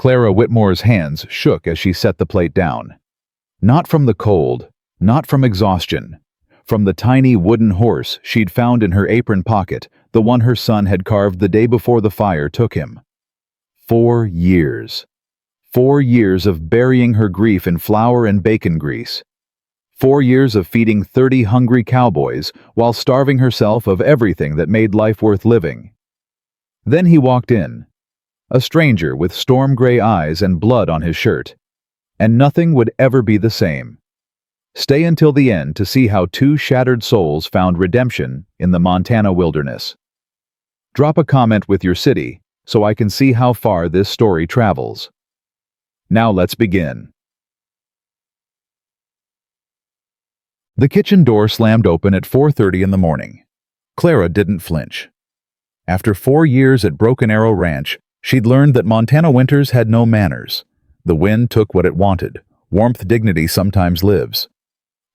Clara Whitmore's hands shook as she set the plate down. Not from the cold, not from exhaustion. From the tiny wooden horse she'd found in her apron pocket, the one her son had carved the day before the fire took him. 4 years. 4 years of burying her grief in flour and bacon grease. 4 years of feeding 30 hungry cowboys while starving herself of everything that made life worth living. Then he walked in, a stranger with storm-gray eyes and blood on his shirt, and nothing would ever be the same. Stay until the end to see how 2 shattered souls found redemption in the Montana wilderness. Drop a comment with your city so I can see how far this story travels. Now let's begin. The kitchen door slammed open at 4:30 in the morning. Clara didn't flinch. After 4 years at Broken Arrow Ranch, she'd learned that Montana winters had no manners. The wind took what it wanted. Warmth dignity sometimes lives.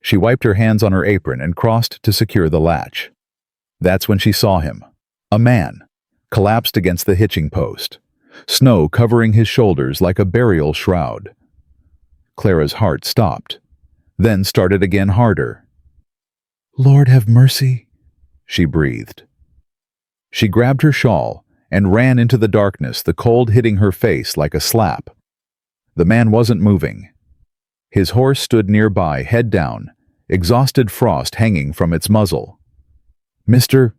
She wiped her hands on her apron and crossed to secure the latch. That's when she saw him. A man, collapsed against the hitching post, snow covering his shoulders like a burial shroud. Clara's heart stopped, then started again harder. "Lord have mercy," she breathed. She grabbed her shawl and ran into the darkness, the cold hitting her face like a slap. The man wasn't moving. His horse stood nearby, head down, exhausted frost hanging from its muzzle. "Mr.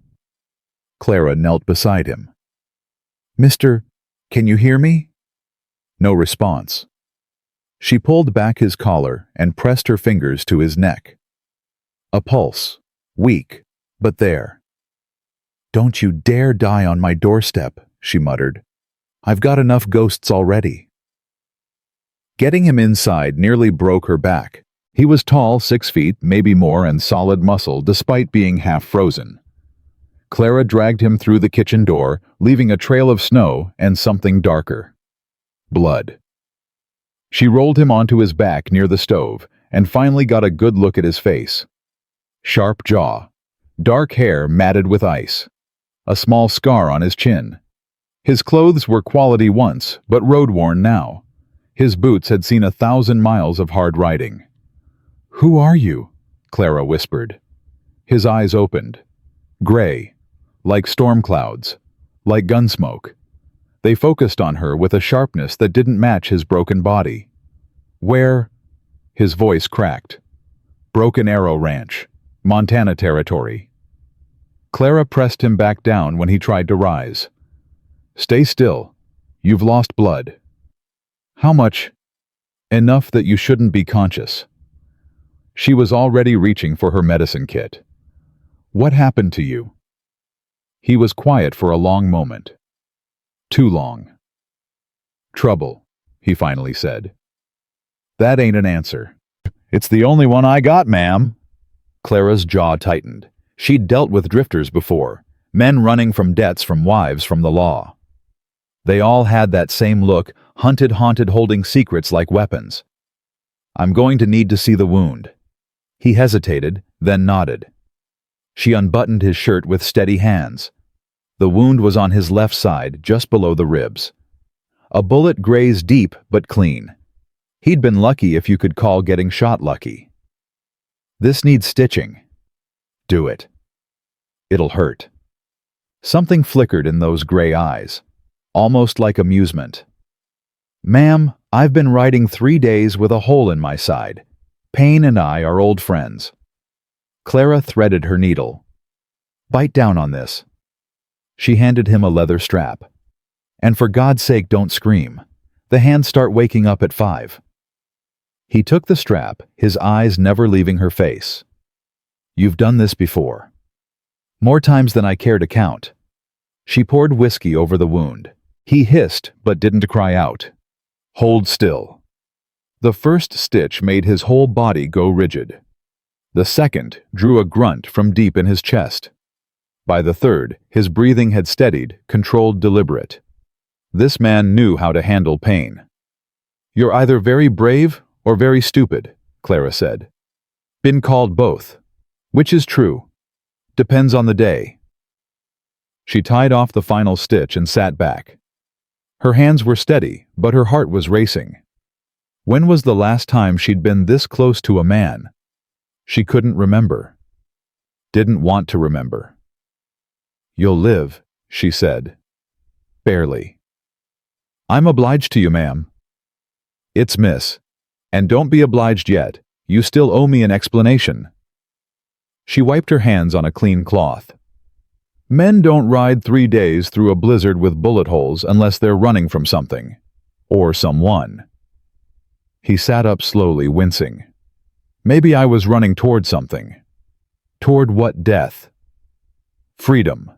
Clara knelt beside him. "Mr. Can you hear me?" No response. She pulled back his collar and pressed her fingers to his neck. A pulse, weak, but there. "Don't you dare die on my doorstep," she muttered. "I've got enough ghosts already." Getting him inside nearly broke her back. He was tall, 6 feet, maybe more, and solid muscle despite being half frozen. Clara dragged him through the kitchen door, leaving a trail of snow and something darker. Blood. She rolled him onto his back near the stove and finally got a good look at his face. Sharp jaw, dark hair matted with ice, a small scar on his chin. His clothes were quality once, but road-worn now. His boots had seen 1,000 miles of hard riding. "Who are you?" Clara whispered. His eyes opened. Gray, like storm clouds, like gunsmoke. They focused on her with a sharpness that didn't match his broken body. "Where?" His voice cracked. "Broken Arrow Ranch, Montana territory." Clara pressed him back down when he tried to rise. "Stay still. You've lost blood." "How much?" "Enough that you shouldn't be conscious." She was already reaching for her medicine kit. "What happened to you?" He was quiet for a long moment. Too long. "Trouble," he finally said. "That ain't an answer." "It's the only one I got, ma'am." Clara's jaw tightened. She'd dealt with drifters before, men running from debts, from wives, from the law. They all had that same look, hunted, haunted, holding secrets like weapons. "I'm going to need to see the wound." He hesitated, then nodded. She unbuttoned his shirt with steady hands. The wound was on his left side, just below the ribs. A bullet grazed deep but clean. He'd been lucky, if you could call getting shot lucky. "This needs stitching." "Do it." "It'll hurt." Something flickered in those gray eyes, almost like amusement. "Ma'am, I've been riding 3 days with a hole in my side. Pain and I are old friends." Clara threaded her needle. "Bite down on this." She handed him a leather strap. "And for God's sake, don't scream. The hands start waking up at 5. He took the strap, his eyes never leaving her face. "You've done this before." "More times than I care to count." She poured whiskey over the wound. He hissed, but didn't cry out. "Hold still." The first stitch made his whole body go rigid. The second drew a grunt from deep in his chest. By the third, his breathing had steadied, controlled, deliberate. This man knew how to handle pain. "You're either very brave or very stupid," Clara said. "Been called both. Which is true? Depends on the day." She tied off the final stitch and sat back. Her hands were steady, but her heart was racing. When was the last time she'd been this close to a man? She couldn't remember. Didn't want to remember. "You'll live," she said. Barely. "I'm obliged to you, ma'am." "It's miss. And don't be obliged yet. You still owe me an explanation." She wiped her hands on a clean cloth. "Men don't ride 3 days through a blizzard with bullet holes unless they're running from something. Or someone." He sat up slowly, wincing. "Maybe I was running toward something." Toward what death? Freedom.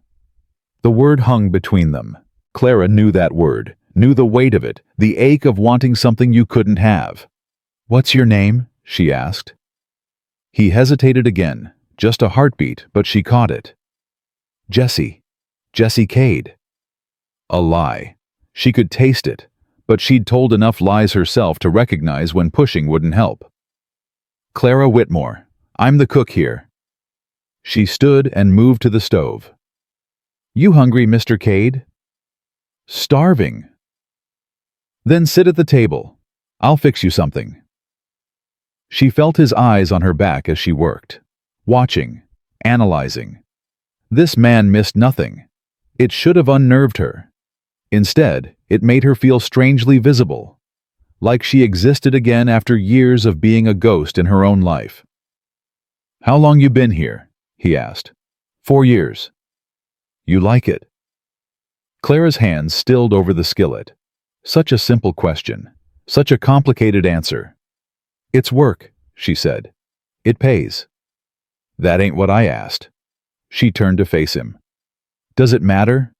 The word hung between them. Clara knew that word, knew the weight of it, the ache of wanting something you couldn't have. "What's your name?" she asked. He hesitated again, just a heartbeat, but she caught it. "Jessie. Jessie Cade." A lie. She could taste it, but she'd told enough lies herself to recognize when pushing wouldn't help. "Clara Whitmore. I'm the cook here." She stood and moved to the stove. "You hungry, Mr. Cade?" "Starving." "Then sit at the table. I'll fix you something." She felt his eyes on her back as she worked, watching, analyzing. This man missed nothing. It should have unnerved her. Instead, it made her feel strangely visible, like she existed again after years of being a ghost in her own life. "How long you been here?" he asked. 4 years. "You like it?" Clara's hands stilled over the skillet. Such a simple question, such a complicated answer. "It's work," she said. "It pays." "That ain't what I asked." She turned to face him. "Does it matter?"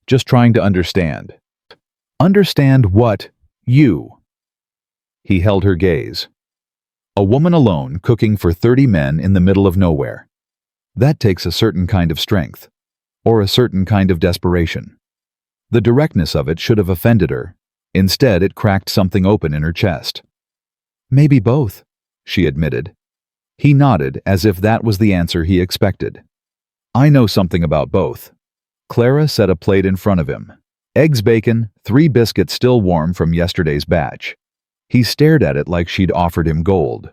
"Just trying to understand." "Understand what? You?" He held her gaze. A woman alone cooking for 30 men in the middle of nowhere. That takes a certain kind of strength, or a certain kind of desperation. The directness of it should have offended her. Instead, it cracked something open in her chest. "Maybe both," she admitted. He nodded as if that was the answer he expected. "I know something about both." Clara set a plate in front of him. Eggs, bacon, 3 biscuits still warm from yesterday's batch. He stared at it like she'd offered him gold.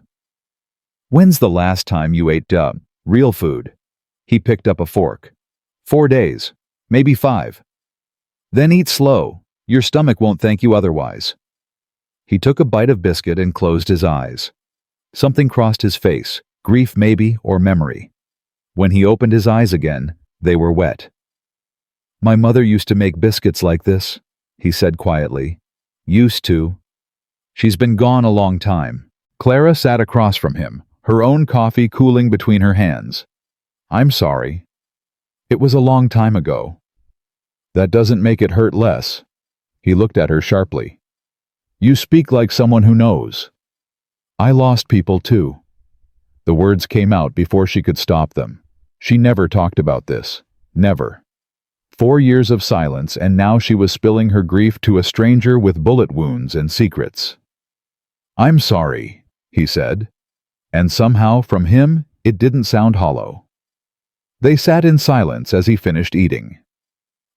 "When's the last time you ate real food?" He picked up a fork. 4 days, maybe 5. "Then eat slow. Your stomach won't thank you otherwise." He took a bite of biscuit and closed his eyes. Something crossed his face, grief maybe, or memory. When he opened his eyes again, they were wet. "My mother used to make biscuits like this," he said quietly. "Used to." "She's been gone a long time." Clara sat across from him, her own coffee cooling between her hands. "I'm sorry. It was a long time ago." "That doesn't make it hurt less." He looked at her sharply. "You speak like someone who knows." "I lost people too." The words came out before she could stop them. She never talked about this. Never. 4 years of silence, and now she was spilling her grief to a stranger with bullet wounds and secrets. "I'm sorry," he said. And somehow, from him, it didn't sound hollow. They sat in silence as he finished eating.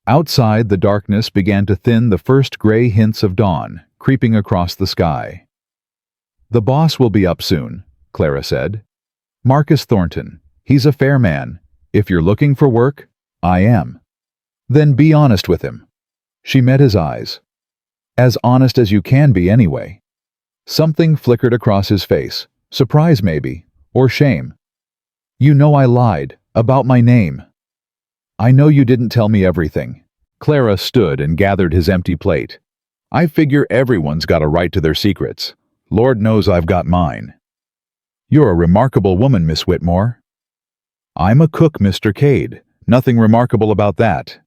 Outside, the darkness began to thin, the first gray hints of dawn, creeping across the sky. "The boss will be up soon," Clara said. "Marcus Thornton. He's a fair man. If you're looking for work, I am." "Then be honest with him." She met his eyes. "As honest as you can be anyway." Something flickered across his face. Surprise maybe, or shame. "You know I lied, about my name." "I know you didn't tell me everything." Clara stood and gathered his empty plate. "I figure everyone's got a right to their secrets. Lord knows I've got mine." "You're a remarkable woman, Miss Whitmore." "I'm a cook, Mr. Cade. Nothing remarkable about that."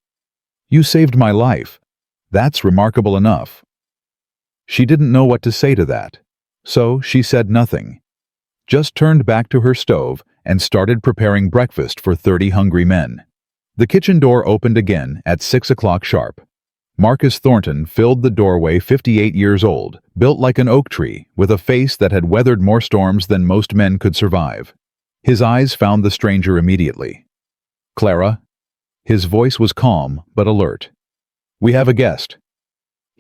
"You saved my life. That's remarkable enough." She didn't know what to say to that, so she said nothing. Just turned back to her stove and started preparing breakfast for 30 hungry men. The kitchen door opened again at 6 o'clock sharp. Marcus Thornton filled the doorway, 58 years old, built like an oak tree, with a face that had weathered more storms than most men could survive. His eyes found the stranger immediately. "Clara?" His voice was calm but alert. "We have a guest."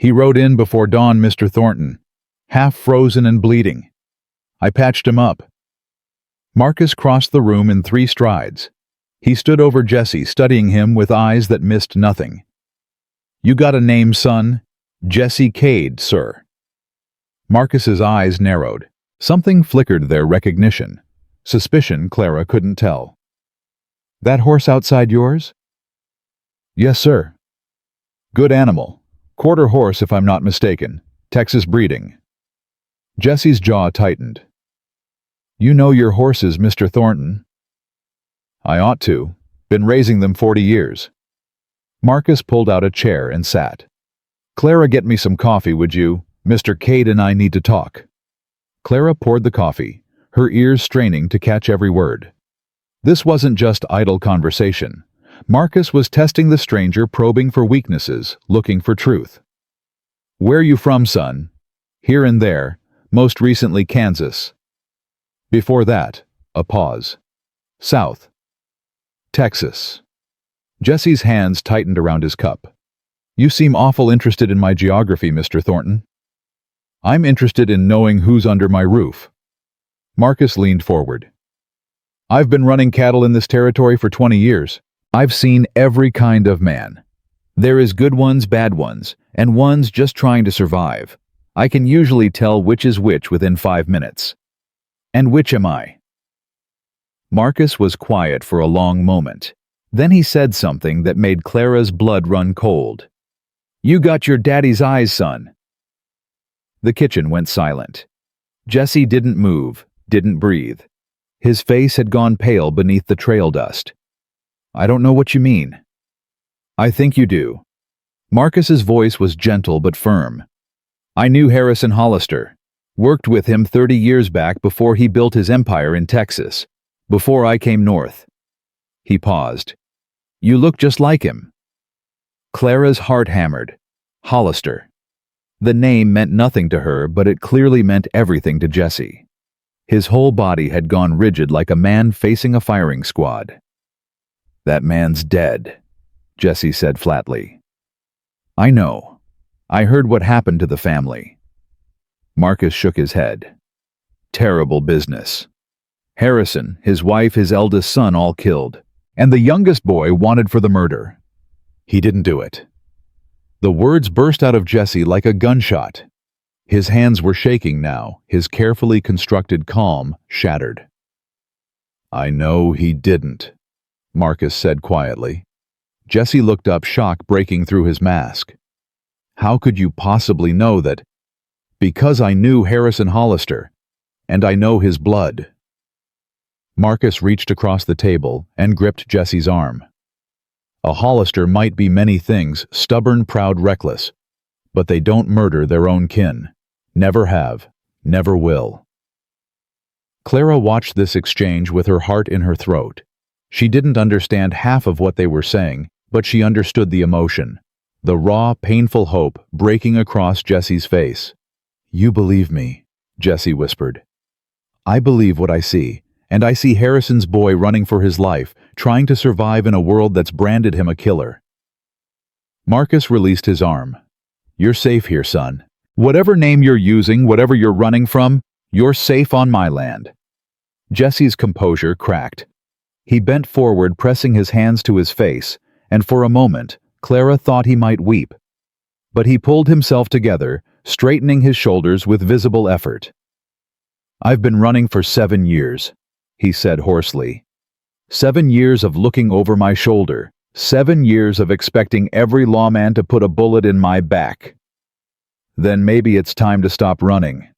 He rode in before dawn, Mr. Thornton, half frozen and bleeding. I patched him up. Marcus crossed the room in 3 strides. He stood over Jesse, studying him with eyes that missed nothing. You got a name, son? Jesse Cade, sir. Marcus's eyes narrowed. Something flickered their recognition. Suspicion Clara couldn't tell. That horse outside yours? Yes, sir. Good animal. Quarter horse, if I'm not mistaken. Texas breeding. Jesse's jaw tightened. You know your horses, Mr. Thornton. I ought to. Been raising them 40 years. Marcus pulled out a chair and sat. Clara, get me some coffee, would you? Mr. Cade and I need to talk. Clara poured the coffee, her ears straining to catch every word. This wasn't just idle conversation. Marcus was testing the stranger, probing for weaknesses, looking for truth. Where you from, son? Here and there, most recently Kansas. Before that, a pause. South. Texas. Jesse's hands tightened around his cup. You seem awful interested in my geography, Mr. Thornton. I'm interested in knowing who's under my roof. Marcus leaned forward. I've been running cattle in this territory for 20 years. I've seen every kind of man. There is good ones, bad ones, and ones just trying to survive. I can usually tell which is which within 5 minutes. And which am I? Marcus was quiet for a long moment. Then he said something that made Clara's blood run cold. You got your daddy's eyes, son. The kitchen went silent. Jesse didn't move, didn't breathe. His face had gone pale beneath the trail dust. I don't know what you mean. I think you do. Marcus's voice was gentle but firm. I knew Harrison Hollister. Worked with him 30 years back before he built his empire in Texas. Before I came north. He paused. You look just like him. Clara's heart hammered. Hollister. The name meant nothing to her, but it clearly meant everything to Jesse. His whole body had gone rigid like a man facing a firing squad. That man's dead, Jesse said flatly. I know. I heard what happened to the family. Marcus shook his head. Terrible business. Harrison, his wife, his eldest son all killed, and the youngest boy wanted for the murder. He didn't do it. The words burst out of Jesse like a gunshot. His hands were shaking now, his carefully constructed calm shattered. I know he didn't, Marcus said quietly. Jesse looked up, shock breaking through his mask. How could you possibly know that? Because I knew Harrison Hollister, and I know his blood. Marcus reached across the table and gripped Jesse's arm. A Hollister might be many things, stubborn, proud, reckless, but they don't murder their own kin. Never have, never will. Clara watched this exchange with her heart in her throat. She didn't understand half of what they were saying, but she understood the emotion, the raw, painful hope breaking across Jesse's face. You believe me, Jesse whispered. I believe what I see, and I see Harrison's boy running for his life, trying to survive in a world that's branded him a killer. Marcus released his arm. You're safe here, son. Whatever name you're using, whatever you're running from, you're safe on my land. Jesse's composure cracked. He bent forward, pressing his hands to his face, and for a moment, Clara thought he might weep. But he pulled himself together, straightening his shoulders with visible effort. I've been running for 7 years, he said hoarsely. 7 years of looking over my shoulder, 7 years of expecting every lawman to put a bullet in my back. Then maybe it's time to stop running.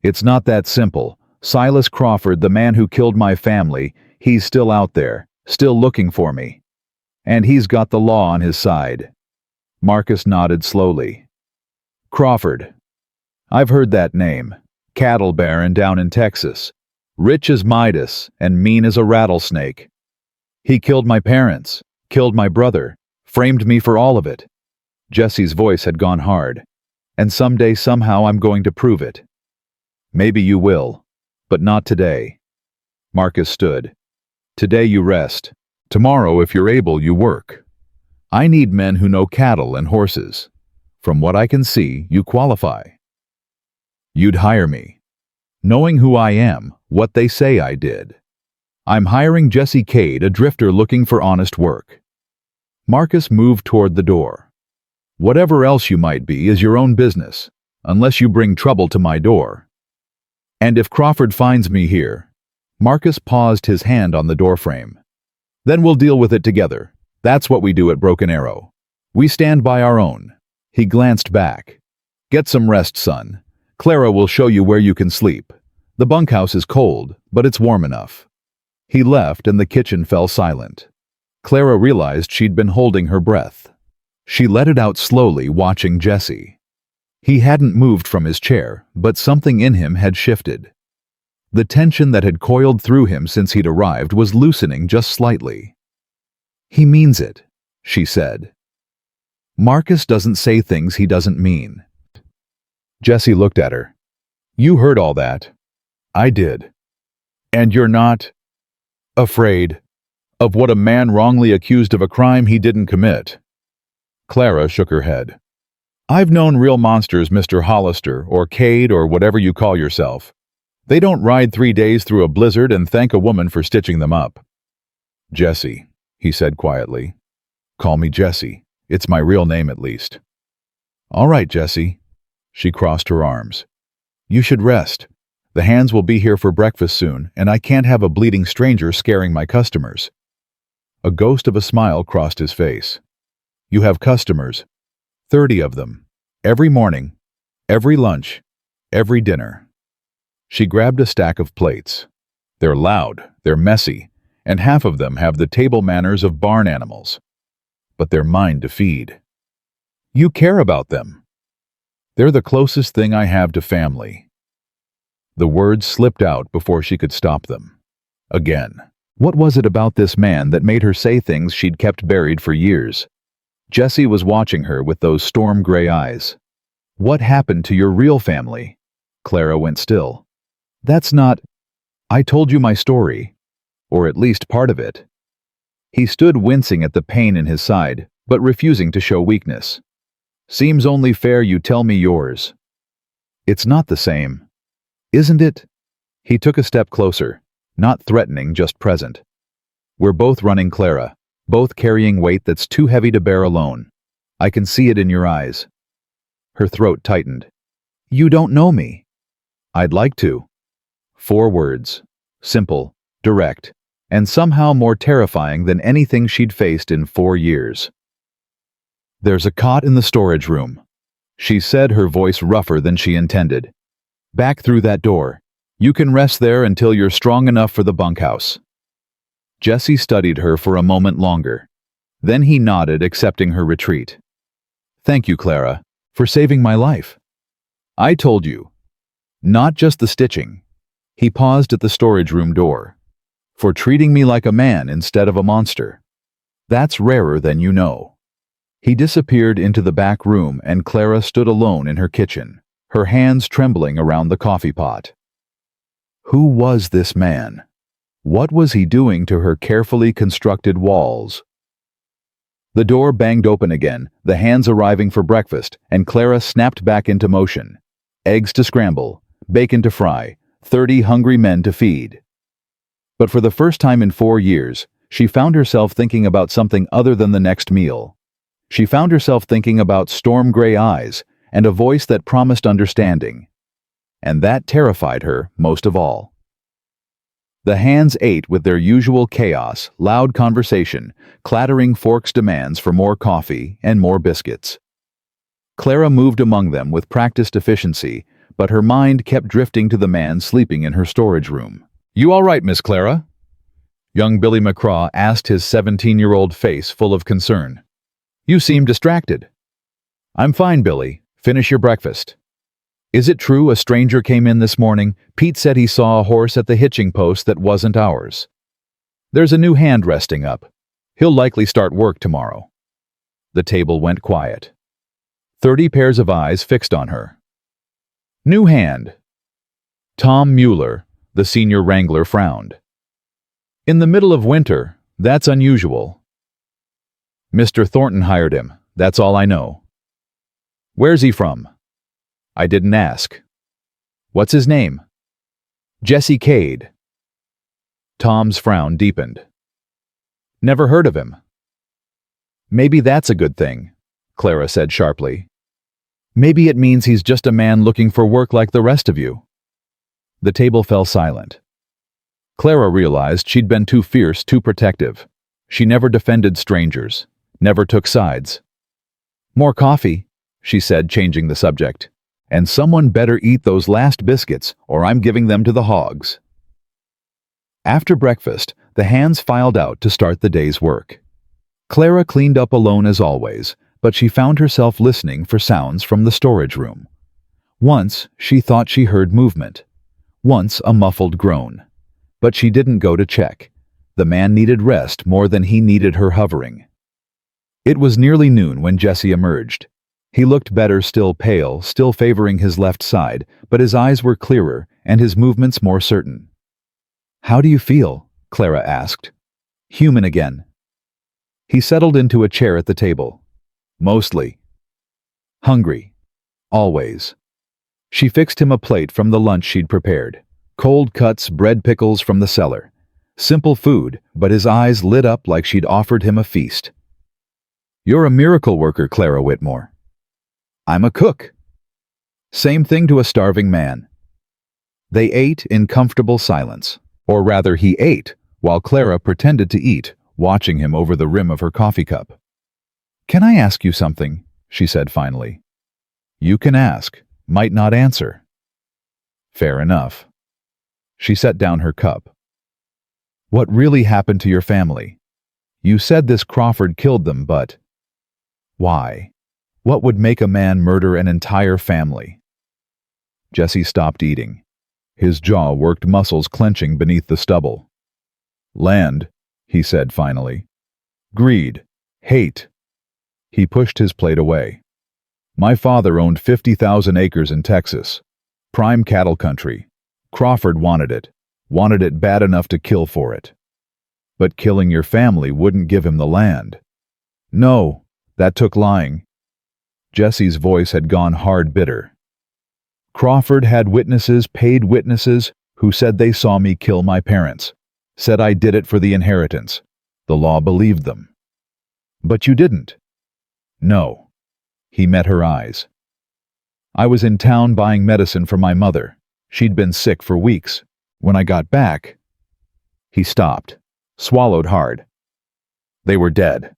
It's not that simple. Silas Crawford, the man who killed my family, he's still out there, still looking for me. And he's got the law on his side. Marcus nodded slowly. Crawford. I've heard that name. Cattle baron down in Texas. Rich as Midas and mean as a rattlesnake. He killed my parents, killed my brother, framed me for all of it. Jesse's voice had gone hard. And someday, somehow, I'm going to prove it. Maybe you will, but not today. Marcus stood. Today you rest. Tomorrow, if you're able, you work. I need men who know cattle and horses. From what I can see, you qualify. You'd hire me. Knowing who I am, what they say I did. I'm hiring Jesse Cade, a drifter looking for honest work. Marcus moved toward the door. Whatever else you might be is your own business, unless you bring trouble to my door. And if Crawford finds me here, Marcus paused his hand on the doorframe. Then we'll deal with it together. That's what we do at Broken Arrow. We stand by our own. He glanced back. Get some rest, son. Clara will show you where you can sleep. The bunkhouse is cold, but it's warm enough. He left and the kitchen fell silent. Clara realized she'd been holding her breath. She let it out slowly, watching Jesse. He hadn't moved from his chair, but something in him had shifted. The tension that had coiled through him since he'd arrived was loosening just slightly. He means it, she said. Marcus doesn't say things he doesn't mean. Jesse looked at her. You heard all that. I did. And you're not afraid of what a man wrongly accused of a crime he didn't commit. Clara shook her head. I've known real monsters, Mr. Hollister, or Cade, or whatever you call yourself. They don't ride 3 days through a blizzard and thank a woman for stitching them up. Jesse, he said quietly. Call me Jesse. It's my real name, at least. All right, Jesse. She crossed her arms. You should rest. The hands will be here for breakfast soon, and I can't have a bleeding stranger scaring my customers. A ghost of a smile crossed his face. You have customers. 30 of them. Every morning. Every lunch. Every dinner. She grabbed a stack of plates. They're loud, they're messy, and half of them have the table manners of barn animals. But they're mine to feed. You care about them. They're the closest thing I have to family. The words slipped out before she could stop them. Again, what was it about this man that made her say things she'd kept buried for years? Jesse was watching her with those storm-gray eyes. What happened to your real family? Clara went still. That's not... I told you my story. Or at least part of it. He stood wincing at the pain in his side, but refusing to show weakness. Seems only fair you tell me yours. It's not the same. Isn't it? He took a step closer, not threatening, just present. We're both running, Clara, both carrying weight that's too heavy to bear alone. I can see it in your eyes. Her throat tightened. You don't know me. I'd like to. 4 words. Simple, direct, and somehow more terrifying than anything she'd faced in 4 years. There's a cot in the storage room, she said, her voice rougher than she intended. Back through that door. You can rest there until you're strong enough for the bunkhouse. Jesse studied her for a moment longer. Then he nodded, accepting her retreat. Thank you, Clara, for saving my life. I told you. Not just the stitching. He paused at the storage room door. For treating me like a man instead of a monster. That's rarer than you know. He disappeared into the back room and Clara stood alone in her kitchen, her hands trembling around the coffee pot. Who was this man? What was he doing to her carefully constructed walls? The door banged open again, the hands arriving for breakfast, and Clara snapped back into motion. Eggs to scramble, bacon to fry, 30 hungry men to feed. But for the first time in 4 years, she found herself thinking about something other than the next meal. She found herself thinking about storm-gray eyes and a voice that promised understanding. And that terrified her most of all. The hands ate with their usual chaos, loud conversation, clattering forks, demands for more coffee and more biscuits. Clara moved among them with practiced efficiency, but her mind kept drifting to the man sleeping in her storage room. You all right, Miss Clara? Young Billy McCraw asked, his 17-year-old face full of concern. You seem distracted. I'm fine, Billy. Finish your breakfast. Is it true a stranger came in this morning? Pete said he saw a horse at the hitching post that wasn't ours. There's a new hand resting up. He'll likely start work tomorrow. The table went quiet. 30 pairs of eyes fixed on her. New hand. Tom Mueller, the senior wrangler, frowned. In the middle of winter, that's unusual. Mr. Thornton hired him, that's all I know. Where's he from? I didn't ask. What's his name? Jesse Cade. Tom's frown deepened. Never heard of him. Maybe that's a good thing, Clara said sharply. Maybe it means he's just a man looking for work like the rest of you. The table fell silent. Clara realized she'd been too fierce, too protective. She never defended strangers, never took sides. More coffee, she said, changing the subject. And someone better eat those last biscuits, or I'm giving them to the hogs. After breakfast, the hands filed out to start the day's work. Clara cleaned up alone as always, but she found herself listening for sounds from the storage room. Once, she thought she heard movement. Once, a muffled groan. But she didn't go to check. The man needed rest more than he needed her hovering. It was nearly noon when Jesse emerged. He looked better, still pale, still favoring his left side, but his eyes were clearer and his movements more certain. How do you feel? Clara asked. Human again. He settled into a chair at the table. Mostly. Hungry. Always. She fixed him a plate from the lunch she'd prepared. Cold cuts, bread pickles from the cellar. Simple food, but his eyes lit up like she'd offered him a feast. You're a miracle worker, Clara Whitmore. I'm a cook. Same thing to a starving man. They ate in comfortable silence. Or rather, he ate, while Clara pretended to eat, watching him over the rim of her coffee cup. Can I ask you something? She said finally. You can ask, might not answer. Fair enough. She set down her cup. What really happened to your family? You said this Crawford killed them, but why? What would make a man murder an entire family? Jesse stopped eating. His jaw worked, muscles clenching beneath the stubble. Land, he said finally. Greed. Hate. He pushed his plate away. My father owned 50,000 acres in Texas. Prime cattle country. Crawford wanted it bad enough to kill for it. But killing your family wouldn't give him the land. No, that took lying. Jesse's voice had gone hard bitter. Crawford had witnesses, paid witnesses, who said they saw me kill my parents. Said I did it for the inheritance. The law believed them. But you didn't. No. He met her eyes. I was in town buying medicine for my mother. She'd been sick for weeks. When I got back... He stopped, swallowed hard. They were dead.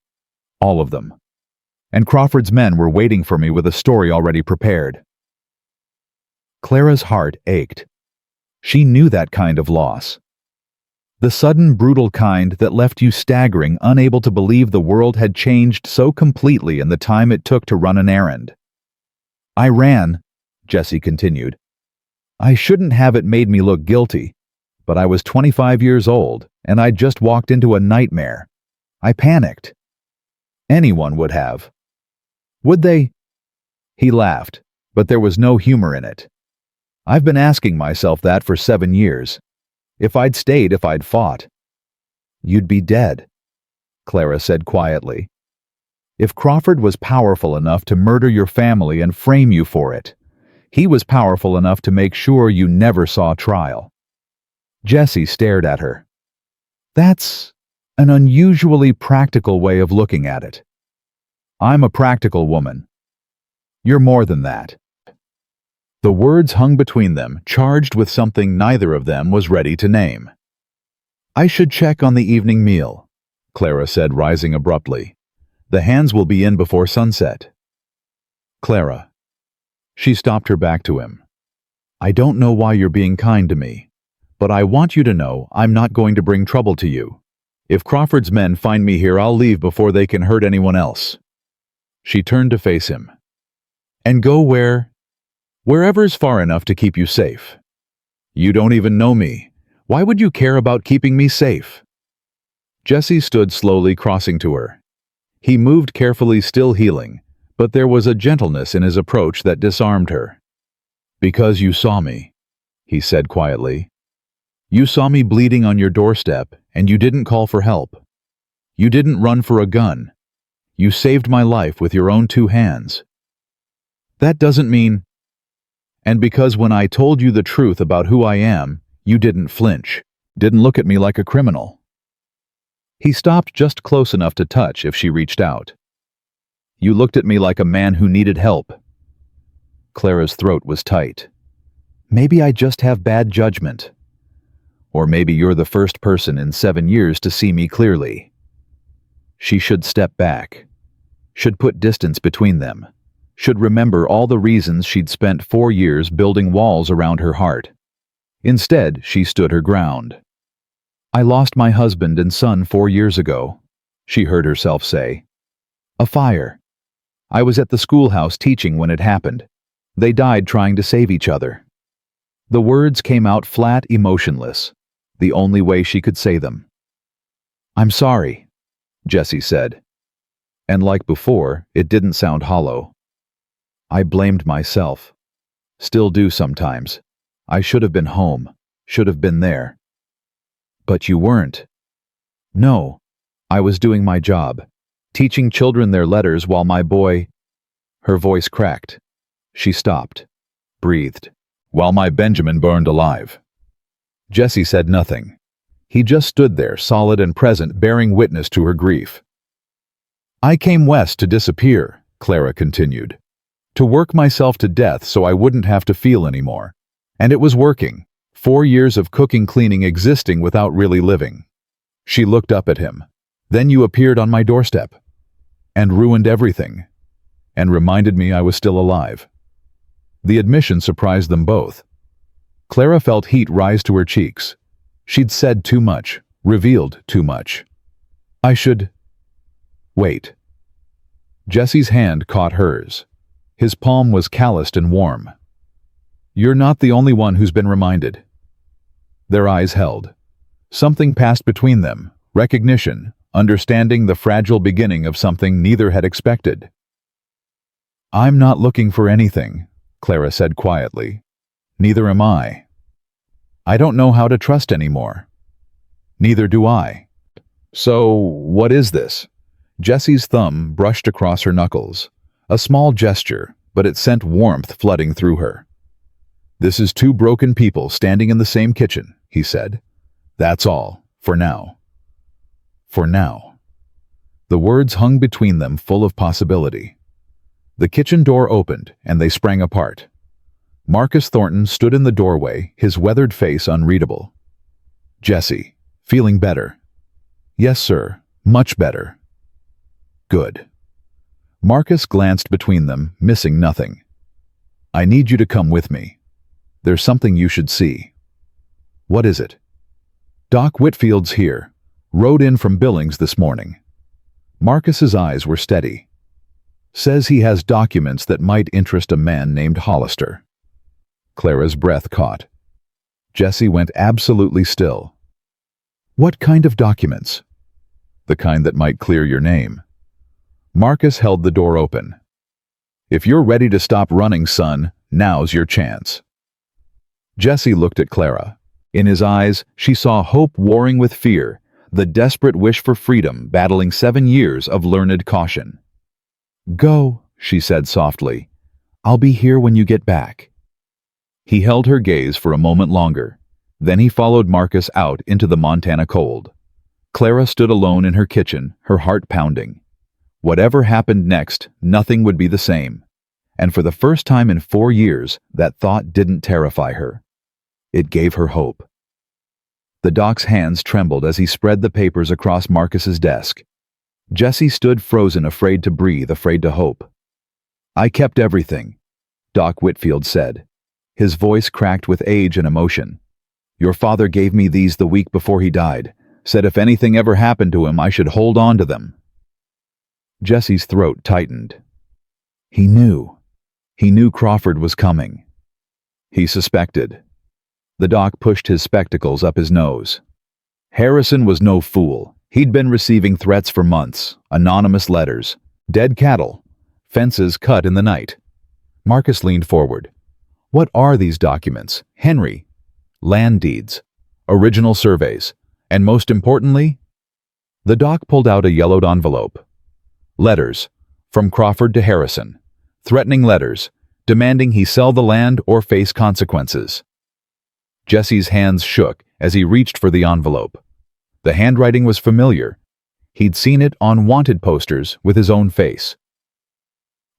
All of them. And Crawford's men were waiting for me with a story already prepared. Clara's heart ached. She knew that kind of loss. The sudden, brutal kind that left you staggering, unable to believe the world had changed so completely in the time it took to run an errand. I ran, Jesse continued. I shouldn't have it made me look guilty, but I was 25 years old, and I'd just walked into a nightmare. I panicked. Anyone would have. Would they? He laughed, but there was no humor in it. I've been asking myself that for 7 years. If I'd stayed, if I'd fought. You'd be dead, Clara said quietly. If Crawford was powerful enough to murder your family and frame you for it, he was powerful enough to make sure you never saw trial. Jesse stared at her. That's an unusually practical way of looking at it. I'm a practical woman. You're more than that. The words hung between them, charged with something neither of them was ready to name. I should check on the evening meal, Clara said, rising abruptly. The hands will be in before sunset. Clara. She stopped her back to him. I don't know why you're being kind to me, but I want you to know I'm not going to bring trouble to you. If Crawford's men find me here, I'll leave before they can hurt anyone else. She turned to face him. And go wherever's far enough to keep you safe. You don't even know me. Why would you care about keeping me safe? Jesse stood slowly, crossing to her. He moved carefully, still healing, but there was a gentleness in his approach that disarmed her. Because you saw me, he said quietly. You saw me bleeding on your doorstep, and you didn't call for help. You didn't run for a gun. You saved my life with your own 2 hands. That doesn't mean... And because when I told you the truth about who I am, you didn't flinch, didn't look at me like a criminal. He stopped just close enough to touch if she reached out. You looked at me like a man who needed help. Clara's throat was tight. Maybe I just have bad judgment. Or maybe you're the first person in 7 years to see me clearly. She should step back. Should put distance between them. Should remember all the reasons she'd spent 4 years building walls around her heart. Instead, she stood her ground. I lost my husband and son 4 years ago, she heard herself say. A fire. I was at the schoolhouse teaching when it happened. They died trying to save each other. The words came out flat, emotionless, the only way she could say them. I'm sorry, Jessie said. And like before, it didn't sound hollow. I blamed myself. Still do sometimes. I should have been home, should have been there. But you weren't. No, I was doing my job, teaching children their letters while my boy... Her voice cracked. She stopped, breathed. While my Benjamin burned alive. Jessie said nothing. He just stood there, solid and present, bearing witness to her grief. I came west to disappear, Clara continued. To work myself to death so I wouldn't have to feel anymore. And it was working. 4 years of cooking, cleaning, existing without really living. She looked up at him. Then you appeared on my doorstep. And ruined everything. And reminded me I was still alive. The admission surprised them both. Clara felt heat rise to her cheeks. She'd said too much, revealed too much. I should... Wait. Jessie's hand caught hers. His palm was calloused and warm. You're not the only one who's been reminded. Their eyes held. Something passed between them, recognition, understanding the fragile beginning of something neither had expected. I'm not looking for anything, Clara said quietly. Neither am I. I don't know how to trust anymore. Neither do I. So, what is this? Jessie's thumb brushed across her knuckles. A small gesture, but it sent warmth flooding through her. This is 2 broken people standing in the same kitchen, he said. That's all, for now. For now. The words hung between them, full of possibility. The kitchen door opened, and they sprang apart. Marcus Thornton stood in the doorway, his weathered face unreadable. Jessie, feeling better? Yes, sir, much better. Good. Marcus glanced between them, missing nothing. I need you to come with me. There's something you should see. What is it? Doc Whitfield's here. Rode in from Billings this morning. Marcus's eyes were steady. Says he has documents that might interest a man named Hollister. Clara's breath caught. Jessie went absolutely still. What kind of documents? The kind that might clear your name. Marcus held the door open. If you're ready to stop running, son, now's your chance. Jessie looked at Clara. In his eyes, she saw hope warring with fear, the desperate wish for freedom battling 7 years of learned caution. Go, she said softly. I'll be here when you get back. He held her gaze for a moment longer. Then he followed Marcus out into the Montana cold. Clara stood alone in her kitchen, her heart pounding. Whatever happened next, nothing would be the same. And for the first time in 4 years, that thought didn't terrify her. It gave her hope. The doc's hands trembled as he spread the papers across Marcus's desk. Jessie stood frozen, afraid to breathe, afraid to hope. I kept everything, Doc Whitfield said. His voice cracked with age and emotion. Your father gave me these the week before he died, said if anything ever happened to him, I should hold on to them. Jessie's throat tightened. He knew. He knew Crawford was coming. He suspected. The doc pushed his spectacles up his nose. Harrison was no fool. He'd been receiving threats for months, anonymous letters, dead cattle, fences cut in the night. Marcus leaned forward. What are these documents, Henry? Land deeds, original surveys, and most importantly? The doc pulled out a yellowed envelope. Letters, from Crawford to Harrison. Threatening letters, demanding he sell the land or face consequences. Jesse's hands shook as he reached for the envelope. The handwriting was familiar. He'd seen it on wanted posters with his own face.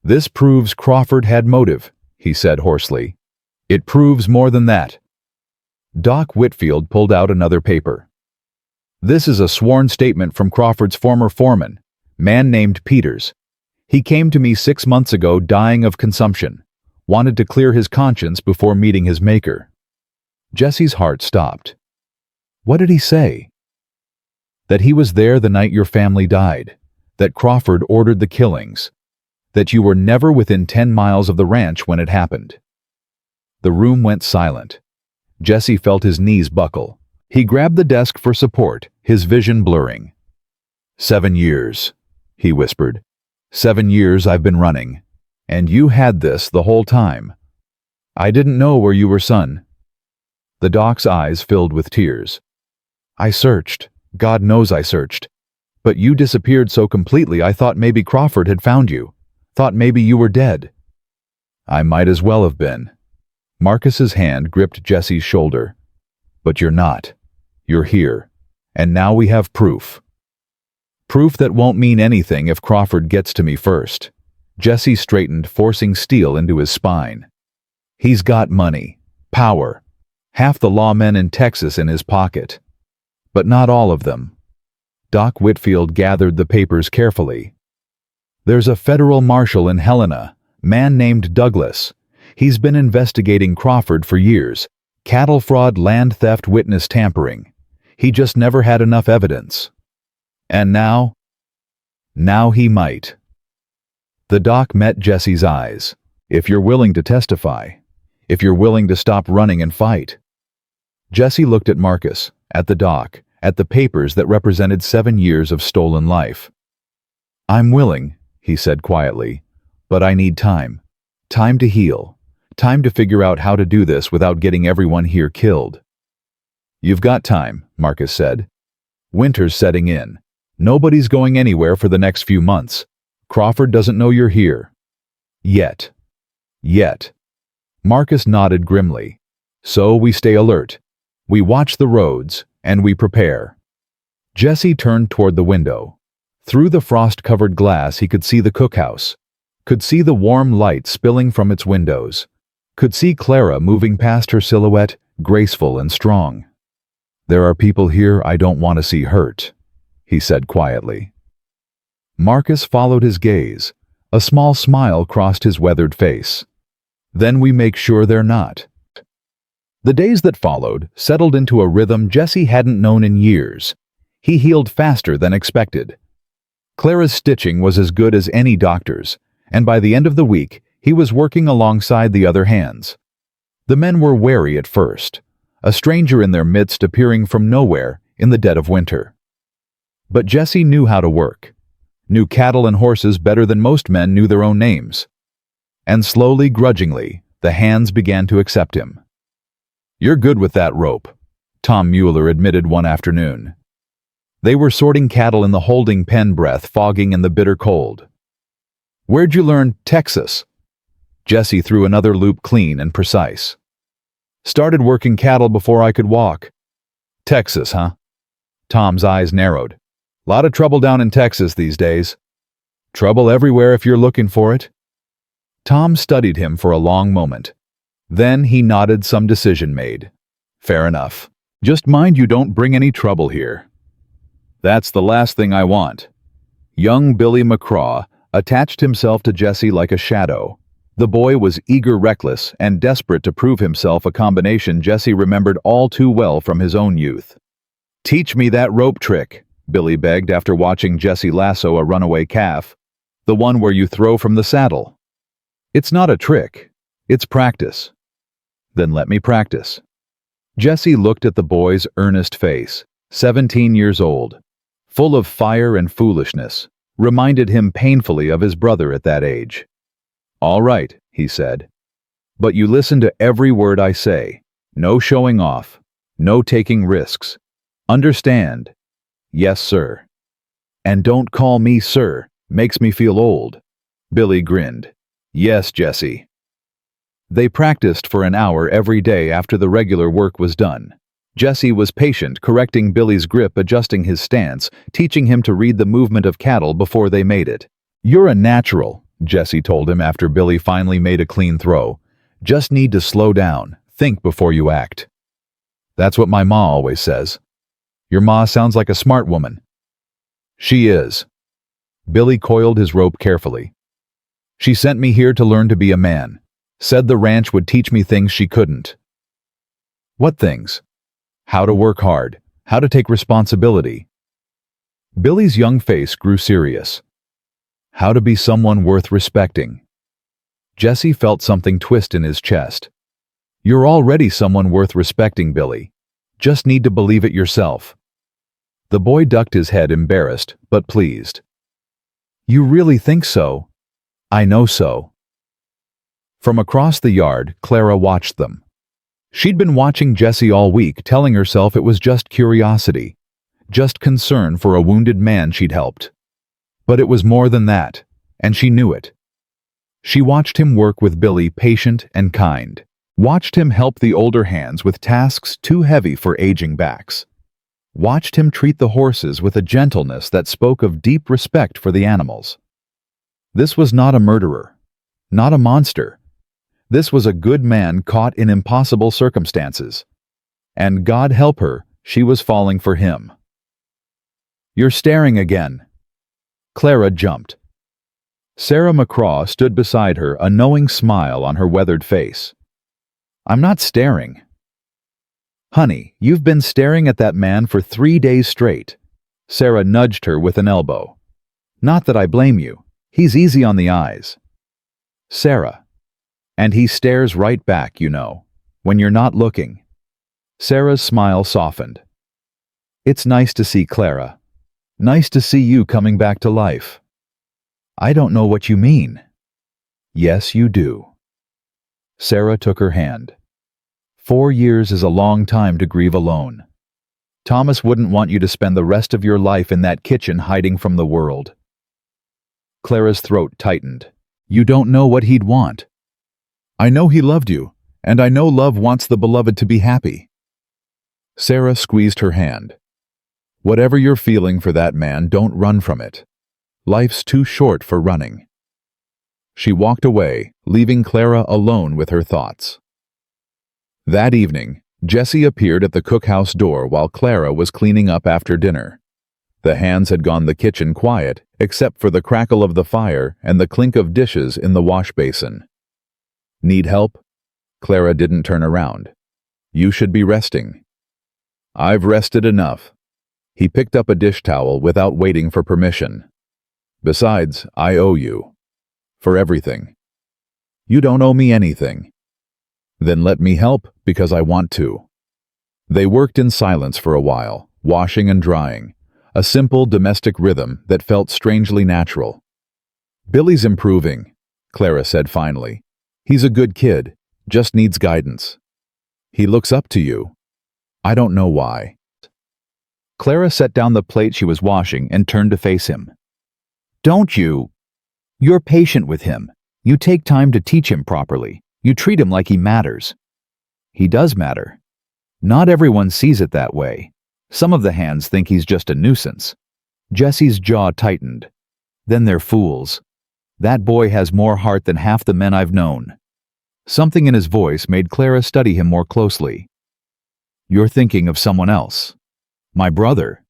"This proves Crawford had motive," he said hoarsely. "It proves more than that." Doc Whitfield pulled out another paper. "This is a sworn statement from Crawford's former foreman, man named Peters. He came to me 6 months ago dying of consumption, wanted to clear his conscience before meeting his maker." Jesse's heart stopped. What did he say? That he was there the night your family died, that Crawford ordered the killings, that you were never within 10 miles of the ranch when it happened. The room went silent. Jesse felt his knees buckle. He grabbed the desk for support, his vision blurring. 7 years, he whispered. 7 years I've been running. And you had this the whole time. I didn't know where you were, son. The doc's eyes filled with tears. I searched. God knows I searched. But you disappeared so completely I thought maybe Crawford had found you. Thought maybe you were dead. I might as well have been. Marcus's hand gripped Jesse's shoulder. But you're not. You're here. And now we have proof. Proof that won't mean anything if Crawford gets to me first. Jesse straightened, forcing steel into his spine. He's got money, power, half the lawmen in Texas in his pocket. But not all of them. Doc Whitfield gathered the papers carefully. There's a federal marshal in Helena, man named Douglas. He's been investigating Crawford for years. Cattle fraud, land theft, witness tampering. He just never had enough evidence. And now he might. The doc met Jesse's eyes. If you're willing to testify. If you're willing to stop running and fight. Jesse looked at Marcus, at the doc, at the papers that represented 7 years of stolen life. I'm willing, he said quietly, but I need time. Time to heal. Time to figure out how to do this without getting everyone here killed. You've got time, Marcus said. Winter's setting in. Nobody's going anywhere for the next few months. Crawford doesn't know you're here. Yet. Marcus nodded grimly. So we stay alert. We watch the roads, and we prepare. Jesse turned toward the window. Through the frost-covered glass he could see the cookhouse, could see the warm light spilling from its windows, could see Clara moving past her silhouette, graceful and strong. There are people here I don't want to see hurt, he said quietly. Marcus followed his gaze. A small smile crossed his weathered face. Then we make sure they're not. The days that followed settled into a rhythm Jesse hadn't known in years. He healed faster than expected. Clara's stitching was as good as any doctor's, and by the end of the week, he was working alongside the other hands. The men were wary at first, a stranger in their midst appearing from nowhere in the dead of winter. But Jesse knew how to work, knew cattle and horses better than most men knew their own names. And slowly, grudgingly, the hands began to accept him. You're good with that rope, Tom Mueller admitted one afternoon. They were sorting cattle in the holding pen, breath fogging in the bitter cold. Where'd you learn Texas? Jesse threw another loop clean and precise. Started working cattle before I could walk. Texas, huh? Tom's eyes narrowed. Lot of trouble down in Texas these days. Trouble everywhere if you're looking for it. Tom studied him for a long moment. Then he nodded, some decision made. Fair enough. Just mind you don't bring any trouble here. That's the last thing I want. Young Billy McCraw attached himself to Jesse like a shadow. The boy was eager, reckless, and desperate to prove himself, a combination Jesse remembered all too well from his own youth. Teach me that rope trick, Billy begged after watching Jesse lasso a runaway calf. The one where you throw from the saddle. It's not a trick. It's practice. Then let me practice. Jesse looked at the boy's earnest face, 17 years old, full of fire and foolishness, reminded him painfully of his brother at that age. All right, he said. But you listen to every word I say. No showing off. No taking risks. Understand? Yes, sir. And don't call me sir. Makes me feel old. Billy grinned. Yes, Jesse. They practiced for an hour every day after the regular work was done. Jesse was patient, correcting Billy's grip, adjusting his stance, teaching him to read the movement of cattle before they made it. "You're a natural," Jesse told him after Billy finally made a clean throw. "Just need to slow down, think before you act." "That's what my ma always says." "Your ma sounds like a smart woman." "She is." Billy coiled his rope carefully. "She sent me here to learn to be a man. Said the ranch would teach me things she couldn't." "What things?" "How to work hard, how to take responsibility." Billy's young face grew serious. "How to be someone worth respecting." Jesse felt something twist in his chest. "You're already someone worth respecting, Billy. Just need to believe it yourself." The boy ducked his head, embarrassed, but pleased. "You really think so?" "I know so." From across the yard, Clara watched them. She'd been watching Jesse all week, telling herself it was just curiosity, just concern for a wounded man she'd helped. But it was more than that, and she knew it. She watched him work with Billy, patient and kind. Watched him help the older hands with tasks too heavy for aging backs. Watched him treat the horses with a gentleness that spoke of deep respect for the animals. This was not a murderer, not a monster. This was a good man caught in impossible circumstances. And God help her, she was falling for him. "You're staring again." Clara jumped. Sarah McCraw stood beside her, a knowing smile on her weathered face. "I'm not staring." "Honey, you've been staring at that man for 3 days straight." Sarah nudged her with an elbow. "Not that I blame you. He's easy on the eyes." "Sarah. And he stares right back, you know, when you're not looking." Sarah's smile softened. "It's nice to see, Clara. Nice to see you coming back to life." "I don't know what you mean." "Yes, you do." Sarah took her hand. 4 years is a long time to grieve alone. Thomas wouldn't want you to spend the rest of your life in that kitchen hiding from the world. Clara's throat tightened. "You don't know what he'd want." "I know he loved you, and I know love wants the beloved to be happy." Sarah squeezed her hand. "Whatever you're feeling for that man, don't run from it. Life's too short for running." She walked away, leaving Clara alone with her thoughts. That evening, Jesse appeared at the cookhouse door while Clara was cleaning up after dinner. The hands had gone the kitchen quiet, except for the crackle of the fire and the clink of dishes in the wash basin. "Need help?" Clara didn't turn around. "You should be resting." "I've rested enough." He picked up a dish towel without waiting for permission. "Besides, I owe you. For everything." "You don't owe me anything." "Then let me help, because I want to." They worked in silence for a while, washing and drying, a simple domestic rhythm that felt strangely natural. "Billy's improving," Clara said finally. "He's a good kid, just needs guidance. He looks up to you. I don't know why." Clara set down the plate she was washing and turned to face him. "Don't you? You're patient with him. You take time to teach him properly. You treat him like he matters." "He does matter. Not everyone sees it that way. Some of the hands think he's just a nuisance." Jesse's jaw tightened. "Then they're fools. That boy has more heart than half the men I've known." Something in his voice made Clara study him more closely. "You're thinking of someone else. My brother."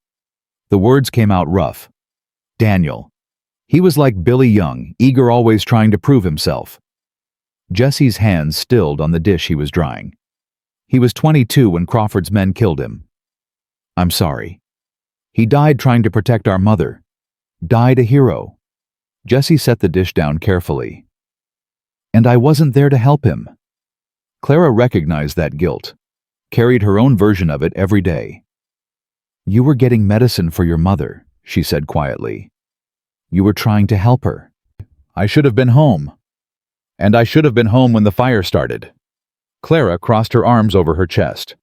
The words came out rough. "Daniel. He was like Billy Young, eager, always trying to prove himself." Jesse's hands stilled on the dish he was drying. "He was 22 when Crawford's men killed him." "I'm sorry. He died trying to protect our mother. Died a hero." Jesse set the dish down carefully. "And I wasn't there to help him." Clara recognized that guilt, carried her own version of it every day. "You were getting medicine for your mother," she said quietly. "You were trying to help her." "I should have been home. And I should have been home when the fire started." Clara crossed her arms over her chest.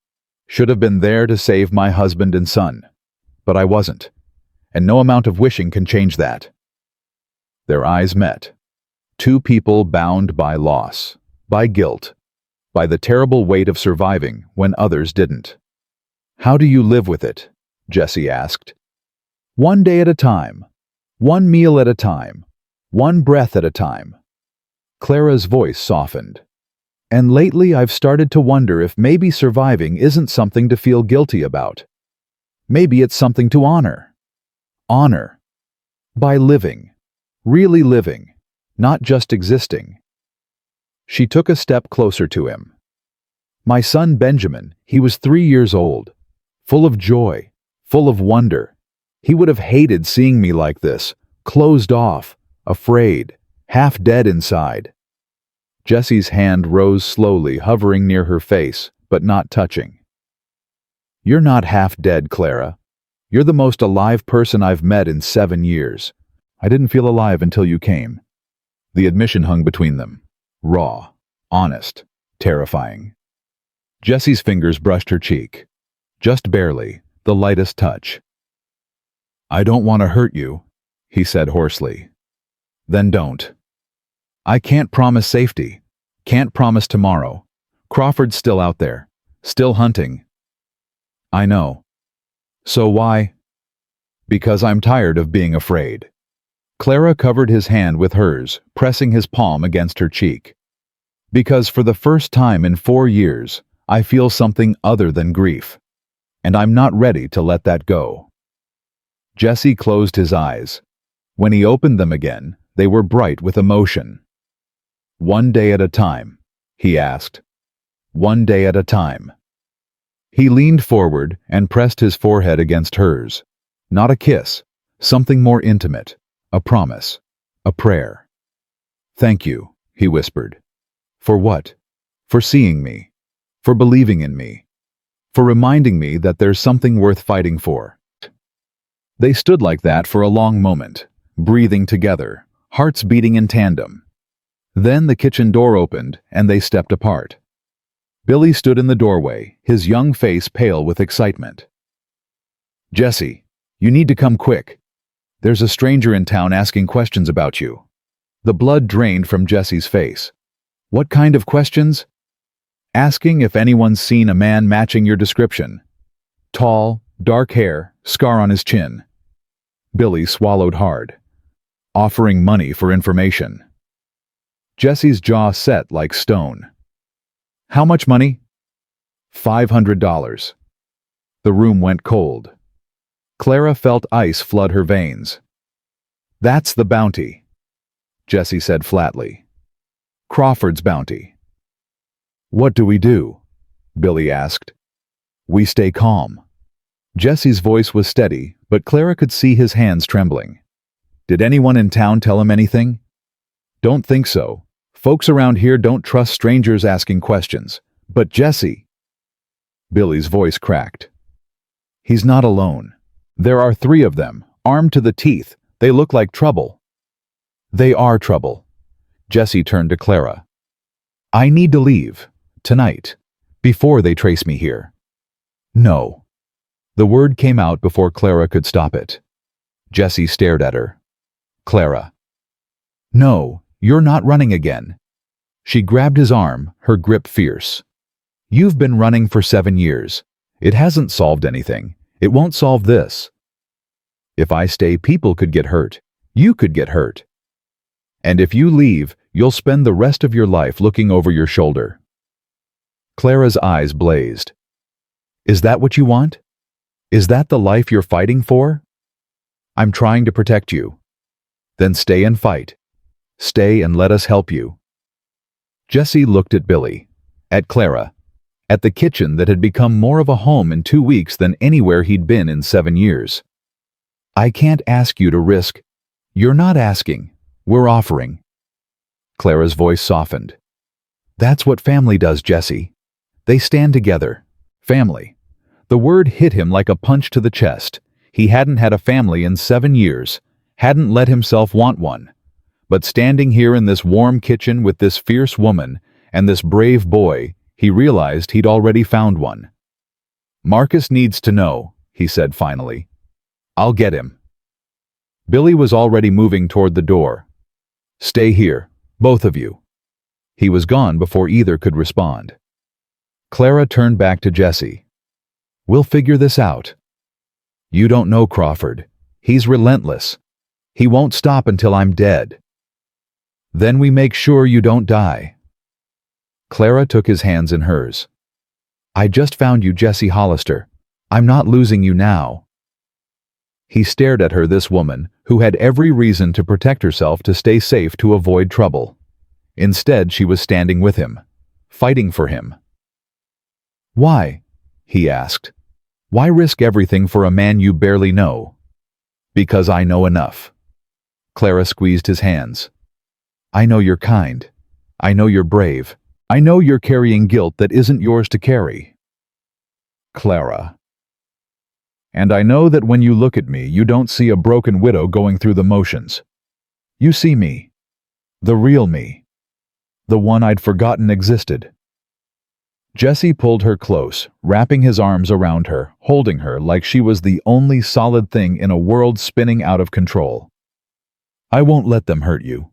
"Should have been there to save my husband and son. But I wasn't. And no amount of wishing can change that." Their eyes met. Two people bound by loss, by guilt, by the terrible weight of surviving when others didn't. "How do you live with it?" Jesse asked. "One day at a time. One meal at a time. One breath at a time." Clara's voice softened. "And lately I've started to wonder if maybe surviving isn't something to feel guilty about. Maybe it's something to honor. Honor. By living. Really living. Not just existing." She took a step closer to him. "My son Benjamin, he was 3 years old. Full of joy. Full of wonder. He would have hated seeing me like this, closed off, afraid, half dead inside." Jesse's hand rose slowly, hovering near her face, but not touching. "You're not half dead, Clara. You're the most alive person I've met in 7 years. I didn't feel alive until you came." The admission hung between them. Raw, honest, terrifying. Jesse's fingers brushed her cheek. Just barely, the lightest touch. "I don't want to hurt you," he said hoarsely. "Then don't. I can't promise safety. Can't promise tomorrow. Crawford's still out there. Still hunting." "I know. So why?" "Because I'm tired of being afraid." Clara covered his hand with hers, pressing his palm against her cheek. "Because for the first time in 4 years, I feel something other than grief. And I'm not ready to let that go." Jesse closed his eyes. When he opened them again, they were bright with emotion. "One day at a time," he asked. "One day at a time." He leaned forward and pressed his forehead against hers. Not a kiss, something more intimate, a promise, a prayer. "Thank you," he whispered. "For what? For seeing me. For believing in me. For reminding me that there's something worth fighting for." They stood like that for a long moment, breathing together, hearts beating in tandem. Then the kitchen door opened and they stepped apart. Billy stood in the doorway, his young face pale with excitement. "Jesse, you need to come quick. There's a stranger in town asking questions about you." The blood drained from Jesse's face. "What kind of questions?" "Asking if anyone's seen a man matching your description. Tall, dark hair, scar on his chin." Billy swallowed hard. "Offering money for information." Jesse's jaw set like stone. "How much money?" $500. The room went cold. Clara felt ice flood her veins. "That's the bounty," Jesse said flatly. "Crawford's bounty." "What do we do?" Billy asked. "We stay calm." Jesse's voice was steady, but Clara could see his hands trembling. "Did anyone in town tell him anything?" "Don't think so. Folks around here don't trust strangers asking questions. But Jesse—" Billy's voice cracked. "He's not alone. There are 3 of them, armed to the teeth. They look like trouble." "They are trouble." Jesse turned to Clara. "I need to leave. Tonight. Before they trace me here." "No." The word came out before Clara could stop it. Jesse stared at her. "Clara." "No, you're not running again." She grabbed his arm, her grip fierce. "You've been running for 7 years. It hasn't solved anything. It won't solve this. If I stay, people could get hurt. You could get hurt. And if you leave, you'll spend the rest of your life looking over your shoulder." Clara's eyes blazed. "Is that what you want? Is that the life you're fighting for?" "I'm trying to protect you." "Then stay and fight. Stay and let us help you." Jesse looked at Billy, at Clara, at the kitchen that had become more of a home in 2 weeks than anywhere he'd been in 7 years. "I can't ask you to risk—" "You're not asking. We're offering." Clara's voice softened. "That's what family does, Jesse. They stand together. Family." The word hit him like a punch to the chest. He hadn't had a family in 7 years, hadn't let himself want one. But standing here in this warm kitchen with this fierce woman and this brave boy, he realized he'd already found one. "Marcus needs to know," he said finally. "I'll get him." Billy was already moving toward the door. "Stay here, both of you." He was gone before either could respond. Clara turned back to Jesse. "We'll figure this out." "You don't know Crawford. He's relentless. He won't stop until I'm dead." "Then we make sure you don't die." Clara took his hands in hers. "I just found you, Jesse Hollister. I'm not losing you now." He stared at her, this woman, who had every reason to protect herself to stay safe to avoid trouble. Instead, she was standing with him, fighting for him. "Why?" he asked. "Why risk everything for a man you barely know?" "Because I know enough." Clara squeezed his hands. "I know you're kind. I know you're brave. I know you're carrying guilt that isn't yours to carry." Clara. "And I know that when you look at me, you don't see a broken widow going through the motions. You see me. The real me. The one I'd forgotten existed." Jesse pulled her close, wrapping his arms around her, holding her like she was the only solid thing in a world spinning out of control. "I won't let them hurt you,"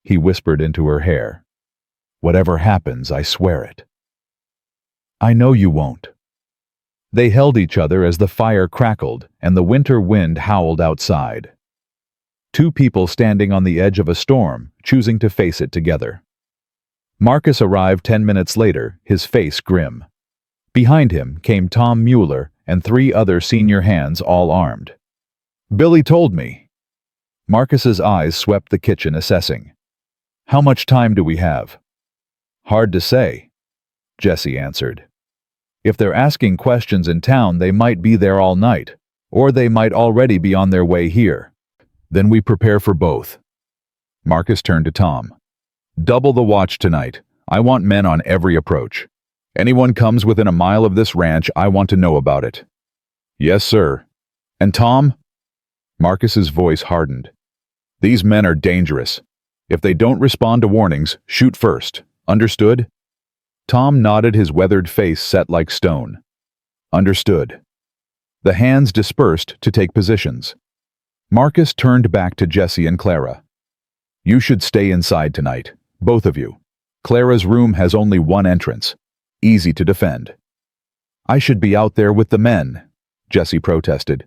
he whispered into her hair. "Whatever happens, I swear it." "I know you won't." They held each other as the fire crackled and the winter wind howled outside. Two people standing on the edge of a storm, choosing to face it together. Marcus arrived 10 minutes later, his face grim. Behind him came Tom Mueller and 3 other senior hands, all armed. "Billy told me." Marcus's eyes swept the kitchen, assessing. "How much time do we have?" "Hard to say," Jesse answered. "If they're asking questions in town, they might be there all night, or they might already be on their way here. Then we prepare for both." Marcus turned to Tom. "Double the watch tonight. I want men on every approach. Anyone comes within a mile of this ranch, I want to know about it." "Yes, sir." "And Tom?" Marcus's voice hardened. "These men are dangerous. If they don't respond to warnings, shoot first. Understood?" Tom nodded, his weathered face set like stone. "Understood." The hands dispersed to take positions. Marcus turned back to Jesse and Clara. "You should stay inside tonight, both of you. Clara's room has only one entrance. Easy to defend." "I should be out there with the men," Jesse protested.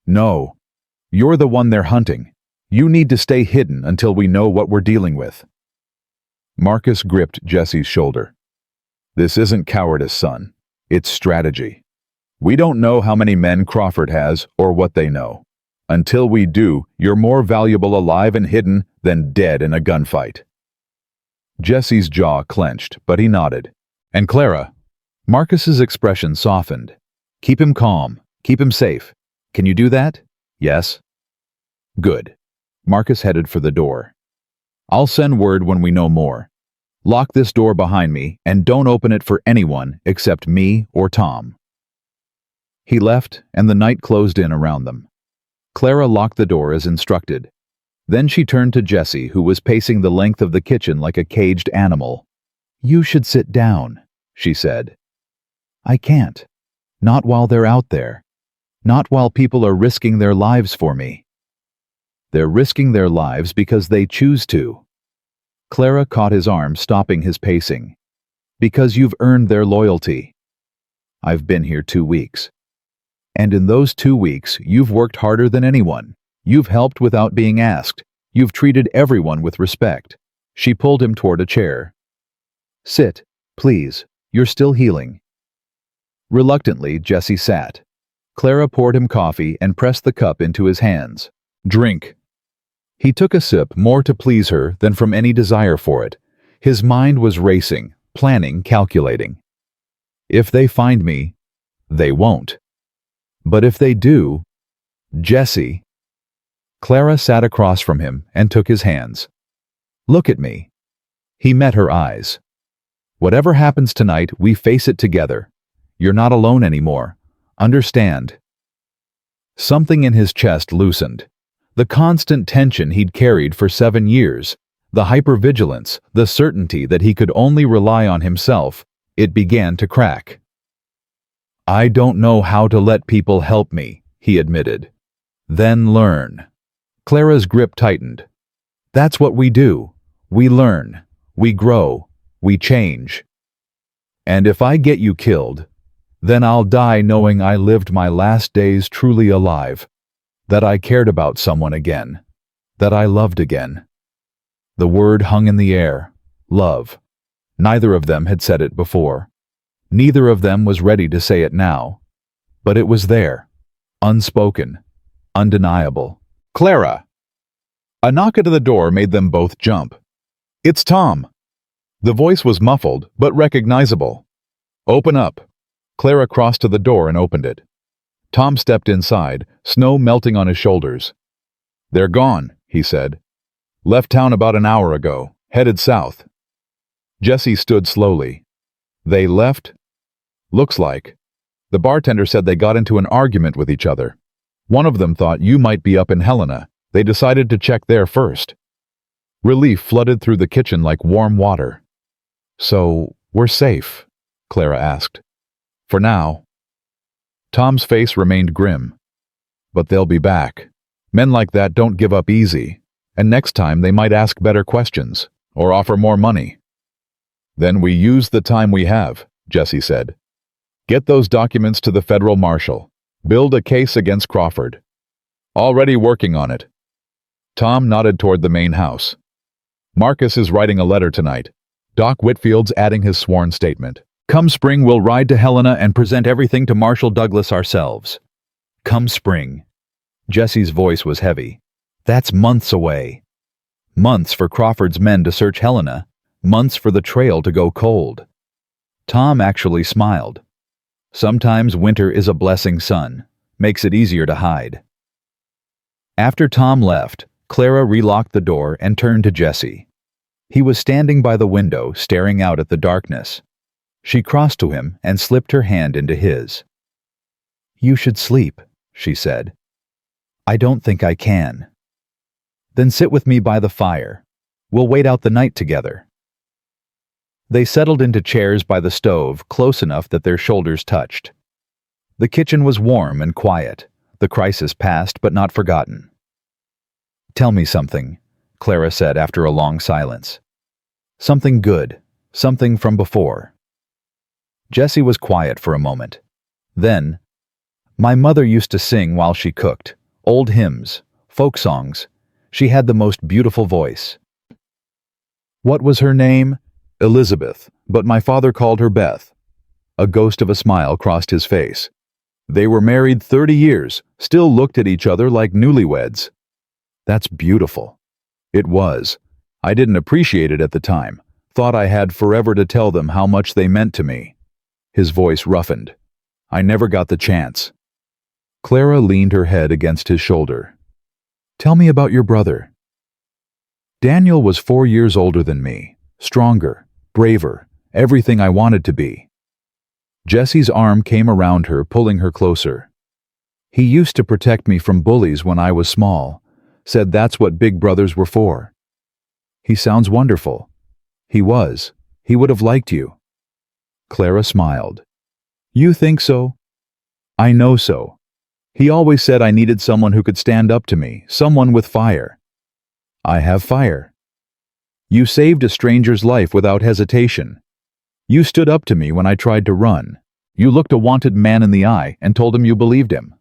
"No. You're the one they're hunting. You need to stay hidden until we know what we're dealing with." Marcus gripped Jesse's shoulder. "This isn't cowardice, son. It's strategy. We don't know how many men Crawford has or what they know. Until we do, you're more valuable alive and hidden than dead in a gunfight." Jesse's jaw clenched, but he nodded. "And Clara?" Marcus's expression softened. "Keep him calm. Keep him safe. Can you do that?" "Yes." "Good." Marcus headed for the door. "I'll send word when we know more. Lock this door behind me and don't open it for anyone except me or Tom." He left, and the night closed in around them. Clara locked the door as instructed. Then she turned to Jesse, who was pacing the length of the kitchen like a caged animal. "You should sit down," she said. "I can't. Not while they're out there. Not while people are risking their lives for me." "They're risking their lives because they choose to." Clara caught his arm, stopping his pacing. "Because you've earned their loyalty." "I've been here 2 weeks. And in those 2 weeks, you've worked harder than anyone. You've helped without being asked. You've treated everyone with respect." She pulled him toward a chair. "Sit, please. You're still healing." Reluctantly, Jesse sat. Clara poured him coffee and pressed the cup into his hands. "Drink." He took a sip, more to please her than from any desire for it. His mind was racing, planning, calculating. "If they find me, they won't. But if they do, Jesse." Clara sat across from him and took his hands. "Look at me." He met her eyes. "Whatever happens tonight, we face it together. You're not alone anymore. Understand?" Something in his chest loosened. The constant tension he'd carried for 7 years, the hypervigilance, the certainty that he could only rely on himself, it began to crack. "I don't know how to let people help me," he admitted. "Then learn." Clara's grip tightened. "That's what we do. We learn. We grow. We change. And if I get you killed, then I'll die knowing I lived my last days truly alive, that I cared about someone again, that I loved again. The word hung in the air, love. Neither of them had said it before. Neither of them was ready to say it now. But it was there, unspoken, undeniable. Clara! A knock at the door made them both jump. It's Tom. The voice was muffled, but recognizable. Open up. Clara crossed to the door and opened it. Tom stepped inside, snow melting on his shoulders. They're gone, he said. Left town about an hour ago, headed south. Jessie stood slowly. They left? Looks like. The bartender said they got into an argument with each other. One of them thought you might be up in Helena. They decided to check there first. Relief flooded through the kitchen like warm water. So, we're safe? Clara asked. For now. Tom's face remained grim. But they'll be back. Men like that don't give up easy, and next time they might ask better questions, or offer more money. Then we use the time we have, Jessie said. Get those documents to the federal marshal. Build a case against Crawford. Already working on it. Tom nodded toward the main house. Marcus is writing a letter tonight. Doc Whitfield's adding his sworn statement. Come spring, we'll ride to Helena and present everything to Marshal Douglas ourselves. Come spring. Jessie's voice was heavy. That's months away. Months for Crawford's men to search Helena. Months for the trail to go cold. Tom actually smiled. Sometimes winter is a blessing, son. Makes it easier to hide. After Tom left, Clara relocked the door and turned to Jessie. He was standing by the window, staring out at the darkness. She crossed to him and slipped her hand into his. You should sleep, she said. I don't think I can. Then sit with me by the fire. We'll wait out the night together. They settled into chairs by the stove, close enough that their shoulders touched. The kitchen was warm and quiet, the crisis past but not forgotten. Tell me something, Clara said after a long silence. Something good, something from before. Jessie was quiet for a moment. Then, my mother used to sing while she cooked, old hymns, folk songs. She had the most beautiful voice. What was her name? Elizabeth, but my father called her Beth. A ghost of a smile crossed his face. They were married 30 years, still looked at each other like newlyweds. That's beautiful. It was. I didn't appreciate it at the time. Thought I had forever to tell them how much they meant to me. His voice roughened. I never got the chance. Clara leaned her head against his shoulder. Tell me about your brother. Daniel was 4 years older than me, stronger, braver, everything I wanted to be. Jessie's arm came around her, pulling her closer. He used to protect me from bullies when I was small, said that's what big brothers were for. He sounds wonderful. He was. He would have liked you. Clara smiled. You think so? I know so. He always said I needed someone who could stand up to me, someone with fire. I have fire. You saved a stranger's life without hesitation. You stood up to me when I tried to run. You looked a wanted man in the eye and told him you believed him.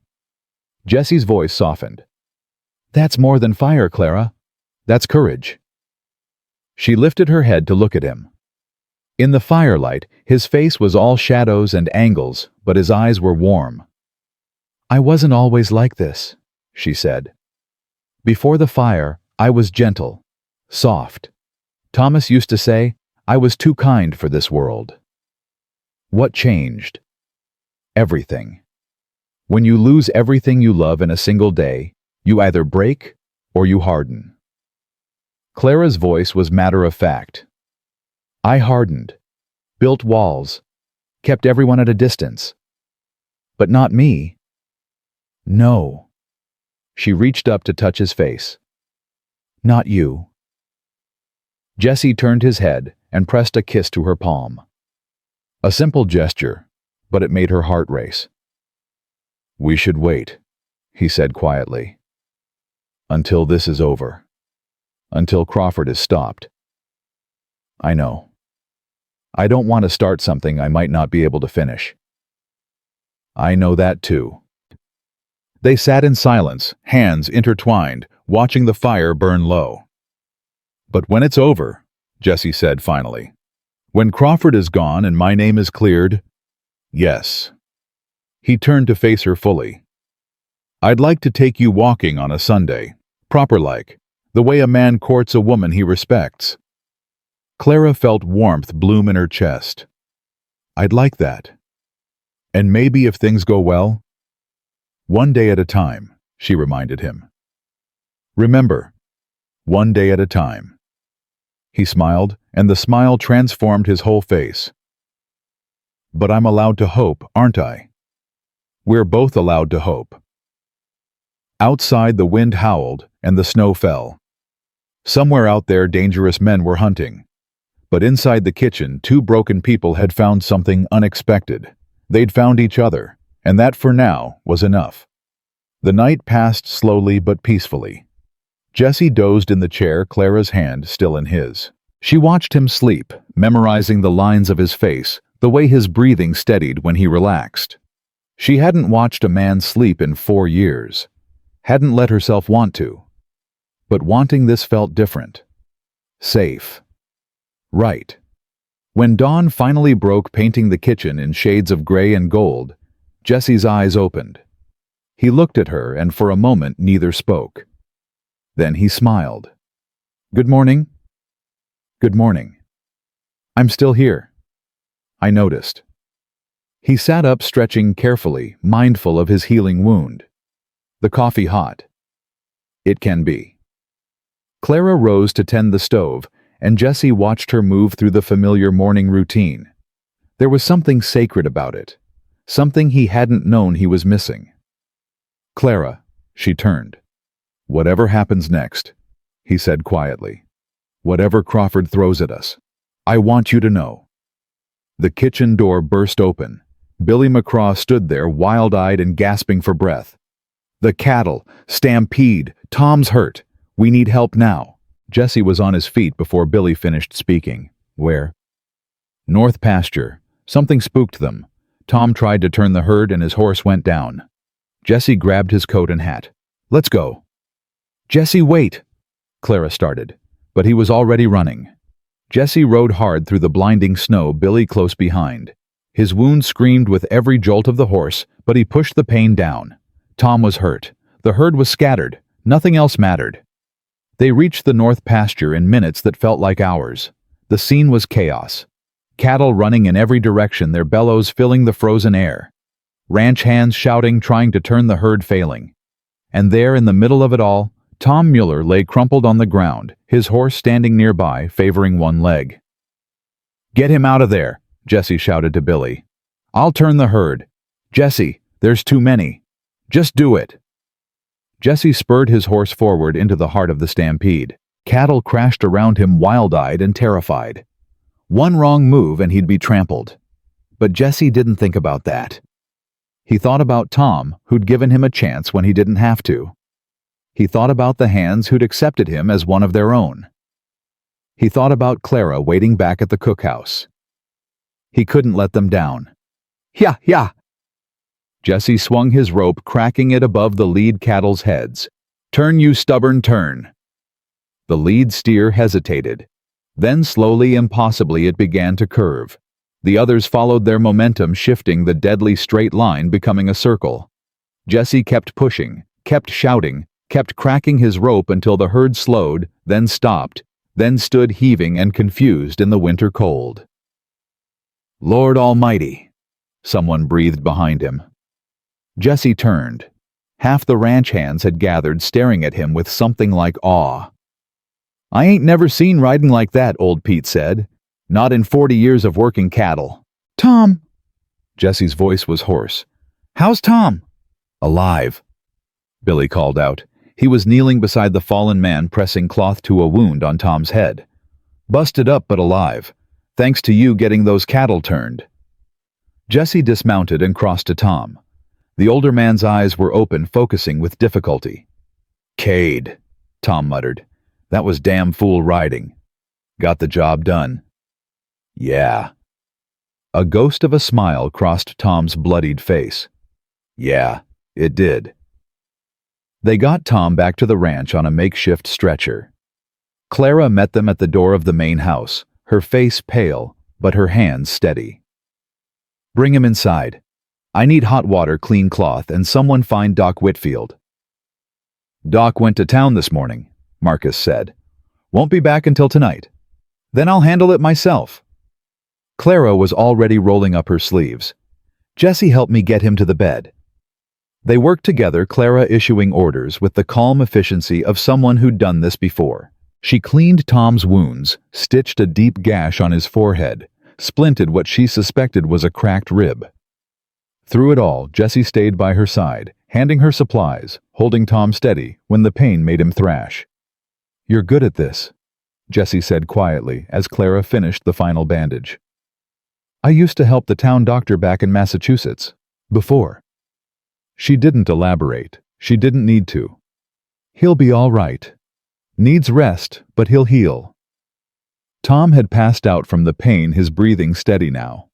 Jessie's voice softened. That's more than fire, Clara. That's courage. She lifted her head to look at him. In the firelight, his face was all shadows and angles, but his eyes were warm. I wasn't always like this, she said. Before the fire, I was gentle, soft. Thomas used to say, I was too kind for this world. What changed? Everything. When you lose everything you love in a single day, you either break or you harden. Clara's voice was matter of fact. I hardened, built walls, kept everyone at a distance. But not me. No. She reached up to touch his face. Not you. Jessie turned his head and pressed a kiss to her palm. A simple gesture, but it made her heart race. We should wait, he said quietly. Until this is over. Until Crawford is stopped. I know. I don't want to start something I might not be able to finish. I know that too. They sat in silence, hands intertwined, watching the fire burn low. But when it's over, Jesse said finally, when Crawford is gone and my name is cleared, yes. He turned to face her fully. I'd like to take you walking on a Sunday, proper-like, the way a man courts a woman he respects. Clara felt warmth bloom in her chest. I'd like that. And maybe if things go well, one day at a time, she reminded him. Remember, one day at a time. He smiled, and the smile transformed his whole face. But I'm allowed to hope, aren't I? We're both allowed to hope. Outside the wind howled, and the snow fell. Somewhere out there dangerous men were hunting. But inside the kitchen, two broken people had found something unexpected. They'd found each other, and that for now was enough. The night passed slowly but peacefully. Jesse dozed in the chair, Clara's hand still in his. She watched him sleep, memorizing the lines of his face, the way his breathing steadied when he relaxed. She hadn't watched a man sleep in 4 years. Hadn't let herself want to. But wanting this felt different. Safe. Right. When dawn finally broke, painting the kitchen in shades of gray and gold, Jesse's eyes opened. He looked at her, and for a moment neither spoke. Then he smiled. Good morning. Good morning. I'm still here. I noticed. He sat up, stretching carefully, mindful of his healing wound. The coffee hot? It can be. Clara rose to tend the stove, and Jesse watched her move through the familiar morning routine. There was something sacred about it, something he hadn't known he was missing. Clara, she turned. Whatever happens next, he said quietly. Whatever Crawford throws at us, I want you to know. The kitchen door burst open. Billy McCraw stood there, wild-eyed and gasping for breath. The cattle, stampede, Tom's hurt. We need help now. Jesse was on his feet before Billy finished speaking. Where? North pasture. Something spooked them. Tom tried to turn the herd and his horse went down. Jesse grabbed his coat and hat. Let's go. Jesse, wait! Clara started, but he was already running. Jesse rode hard through the blinding snow, Billy close behind. His wound screamed with every jolt of the horse, but he pushed the pain down. Tom was hurt. The herd was scattered. Nothing else mattered. They reached the north pasture in minutes that felt like hours. The scene was chaos. Cattle running in every direction, their bellows filling the frozen air. Ranch hands shouting, trying to turn the herd, failing. And there, in the middle of it all, Tom Mueller lay crumpled on the ground, his horse standing nearby, favoring one leg. Get him out of there, Jesse shouted to Billy. I'll turn the herd. Jesse, there's too many. Just do it. Jesse spurred his horse forward into the heart of the stampede. Cattle crashed around him, wild-eyed and terrified. One wrong move and he'd be trampled. But Jesse didn't think about that. He thought about Tom, who'd given him a chance when he didn't have to. He thought about the hands who'd accepted him as one of their own. He thought about Clara waiting back at the cookhouse. He couldn't let them down. Yeah. Jesse swung his rope, cracking it above the lead cattle's heads. Turn, you stubborn, turn. The lead steer hesitated. Then slowly, impossibly, it began to curve. The others followed their momentum, shifting, the deadly straight line becoming a circle. Jesse kept pushing, kept shouting, kept cracking his rope until the herd slowed, then stopped, then stood heaving and confused in the winter cold. Lord Almighty, someone breathed behind him. Jesse turned. Half the ranch hands had gathered, staring at him with something like awe. I ain't never seen riding like that, old Pete said. Not in 40 years of working cattle. Tom! Jesse's voice was hoarse. How's Tom? Alive, Billy called out. He was kneeling beside the fallen man, pressing cloth to a wound on Tom's head. Busted up but alive, thanks to you getting those cattle turned. Jesse dismounted and crossed to Tom. The older man's eyes were open, focusing with difficulty. Cade, Tom muttered. That was damn fool riding. Got the job done. Yeah. A ghost of a smile crossed Tom's bloodied face. Yeah, it did. They got Tom back to the ranch on a makeshift stretcher. Clara met them at the door of the main house, her face pale, but her hands steady. Bring him inside. I need hot water, clean cloth, and someone find Doc Whitfield. Doc went to town this morning, Marcus said. Won't be back until tonight. Then I'll handle it myself. Clara was already rolling up her sleeves. Jesse helped me get him to the bed. They worked together, Clara issuing orders with the calm efficiency of someone who'd done this before. She cleaned Tom's wounds, stitched a deep gash on his forehead, splinted what she suspected was a cracked rib. Through it all, Jesse stayed by her side, handing her supplies, holding Tom steady when the pain made him thrash. You're good at this, Jesse said quietly as Clara finished the final bandage. I used to help the town doctor back in Massachusetts. Before. She didn't elaborate. She didn't need to. He'll be all right. Needs rest, but he'll heal. Tom had passed out from the pain, his breathing steady now.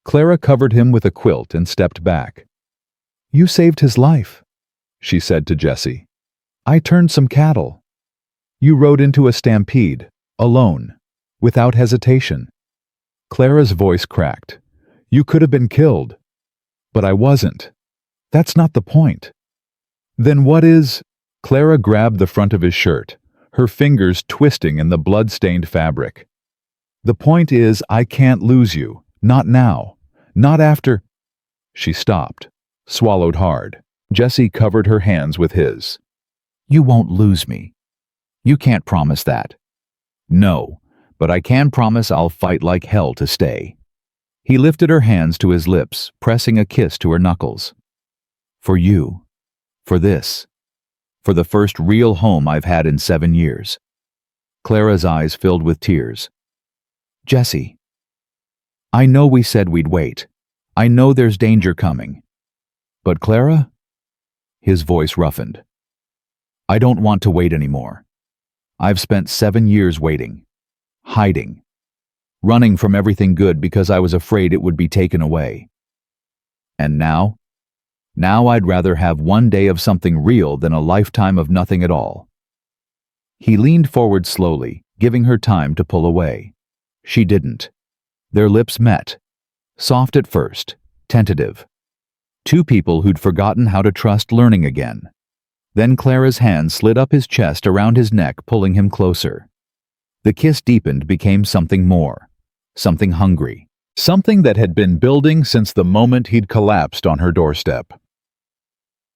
Clara covered him with a quilt and stepped back. You saved his life, she said to Jesse. I turned some cattle. You rode into a stampede, alone, without hesitation. Clara's voice cracked. You could have been killed. But I wasn't. That's not the point. Then what is? Clara grabbed the front of his shirt, her fingers twisting in the blood-stained fabric. The point is, I can't lose you. Not now. Not after. She stopped, swallowed hard. Jesse covered her hands with his. You won't lose me. You can't promise that. No, but I can promise I'll fight like hell to stay. He lifted her hands to his lips, pressing a kiss to her knuckles. For you. For this. For the first real home I've had in 7 years. Clara's eyes filled with tears. Jesse. I know we said we'd wait. I know there's danger coming. But Clara? His voice roughened. I don't want to wait anymore. I've spent 7 years waiting. Hiding. Running from everything good because I was afraid it would be taken away. And now? Now I'd rather have 1 day of something real than a lifetime of nothing at all. He leaned forward slowly, giving her time to pull away. She didn't. Their lips met. Soft at first, tentative. Two people who'd forgotten how to trust learning again. Then Clara's hand slid up his chest around his neck, pulling him closer. The kiss deepened, became something more. Something hungry. Something that had been building since the moment he'd collapsed on her doorstep.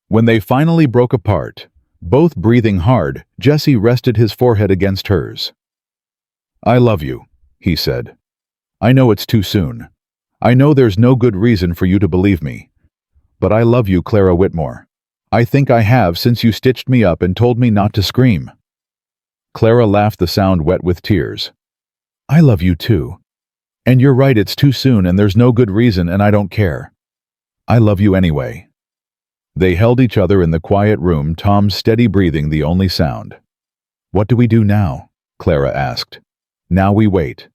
When they finally broke apart, both breathing hard, Jesse rested his forehead against hers. I love you, he said. I know it's too soon. I know there's no good reason for you to believe me. But I love you, Clara Whitmore. I think I have since you stitched me up and told me not to scream. Clara laughed, the sound wet with tears. I love you too. And you're right, it's too soon and there's no good reason and I don't care. I love you anyway. They held each other in the quiet room, Tom's steady breathing the only sound. What do we do now? Clara asked. Now we wait.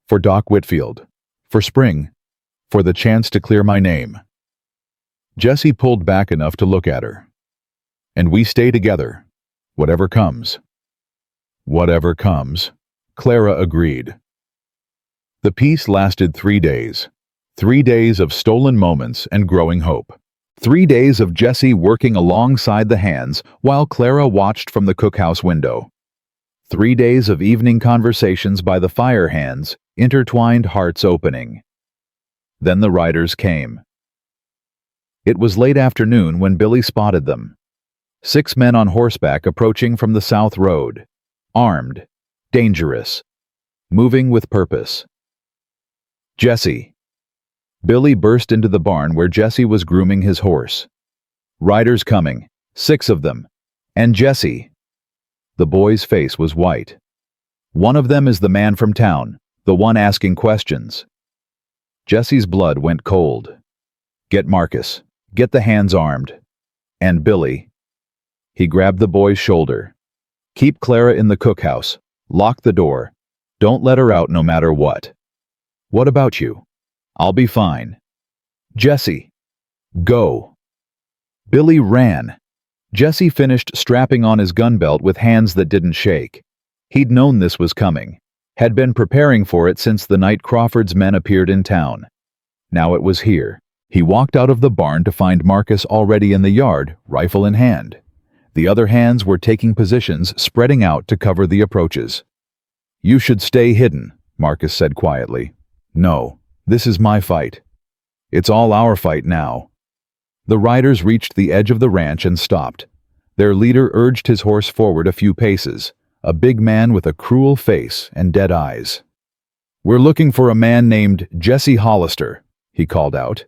For Doc Whitfield. For spring. For the chance to clear my name. Jesse pulled back enough to look at her. And we stay together. Whatever comes. Whatever comes. Clara agreed. The peace lasted 3 days. 3 days of stolen moments and growing hope. 3 days of Jesse working alongside the hands while Clara watched from the cookhouse window. 3 days of evening conversations by the fire hands, intertwined hearts opening. Then the riders came. It was late afternoon when Billy spotted them. 6 men on horseback approaching from the south road. Armed. Dangerous. Moving with purpose. Jesse. Billy burst into the barn where Jesse was grooming his horse. Riders coming. 6 of them. And Jesse. The boy's face was white. One of them is the man from town, the one asking questions. Jesse's blood went cold. Get Marcus. Get the hands armed. And Billy. He grabbed the boy's shoulder. Keep Clara in the cookhouse. Lock the door. Don't let her out no matter what. What about you? I'll be fine. Jesse, go. Billy ran. Jesse finished strapping on his gun belt with hands that didn't shake. He'd known this was coming, had been preparing for it since the night Crawford's men appeared in town. Now it was here. He walked out of the barn to find Marcus already in the yard, rifle in hand. The other hands were taking positions, spreading out to cover the approaches. You should stay hidden, Marcus said quietly. No, this is my fight. It's all our fight now. The riders reached the edge of the ranch and stopped. Their leader urged his horse forward a few paces, a big man with a cruel face and dead eyes. We're looking for a man named Jesse Hollister, he called out.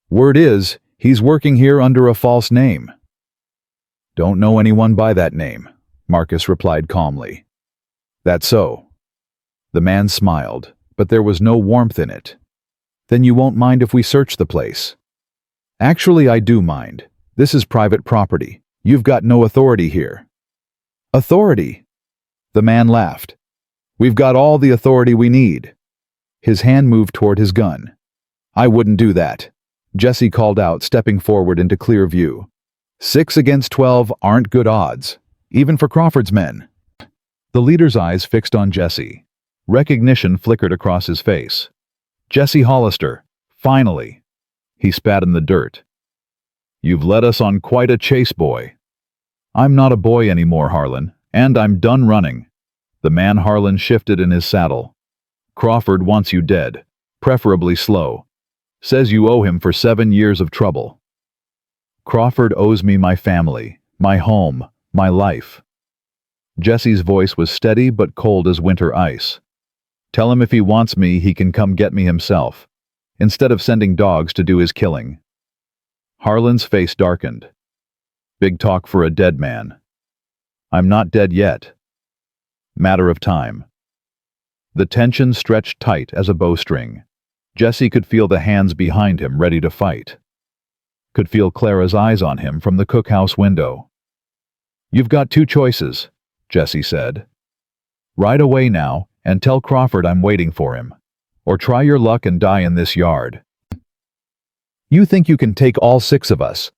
Word is, he's working here under a false name. Don't know anyone by that name, Marcus replied calmly. That's so. The man smiled, but there was no warmth in it. Then you won't mind if we search the place? Actually, I do mind. This is private property. You've got no authority here. Authority? The man laughed. We've got all the authority we need. His hand moved toward his gun. I wouldn't do that, Jesse called out, stepping forward into clear view. 6 against 12 aren't good odds, even for Crawford's men. The leader's eyes fixed on Jesse. Recognition flickered across his face. Jesse Hollister, finally. He spat in the dirt. You've led us on quite a chase, boy. I'm not a boy anymore, Harlan, and I'm done running. The man Harlan shifted in his saddle. Crawford wants you dead, preferably slow. Says you owe him for 7 years of trouble. Crawford owes me my family, my home, my life. Jesse's voice was steady but cold as winter ice. Tell him if he wants me, he can come get me himself, instead of sending dogs to do his killing. Harlan's face darkened. Big talk for a dead man. I'm not dead yet. Matter of time. The tension stretched tight as a bowstring. Jesse could feel the hands behind him ready to fight. Could feel Clara's eyes on him from the cookhouse window. You've got 2 choices, Jesse said. Ride away now and tell Crawford I'm waiting for him. Or try your luck and die in this yard. You think you can take all 6 of us?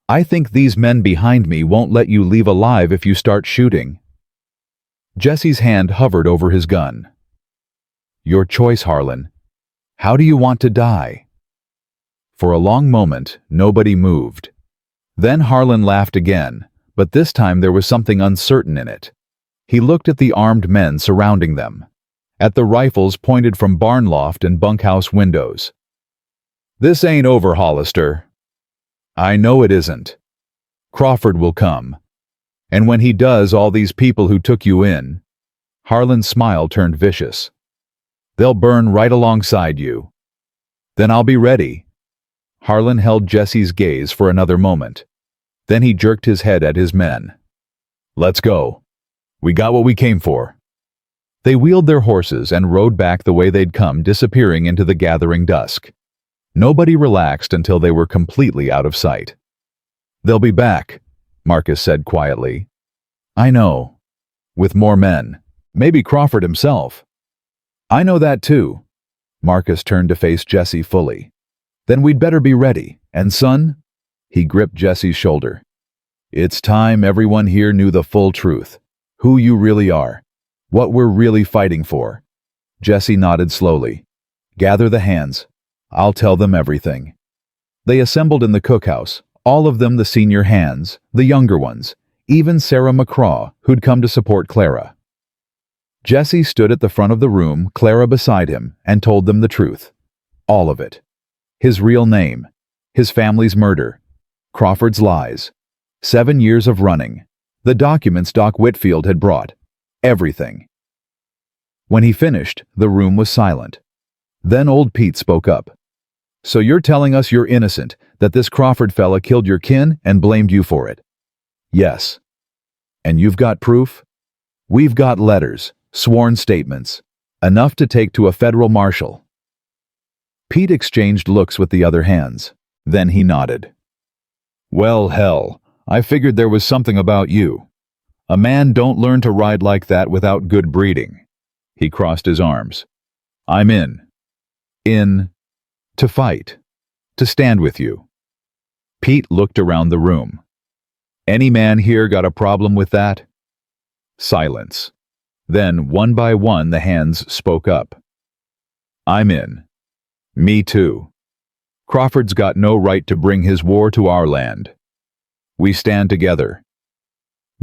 I think these men behind me won't let you leave alive if you start shooting. Jesse's hand hovered over his gun. Your choice, Harlan. How do you want to die? For a long moment, nobody moved. Then Harlan laughed again, but this time there was something uncertain in it. He looked at the armed men surrounding them, at the rifles pointed from barn loft and bunkhouse windows. This ain't over, Hollister. I know it isn't. Crawford will come. And when he does, all these people who took you in, Harlan's smile turned vicious. They'll burn right alongside you. Then I'll be ready. Harlan held Jesse's gaze for another moment. Then he jerked his head at his men. Let's go. We got what we came for. They wheeled their horses and rode back the way they'd come, disappearing into the gathering dusk. Nobody relaxed until they were completely out of sight. They'll be back, Marcus said quietly. I know. With more men. Maybe Crawford himself. I know that too. Marcus turned to face Jesse fully. Then we'd better be ready. And son? He gripped Jesse's shoulder. It's time everyone here knew the full truth. Who you really are. What we're really fighting for. Jesse nodded slowly. Gather the hands. I'll tell them everything. They assembled in the cookhouse, all of them the senior hands, the younger ones, even Sarah McCraw, who'd come to support Clara. Jesse stood at the front of the room, Clara beside him, and told them the truth. All of it. His real name, his family's murder, Crawford's lies, 7 years of running, the documents Doc Whitfield had brought, everything. When he finished, the room was silent. Then old Pete spoke up. So you're telling us you're innocent, that this Crawford fella killed your kin and blamed you for it? Yes. And you've got proof? We've got letters, sworn statements, enough to take to a federal marshal. Pete exchanged looks with the other hands. Then he nodded. Well, hell, I figured there was something about you. A man don't learn to ride like that without good breeding. He crossed his arms. I'm in. In to fight, to stand with you. Pete looked around the room. Any man here got a problem with that? Silence. Then, one by one, the hands spoke up. I'm in. Me too. Crawford's got no right to bring his war to our land. We stand together.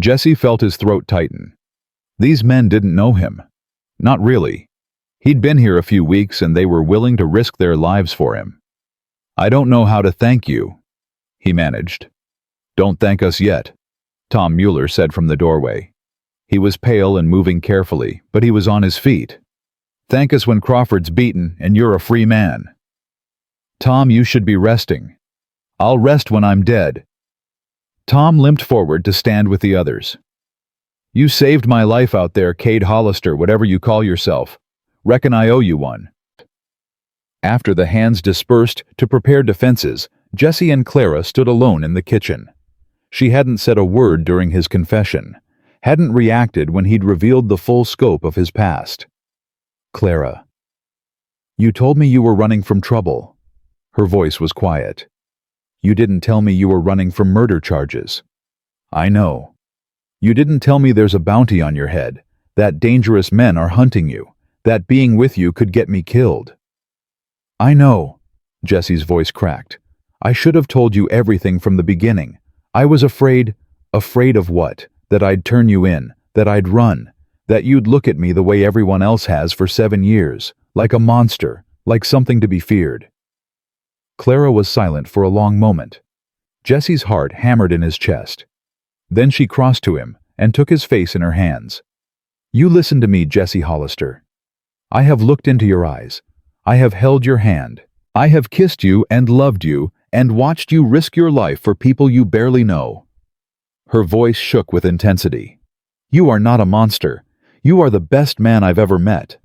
Jesse felt his throat tighten. These men didn't know him. Not really. He'd been here a few weeks and they were willing to risk their lives for him. I don't know how to thank you, he managed. Don't thank us yet, Tom Mueller said from the doorway. He was pale and moving carefully, but he was on his feet. Thank us when Crawford's beaten and you're a free man. Tom, you should be resting. I'll rest when I'm dead. Tom limped forward to stand with the others. You saved my life out there, Cade Hollister, whatever you call yourself. Reckon I owe you one. After the hands dispersed to prepare defenses, Jesse and Clara stood alone in the kitchen. She hadn't said a word during his confession, hadn't reacted when he'd revealed the full scope of his past. Clara. You told me you were running from trouble. Her voice was quiet. You didn't tell me you were running from murder charges. I know. You didn't tell me there's a bounty on your head, that dangerous men are hunting you, that being with you could get me killed. I know, Jesse's voice cracked. I should have told you everything from the beginning. I was afraid. Afraid of what? That I'd turn you in, that I'd run, that you'd look at me the way everyone else has for 7 years, like a monster, like something to be feared. Clara was silent for a long moment. Jesse's heart hammered in his chest. Then she crossed to him and took his face in her hands. You listen to me, Jesse Hollister. I have looked into your eyes. I have held your hand. I have kissed you and loved you and watched you risk your life for people you barely know. Her voice shook with intensity. You are not a monster. You are the best man I've ever met.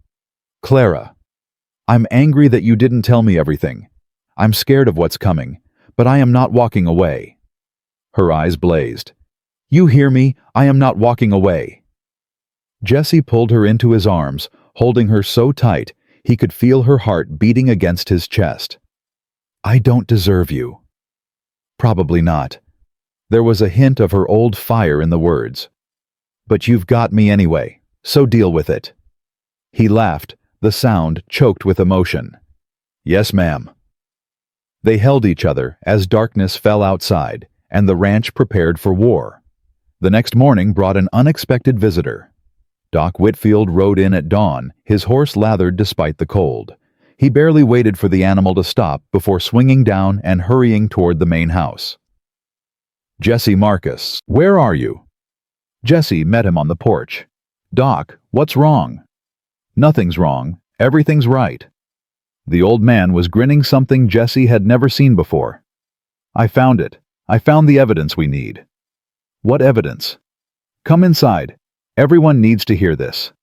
Clara, I'm angry that you didn't tell me everything. I'm scared of what's coming, but I am not walking away. Her eyes blazed. You hear me? I am not walking away. Jesse pulled her into his arms, holding her so tight he could feel her heart beating against his chest. I don't deserve you. Probably not. There was a hint of her old fire in the words. But you've got me anyway, so deal with it. He laughed, the sound choked with emotion. Yes, ma'am. They held each other as darkness fell outside, and the ranch prepared for war. The next morning brought an unexpected visitor. Doc Whitfield rode in at dawn, his horse lathered despite the cold. He barely waited for the animal to stop before swinging down and hurrying toward the main house. Jesse Marcus, where are you? Jesse met him on the porch. Doc, what's wrong? Nothing's wrong. Everything's right. The old man was grinning something Jesse had never seen before. I found it. I found the evidence we need. What evidence? Come inside. Everyone needs to hear this.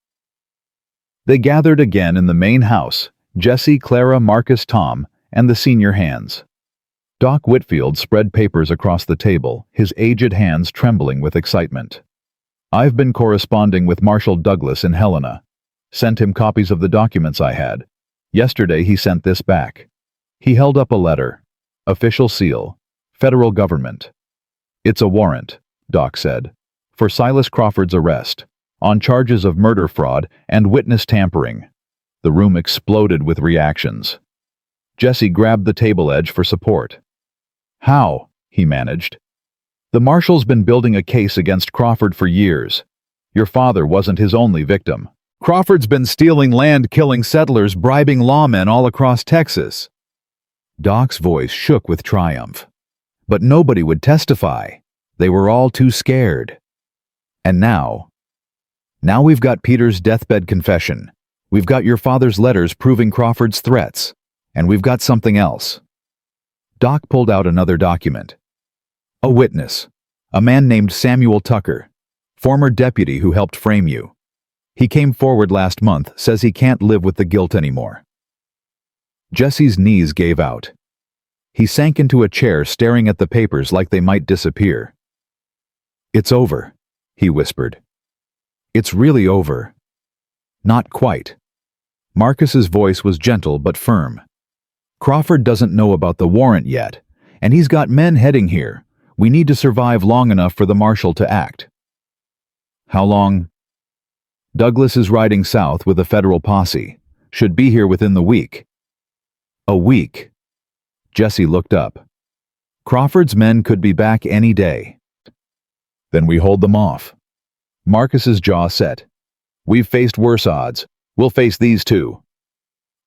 They gathered again in the main house, Jesse, Clara, Marcus, Tom, and the senior hands. Doc Whitfield spread papers across the table, his aged hands trembling with excitement. I've been corresponding with Marshal Douglas in Helena. Sent him copies of the documents I had. Yesterday he sent this back. He held up a letter. Official seal. Federal government. It's a warrant, Doc said, for Silas Crawford's arrest, on charges of murder fraud and witness tampering. The room exploded with reactions. Jesse grabbed the table edge for support. How? He managed. The marshal's been building a case against Crawford for years. Your father wasn't his only victim. Crawford's been stealing land, killing settlers, bribing lawmen all across Texas. Doc's voice shook with triumph. But nobody would testify. They were all too scared. And now we've got Peter's deathbed confession. We've got your father's letters proving Crawford's threats. And we've got something else. Doc pulled out another document. A witness. A man named Samuel Tucker, former deputy who helped frame you. He came forward last month, says he can't live with the guilt anymore. Jesse's knees gave out. He sank into a chair, staring at the papers like they might disappear. It's over, he whispered. It's really over. Not quite. Marcus's voice was gentle but firm. "Crawford doesn't know about the warrant yet, and he's got men heading here. We need to survive long enough for the marshal to act." "How long?" "Douglas is riding south with a federal posse. Should be here within the week." "A week?" Jesse looked up. "Crawford's men could be back any day." "Then we hold them off." Marcus's jaw set. "We've faced worse odds. We'll face these too."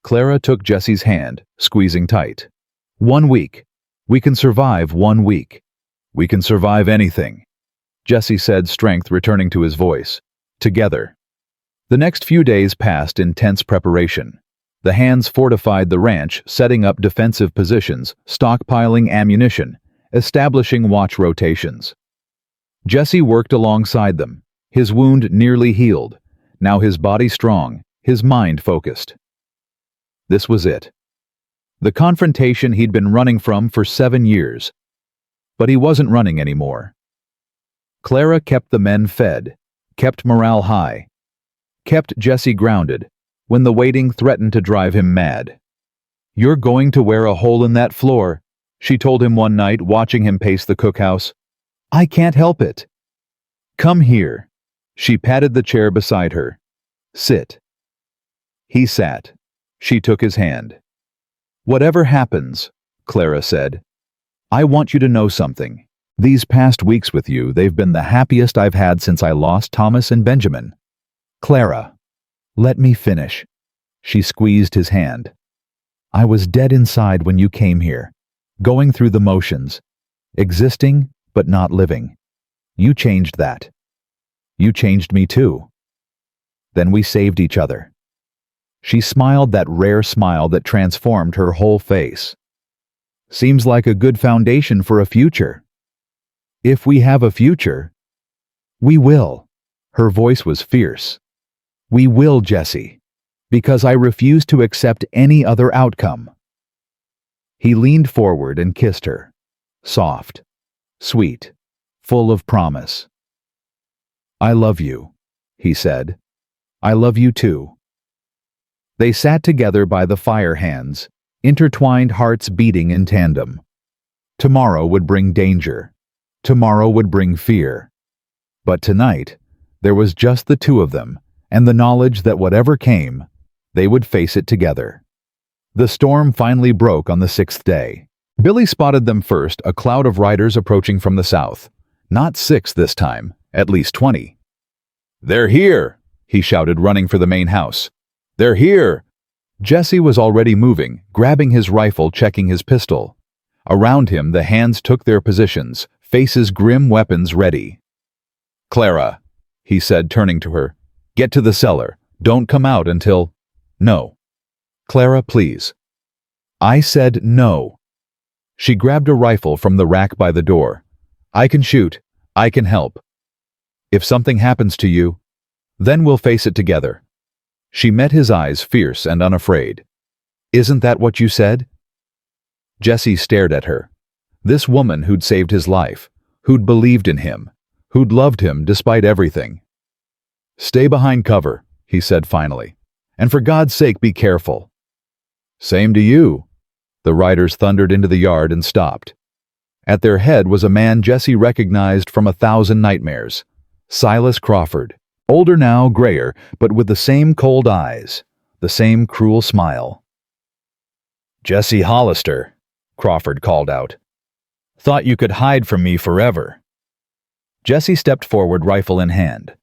Clara took Jesse's hand, squeezing tight. "1 week. We can survive 1 week." "We can survive anything," Jesse said, strength returning to his voice. "Together." The next few days passed in tense preparation. The hands fortified the ranch, setting up defensive positions, stockpiling ammunition, establishing watch rotations. Jesse worked alongside them, his wound nearly healed, now his body strong, his mind focused. This was it. The confrontation he'd been running from for 7 years. But he wasn't running anymore. Clara kept the men fed, kept morale high, kept Jesse grounded when the waiting threatened to drive him mad. "You're going to wear a hole in that floor," she told him one night, watching him pace the cookhouse. "I can't help it." "Come here." She patted the chair beside her. "Sit." He sat. She took his hand. "Whatever happens," Clara said, "I want you to know something. These past weeks with you, they've been the happiest I've had since I lost Thomas and Benjamin." "Clara, let me finish." She squeezed his hand. "I was dead inside when you came here, going through the motions, existing but not living. You changed that. You changed me too. Then we saved each other." She smiled that rare smile that transformed her whole face. "Seems like a good foundation for a future." "If we have a future." "We will." Her voice was fierce. "We will, Jesse, because I refuse to accept any other outcome." He leaned forward and kissed her. Soft, sweet, full of promise. "I love you," he said. "I love you too." They sat together by the fire hands, intertwined hearts beating in tandem. Tomorrow would bring danger. Tomorrow would bring fear. But tonight, there was just the two of them, and the knowledge that whatever came, they would face it together. The storm finally broke on the 6th day. Billy spotted them first, a cloud of riders approaching from the south. Not 6 this time, at least 20. "They're here!" he shouted, running for the main house. "They're here!" Jesse was already moving, grabbing his rifle, checking his pistol. Around him, the hands took their positions, faces grim, weapons ready. "Clara," he said, turning to her, "get to the cellar. Don't come out until—" "No." "Clara, please." "I said no." She grabbed a rifle from the rack by the door. "I can shoot. I can help. If something happens to you, then we'll face it together." She met his eyes, fierce and unafraid. "Isn't that what you said?" Jesse stared at her. This woman who'd saved his life, who'd believed in him, who'd loved him despite everything. "Stay behind cover," he said finally. "And for God's sake, be careful." "Same to you." The riders thundered into the yard and stopped. At their head was a man Jesse recognized from 1,000 nightmares. Silas Crawford. Older now, grayer, but with the same cold eyes, the same cruel smile. "Jesse Hollister," Crawford called out. "Thought you could hide from me forever." Jesse stepped forward, rifle in hand.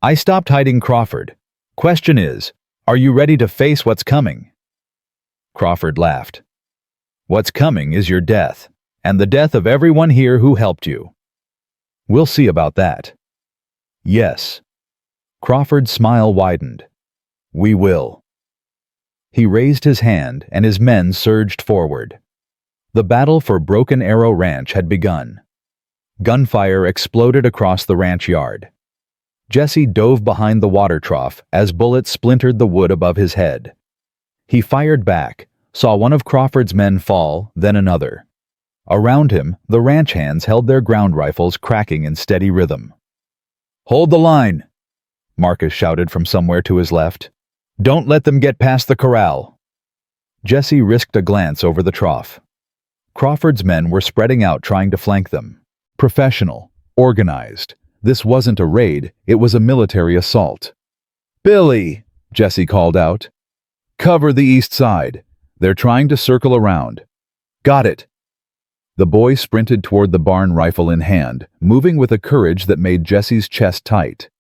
"I stopped hiding, Crawford. Question is, are you ready to face what's coming?" Crawford laughed. "What's coming is your death, and the death of everyone here who helped you. We'll see about that." "Yes." Crawford's smile widened. "We will." He raised his hand, and his men surged forward. The battle for Broken Arrow Ranch had begun. Gunfire exploded across the ranch yard. Jesse dove behind the water trough as bullets splintered the wood above his head. He fired back, saw one of Crawford's men fall, then another. Around him, the ranch hands held their ground rifles, cracking in steady rhythm. "Hold the line!" Marcus shouted from somewhere to his left. Don't let them get past the corral. Jesse risked a glance over the trough. Crawford's men were spreading out trying to flank them. Professional, organized. This wasn't a raid, it was a military assault. "Billy!" Jesse called out. "Cover the east side. They're trying to circle around." "Got it." The boy sprinted toward the barn, rifle in hand, moving with a courage that made Jesse's chest tight.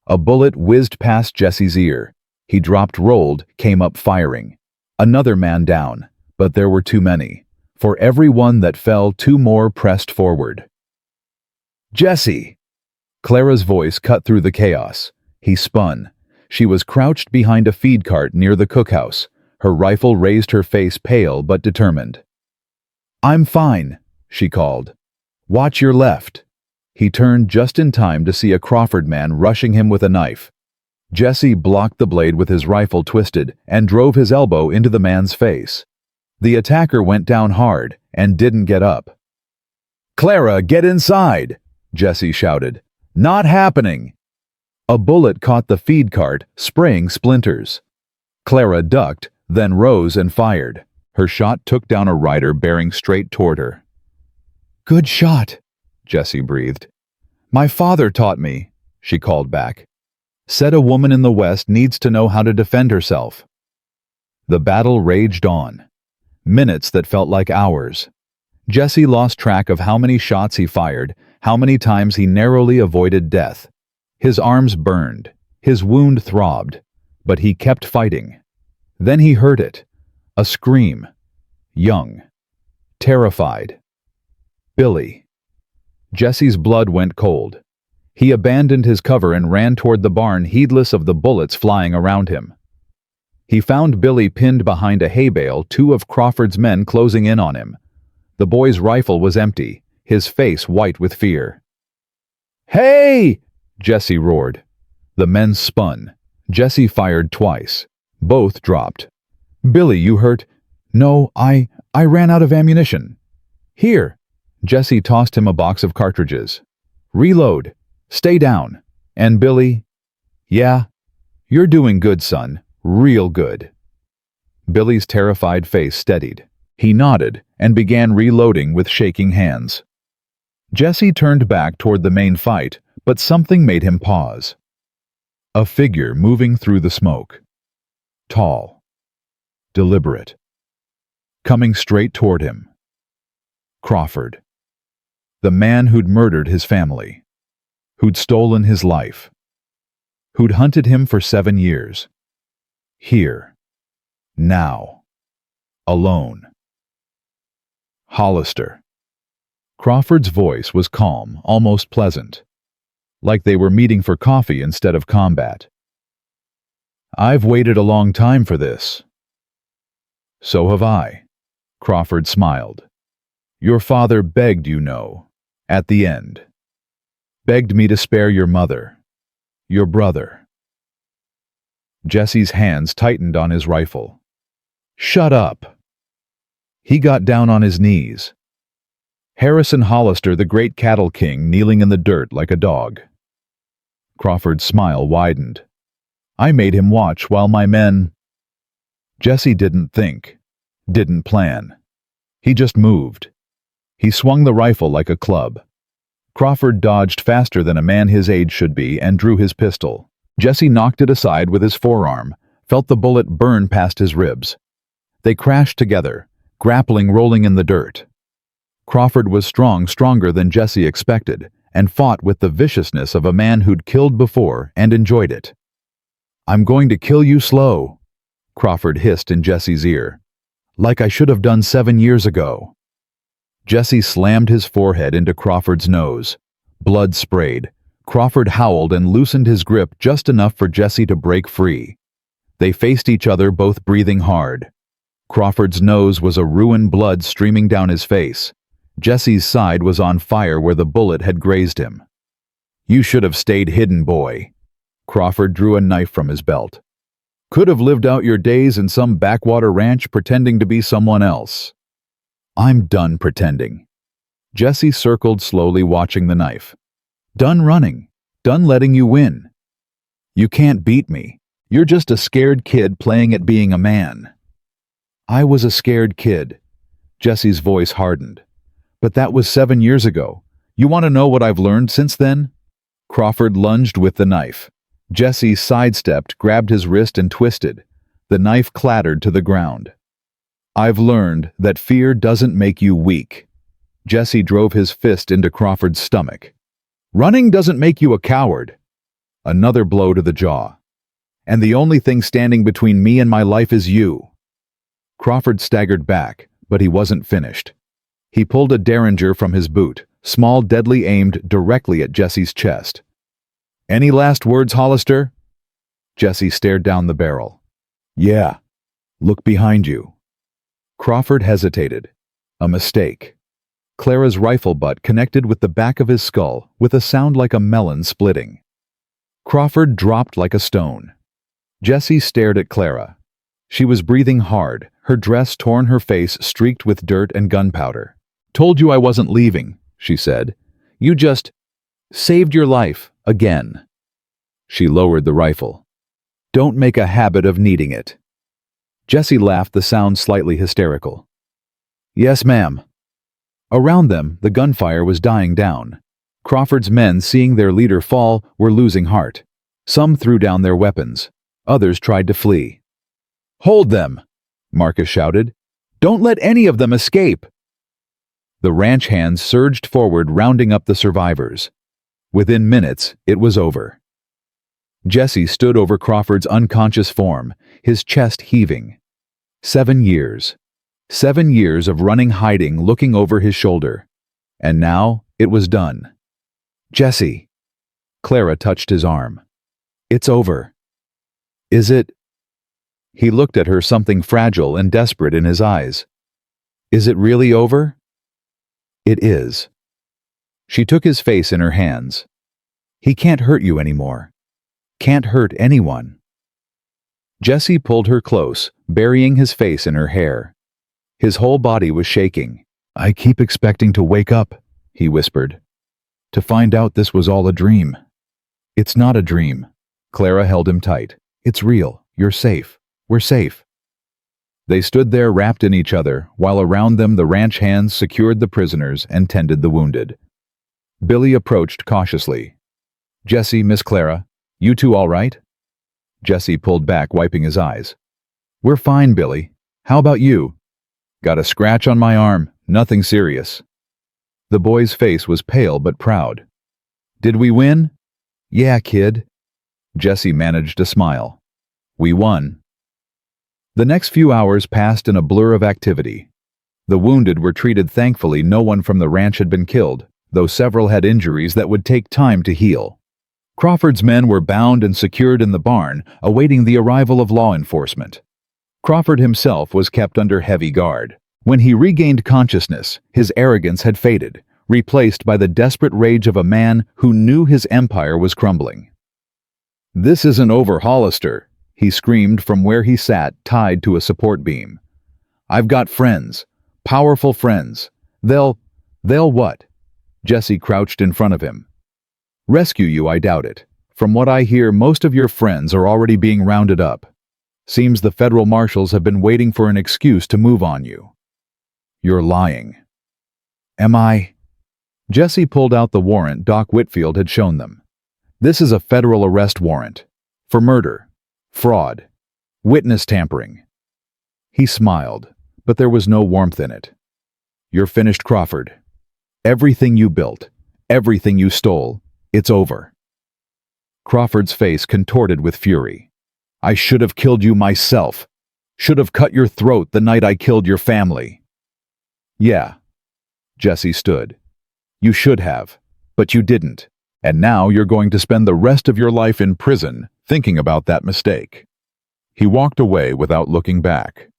A bullet whizzed past Jesse's ear. He dropped, rolled, came up firing. Another man down, but there were too many. For every one that fell, two more pressed forward. "Jesse!" Clara's voice cut through the chaos. He spun. She was crouched behind a feed cart near the cookhouse. Her rifle raised, her face pale but determined. "I'm fine," she called. "Watch your left." He turned just in time to see a Crawford man rushing him with a knife. Jesse blocked the blade with his rifle twisted and drove his elbow into the man's face. The attacker went down hard and didn't get up. "Clara, get inside!" Jesse shouted. "Not happening!" A bullet caught the feed cart, spraying splinters. Clara ducked, then rose and fired. Her shot took down a rider bearing straight toward her. "Good shot," Jesse breathed. "My father taught me," she called back. "Said a woman in the West needs to know how to defend herself." The battle raged on. Minutes that felt like hours. Jesse lost track of how many shots he fired, how many times he narrowly avoided death. His arms burned, his wound throbbed, but he kept fighting. Then he heard it. A scream. Young. Terrified. "Billy." Jesse's blood went cold. He abandoned his cover and ran toward the barn, heedless of the bullets flying around him. He found Billy pinned behind a hay bale, two of Crawford's men closing in on him. The boy's rifle was empty, his face white with fear. "Hey!" Jesse roared. The men spun. Jesse fired twice. Both dropped. "Billy, you hurt?" "No, I ran out of ammunition." "Here." Jesse tossed him a box of cartridges. "Reload. Stay down." "And Billy?" "Yeah. You're doing good, son. Real good." Billy's terrified face steadied. He nodded and began reloading with shaking hands. Jesse turned back toward the main fight, but something made him pause. A figure moving through the smoke. Tall. Deliberate. Coming straight toward him. Crawford. The man who'd murdered his family. Who'd stolen his life. Who'd hunted him for 7 years. Here. Now. Alone. Hollister. Crawford's voice was calm, almost pleasant. Like they were meeting for coffee instead of combat. "I've waited a long time for this." "So have I." Crawford smiled. "Your father begged, you know, at the end. Begged me to spare your mother, your brother." Jesse's hands tightened on his rifle. "Shut up." He got down on his knees. Harrison Hollister, the great cattle king, kneeling in the dirt like a dog. Crawford's smile widened. "I made him watch while my men—" Jesse didn't think, didn't plan. He just moved. He swung the rifle like a club. Crawford dodged faster than a man his age should be and drew his pistol. Jesse knocked it aside with his forearm, felt the bullet burn past his ribs. They crashed together, grappling, rolling in the dirt. Crawford was strong, stronger than Jesse expected, and fought with the viciousness of a man who'd killed before and enjoyed it. "I'm going to kill you slow," Crawford hissed in Jesse's ear. "Like I should have done 7 years ago." Jesse slammed his forehead into Crawford's nose. Blood sprayed. Crawford howled and loosened his grip just enough for Jesse to break free. They faced each other, both breathing hard. Crawford's nose was a ruin, blood streaming down his face. Jesse's side was on fire where the bullet had grazed him. "You should have stayed hidden, boy." Crawford drew a knife from his belt. "Could have lived out your days in some backwater ranch pretending to be someone else." "I'm done pretending." Jesse circled slowly, watching the knife. "Done running. Done letting you win. You can't beat me. You're just a scared kid playing at being a man." "I was a scared kid." Jesse's voice hardened. "But that was 7 years ago. You want to know what I've learned since then?" Crawford lunged with the knife. Jesse sidestepped, grabbed his wrist and twisted. The knife clattered to the ground. "I've learned that fear doesn't make you weak." Jesse drove his fist into Crawford's stomach. "Running doesn't make you a coward." Another blow to the jaw. "And the only thing standing between me and my life is you." Crawford staggered back, but he wasn't finished. He pulled a derringer from his boot, small, deadly, aimed directly at Jesse's chest. "Any last words, Hollister?" Jesse stared down the barrel. "Yeah. Look behind you." Crawford hesitated. A mistake. Clara's rifle butt connected with the back of his skull with a sound like a melon splitting. Crawford dropped like a stone. Jesse stared at Clara. She was breathing hard, her dress torn, her face streaked with dirt and gunpowder. "Told you I wasn't leaving," she said. "You just saved your life again." She lowered the rifle. "Don't make a habit of needing it." Jesse laughed, the sound slightly hysterical. "Yes, ma'am." Around them, the gunfire was dying down. Crawford's men, seeing their leader fall, were losing heart. Some threw down their weapons. Others tried to flee. "Hold them!" Marcus shouted. "Don't let any of them escape!" The ranch hands surged forward, rounding up the survivors. Within minutes, it was over. Jesse stood over Crawford's unconscious form, his chest heaving. 7 years. 7 years of running, hiding, looking over his shoulder. And now, it was done. "Jesse." Clara touched his arm. "It's over." "Is it?" He looked at her, something fragile and desperate in his eyes. "Is it really over?" "It is." She took his face in her hands. "He can't hurt you anymore. Can't hurt anyone." Jesse pulled her close, burying his face in her hair. His whole body was shaking. "I keep expecting to wake up," he whispered. "To find out this was all a dream." "It's not a dream." Clara held him tight. "It's real. You're safe. We're safe." They stood there wrapped in each other, while around them the ranch hands secured the prisoners and tended the wounded. Billy approached cautiously. "Jesse, Miss Clara, you two all right?" Jesse pulled back, wiping his eyes. "We're fine, Billy. How about you?" "Got a scratch on my arm. Nothing serious." The boy's face was pale but proud. "Did we win?" "Yeah, kid." Jesse managed a smile. "We won." The next few hours passed in a blur of activity. The wounded were treated. Thankfully, no one from the ranch had been killed, though several had injuries that would take time to heal. Crawford's men were bound and secured in the barn, awaiting the arrival of law enforcement. Crawford himself was kept under heavy guard. When he regained consciousness, his arrogance had faded, replaced by the desperate rage of a man who knew his empire was crumbling. "This isn't over, Hollister," he screamed from where he sat, tied to a support beam. "I've got friends, powerful friends. They'll what?" Jesse crouched in front of him. "Rescue you, I doubt it. From what I hear, most of your friends are already being rounded up. Seems the federal marshals have been waiting for an excuse to move on you." "You're lying." "Am I?" Jesse pulled out the warrant Doc Whitfield had shown them. "This is a federal arrest warrant. For murder. Fraud. Witness tampering." He smiled, but there was no warmth in it. "You're finished, Crawford. Everything you built, everything you stole, it's over." Crawford's face contorted with fury. "I should have killed you myself. Should have cut your throat the night I killed your family." "Yeah." Jesse stood. "You should have, but you didn't. And now you're going to spend the rest of your life in prison thinking about that mistake." He walked away without looking back.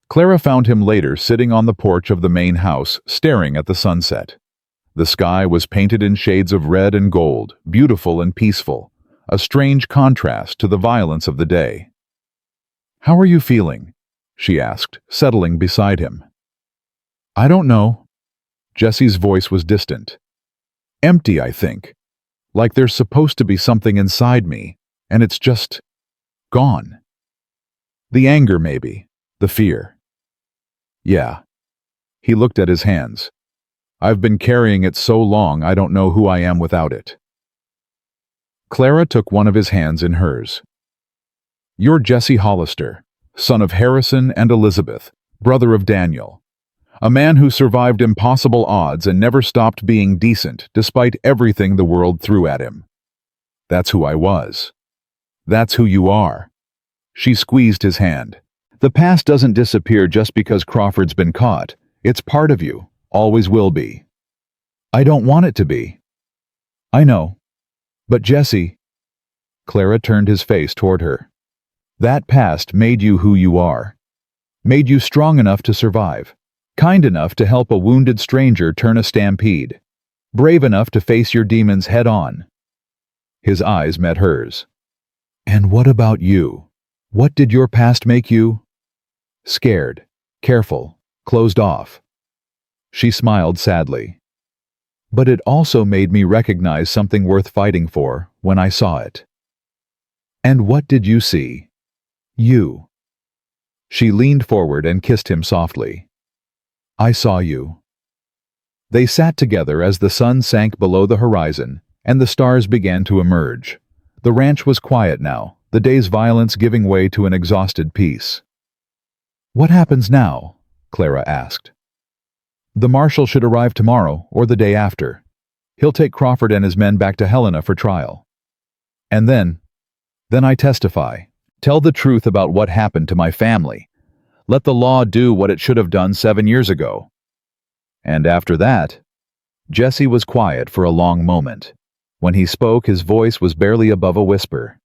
Clara found him later sitting on the porch of the main house, staring at the sunset. The sky was painted in shades of red and gold, beautiful and peaceful, a strange contrast to the violence of the day. "How are you feeling?" she asked, settling beside him. "I don't know." Jesse's voice was distant. "Empty, I think. Like there's supposed to be something inside me, and it's just Gone. The anger, maybe. The fear. Yeah. He looked at his hands. I've been carrying it so long I don't know who I am without it. Clara took one of his hands in hers. You're Jesse Hollister, son of Harrison and Elizabeth, brother of Daniel. A man who survived impossible odds and never stopped being decent despite everything the world threw at him. That's who I was. That's who you are. She squeezed his hand. The past doesn't disappear just because Crawford's been caught. It's part of you, always will be. I don't want it to be. I know. But Jesse... Clara turned his face toward her. That past made you who you are. Made you strong enough to survive. Kind enough to help a wounded stranger turn a stampede. Brave enough to face your demons head on. His eyes met hers. And what about you? What did your past make you? Scared, careful, closed off. She smiled sadly. But it also made me recognize something worth fighting for when I saw it. And what did you see? You. She leaned forward and kissed him softly. I saw you. They sat together as the sun sank below the horizon and the stars began to emerge. The ranch was quiet now, the day's violence giving way to an exhausted peace. What happens now? Clara asked. The marshal should arrive tomorrow or the day after. He'll take Crawford and his men back to Helena for trial. And then I testify. Tell the truth about what happened to my family. Let the law do what it should have done 7 years ago. And after that, Jesse was quiet for a long moment. When he spoke, his voice was barely above a whisper.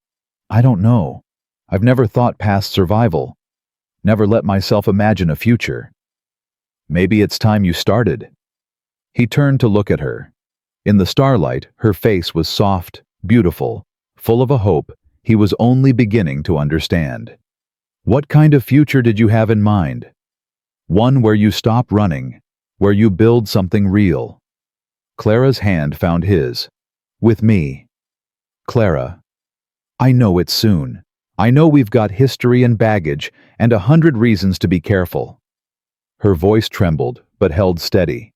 I don't know. I've never thought past survival. Never let myself imagine a future. Maybe it's time you started. He turned to look at her. In the starlight, her face was soft, beautiful, full of a hope he was only beginning to understand. What kind of future did you have in mind? One where you stop running, where you build something real. Clara's hand found his. With me. Clara. I know it's soon. I know we've got history and baggage and 100 reasons to be careful. Her voice trembled, but held steady.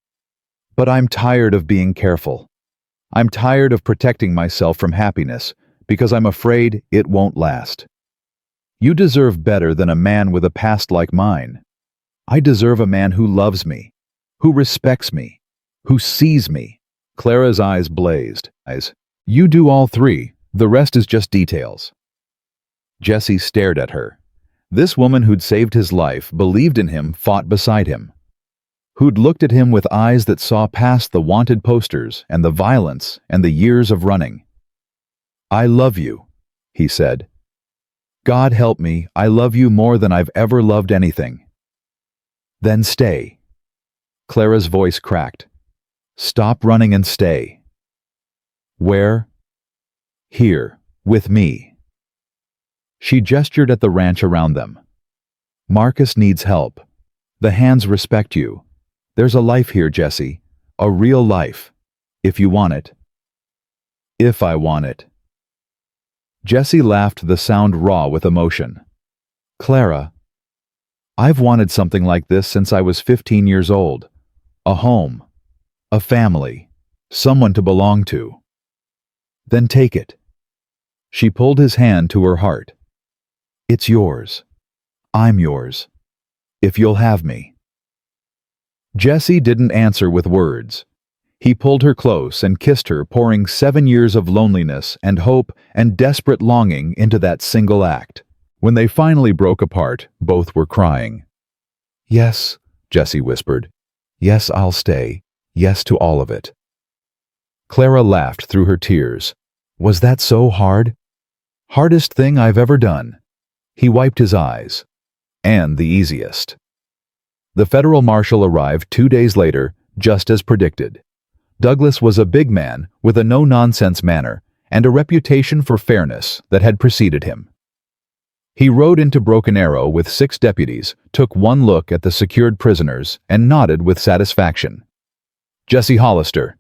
But I'm tired of being careful. I'm tired of protecting myself from happiness because I'm afraid it won't last. You deserve better than a man with a past like mine. I deserve a man who loves me, who respects me, who sees me. Clara's eyes blazed. You do all three, the rest is just details. Jesse stared at her. This woman who'd saved his life, believed in him, fought beside him. Who'd looked at him with eyes that saw past the wanted posters and the violence and the years of running. I love you, he said. God help me, I love you more than I've ever loved anything. Then stay. Clara's voice cracked. Stop running and stay. Where? Here, with me. She gestured at the ranch around them. Marcus needs help. The hands respect you. There's a life here, Jesse. A real life. If you want it. If I want it. Jesse laughed, the sound raw with emotion. Clara, I've wanted something like this since I was 15 years old. A home. A family. Someone to belong to. Then take it. She pulled his hand to her heart. It's yours. I'm yours. If you'll have me. Jesse didn't answer with words. He pulled her close and kissed her, pouring 7 years of loneliness and hope and desperate longing into that single act. When they finally broke apart, both were crying. Yes, Jesse whispered. Yes, I'll stay. Yes to all of it. Clara laughed through her tears. Was that so hard? Hardest thing I've ever done. He wiped his eyes. And the easiest. The federal marshal arrived 2 days later, just as predicted. Douglas was a big man with a no-nonsense manner and a reputation for fairness that had preceded him. He rode into Broken Arrow with 6 deputies, took one look at the secured prisoners, and nodded with satisfaction. Jesse Hollister.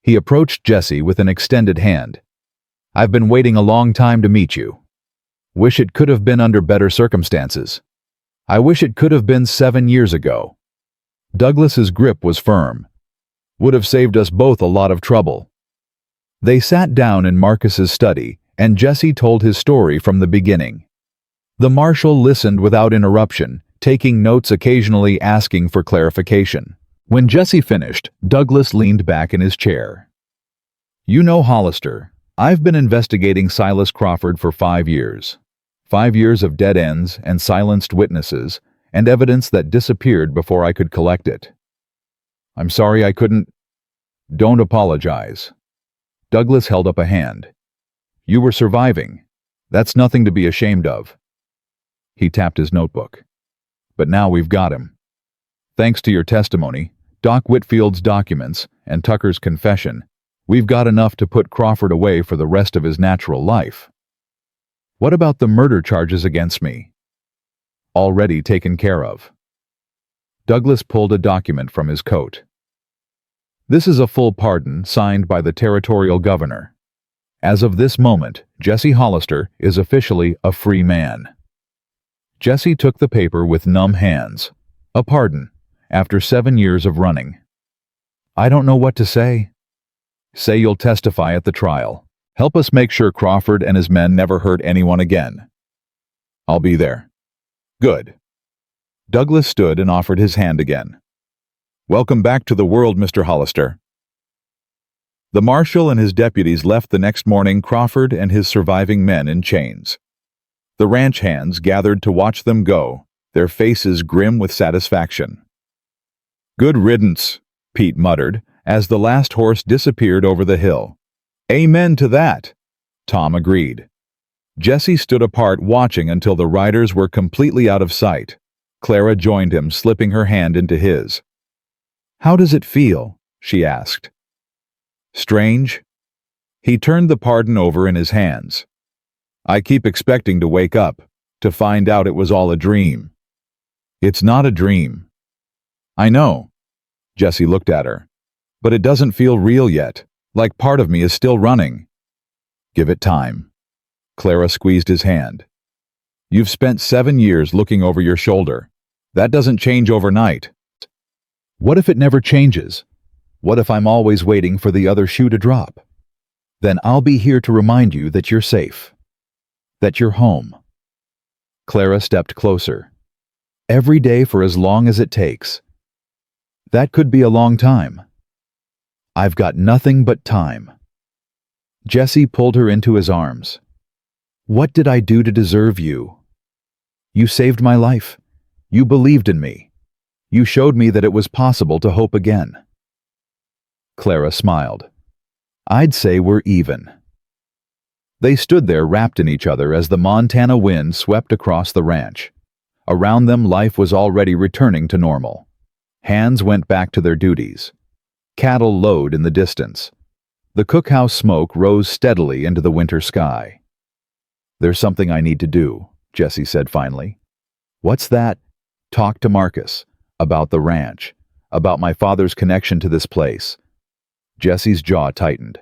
He approached Jesse with an extended hand. I've been waiting a long time to meet you. Wish it could have been under better circumstances. I wish it could have been 7 years ago. Douglas's grip was firm. Would have saved us both a lot of trouble. They sat down in Marcus's study, and Jesse told his story from the beginning. The marshal listened without interruption, taking notes, occasionally asking for clarification. When Jesse finished, Douglas leaned back in his chair. You know, Hollister, I've been investigating Silas Crawford for 5 years. 5 years of dead ends and silenced witnesses, and evidence that disappeared before I could collect it. I'm sorry I couldn't. Don't apologize. Douglas held up a hand. You were surviving. That's nothing to be ashamed of. He tapped his notebook. But now we've got him. Thanks to your testimony, Doc Whitfield's documents, and Tucker's confession, we've got enough to put Crawford away for the rest of his natural life. What about the murder charges against me? Already taken care of. Douglas pulled a document from his coat. This is a full pardon signed by the territorial governor. As of this moment, Jesse Hollister is officially a free man. Jesse took the paper with numb hands. A pardon, after 7 years of running. I don't know what to say. Say you'll testify at the trial. Help us make sure Crawford and his men never hurt anyone again. I'll be there. Good. Douglas stood and offered his hand again. Welcome back to the world, Mr. Hollister. The marshal and his deputies left the next morning, Crawford and his surviving men in chains. The ranch hands gathered to watch them go, their faces grim with satisfaction. Good riddance, Pete muttered, as the last horse disappeared over the hill. Amen to that, Tom agreed. Jesse stood apart watching until the riders were completely out of sight. Clara joined him, slipping her hand into his. How does it feel? She asked. Strange. He turned the pardon over in his hands. I keep expecting to wake up, to find out it was all a dream. It's not a dream. I know. Jesse looked at her. But it doesn't feel real yet, like part of me is still running. Give it time. Clara squeezed his hand. You've spent 7 years looking over your shoulder. That doesn't change overnight. What if it never changes? What if I'm always waiting for the other shoe to drop? Then I'll be here to remind you that you're safe. That you're home. Clara stepped closer. Every day for as long as it takes. That could be a long time. I've got nothing but time. Jesse pulled her into his arms. What did I do to deserve you? You saved my life. You believed in me. You showed me that it was possible to hope again. Clara smiled. I'd say we're even. They stood there wrapped in each other as the Montana wind swept across the ranch. Around them, life was already returning to normal. Hands went back to their duties. Cattle lowed in the distance. The cookhouse smoke rose steadily into the winter sky. There's something I need to do, Jesse said finally. What's that? Talk to Marcus. About the ranch. About my father's connection to this place. Jesse's jaw tightened.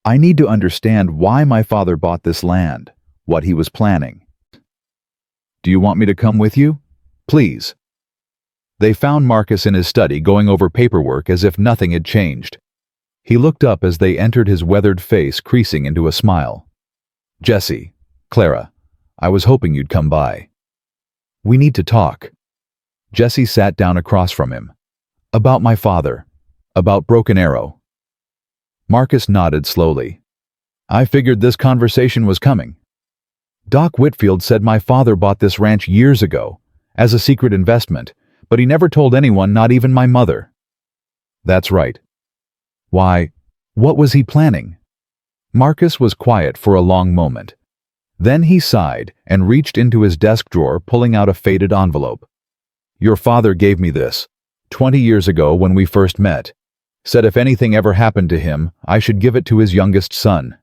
I need to understand why my father bought this land, what he was planning. Do you want me to come with you? Please. They found Marcus in his study going over paperwork as if nothing had changed. He looked up as they entered, his weathered face creasing into a smile. Jesse, Clara, I was hoping you'd come by. We need to talk. Jesse sat down across from him. About my father. About Broken Arrow. Marcus nodded slowly. I figured this conversation was coming. Doc Whitfield said my father bought this ranch years ago, as a secret investment, but he never told anyone, not even my mother. That's right. Why, what was he planning? Marcus was quiet for a long moment. Then he sighed and reached into his desk drawer, pulling out a faded envelope. Your father gave me this, 20 years ago when we first met. Said if anything ever happened to him, I should give it to his youngest son.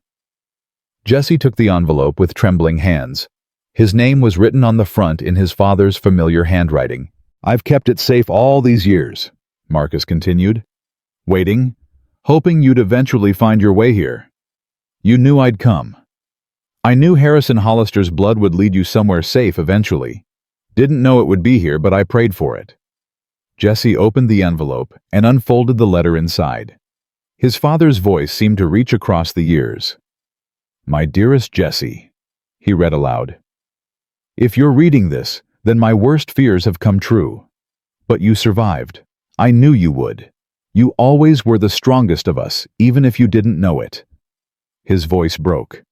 Jesse took the envelope with trembling hands. His name was written on the front in his father's familiar handwriting. I've kept it safe all these years, Marcus continued. Waiting, hoping you'd eventually find your way here. You knew I'd come. I knew Harrison Hollister's blood would lead you somewhere safe eventually. Didn't know it would be here, but I prayed for it." Jesse opened the envelope and unfolded the letter inside. His father's voice seemed to reach across the years. "My dearest Jesse," he read aloud. "If you're reading this, then my worst fears have come true. But you survived. I knew you would. You always were the strongest of us, even if you didn't know it." His voice broke.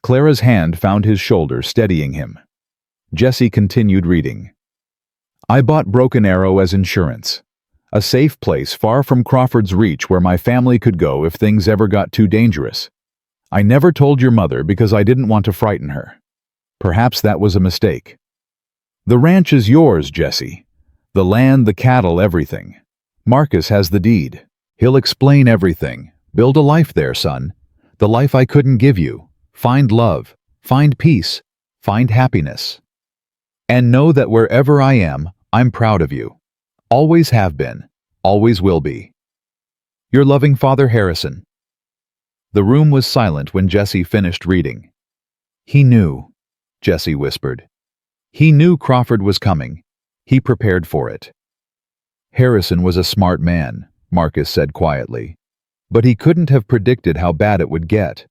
Clara's hand found his shoulder, steadying him. Jesse continued reading. "I bought Broken Arrow as insurance. A safe place far from Crawford's reach where my family could go if things ever got too dangerous. I never told your mother because I didn't want to frighten her. Perhaps that was a mistake. The ranch is yours, Jesse. The land, the cattle, everything. Marcus has the deed. He'll explain everything. Build a life there, son. The life I couldn't give you. Find love. Find peace. Find happiness. And know that wherever I am, I'm proud of you. Always have been. Always will be. Your loving father, Harrison." The room was silent when Jesse finished reading. "He knew," Jesse whispered. "He knew Crawford was coming. He prepared for it." "Harrison was a smart man," Marcus said quietly. "But he couldn't have predicted how bad it would get.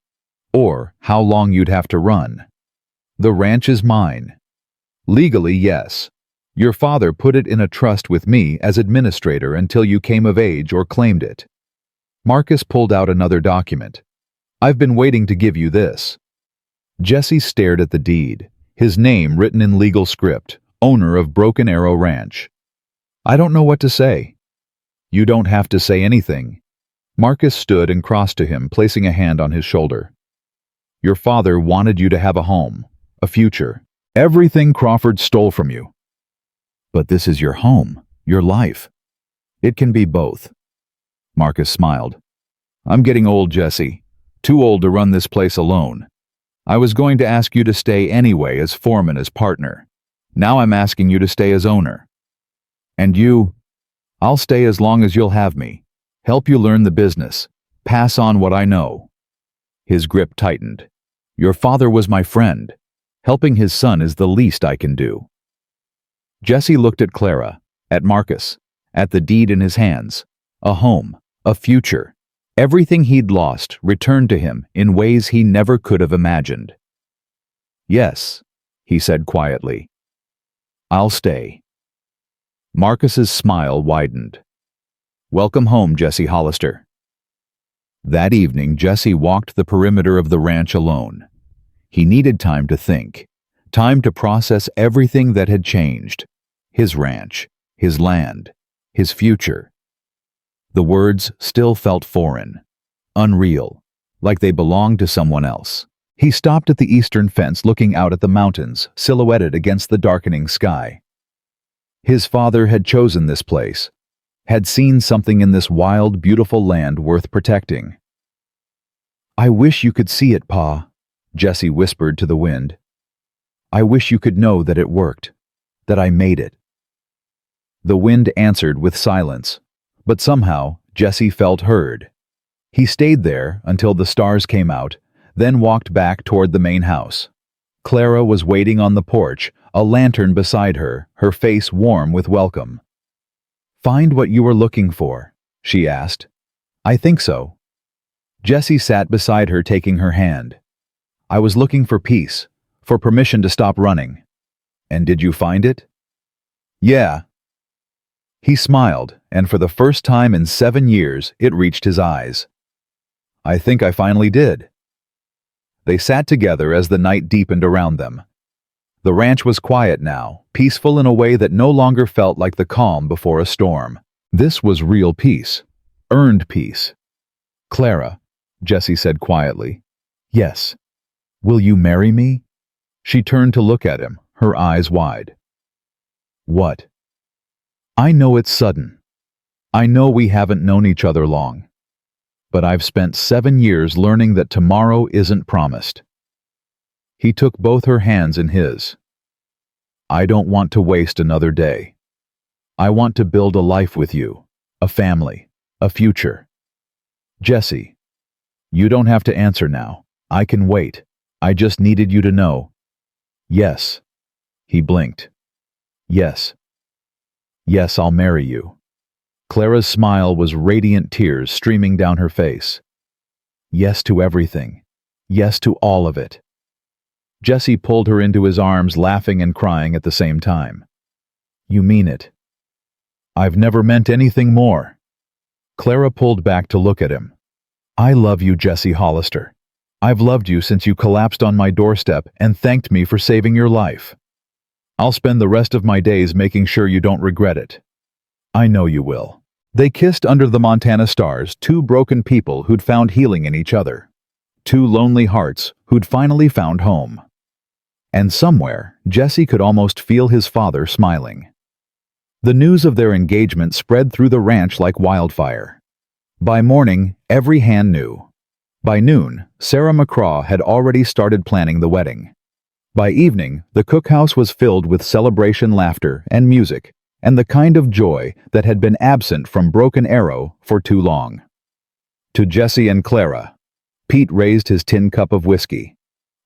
Or how long you'd have to run. The ranch is mine. Legally, yes. Your father put it in a trust with me as administrator until you came of age or claimed it." Marcus pulled out another document. "I've been waiting to give you this." Jesse stared at the deed, his name written in legal script, owner of Broken Arrow Ranch. "I don't know what to say." "You don't have to say anything." Marcus stood and crossed to him, placing a hand on his shoulder. "Your father wanted you to have a home, a future, everything Crawford stole from you. But this is your home, your life. It can be both." Marcus smiled. "I'm getting old, Jesse. Too old to run this place alone. I was going to ask you to stay anyway as foreman, as partner. Now I'm asking you to stay as owner. And you? I'll stay as long as you'll have me. Help you learn the business. Pass on what I know." His grip tightened. "Your father was my friend. Helping his son is the least I can do." Jesse looked at Clara, at Marcus, at the deed in his hands. A home, a future. Everything he'd lost returned to him in ways he never could have imagined. "Yes," he said quietly. "I'll stay." Marcus's smile widened. "Welcome home, Jesse Hollister." That evening, Jesse walked the perimeter of the ranch alone. He needed time to think, time to process everything that had changed. His ranch, his land, his future. The words still felt foreign, unreal, like they belonged to someone else. He stopped at the eastern fence, looking out at the mountains, silhouetted against the darkening sky. His father had chosen this place, had seen something in this wild, beautiful land worth protecting. "I wish you could see it, Pa," Jesse whispered to the wind. "I wish you could know that it worked, that I made it." The wind answered with silence, but somehow Jesse felt heard. He stayed there until the stars came out, then walked back toward the main house. Clara was waiting on the porch, a lantern beside her, her face warm with welcome. "Find what you were looking for?" she asked. "I think so." Jesse sat beside her, taking her hand. "I was looking for peace, for permission to stop running." "And did you find it?" "Yeah." He smiled, and for the first time in 7 years, it reached his eyes. "I think I finally did." They sat together as the night deepened around them. The ranch was quiet now, peaceful in a way that no longer felt like the calm before a storm. This was real peace, earned peace. "Clara," Jesse said quietly. "Yes. Will you marry me?" She turned to look at him, her eyes wide. "What?" "I know it's sudden. I know we haven't known each other long. But I've spent 7 years learning that tomorrow isn't promised." He took both her hands in his. "I don't want to waste another day. I want to build a life with you, a family, a future." "Jesse, you don't have to answer now. I can wait. I just needed you to know. Yes. He blinked. Yes. Yes, I'll marry you. Clara's smile was radiant, tears streaming down her face. Yes to everything. Yes to all of it. Jesse pulled her into his arms, laughing and crying at the same time. You mean it. I've never meant anything more. Clara pulled back to look at him. I love you, Jesse Hollister. I've loved you since you collapsed on my doorstep and thanked me for saving your life. I'll spend the rest of my days making sure you don't regret it. I know you will. They kissed under the Montana stars, two broken people who'd found healing in each other. Two lonely hearts who'd finally found home. And somewhere, Jesse could almost feel his father smiling. The news of their engagement spread through the ranch like wildfire. By morning, every hand knew. By noon, Sarah McCraw had already started planning the wedding. By evening, the cookhouse was filled with celebration, laughter, and music, and the kind of joy that had been absent from Broken Arrow for too long. To Jesse and Clara, Pete raised his tin cup of whiskey.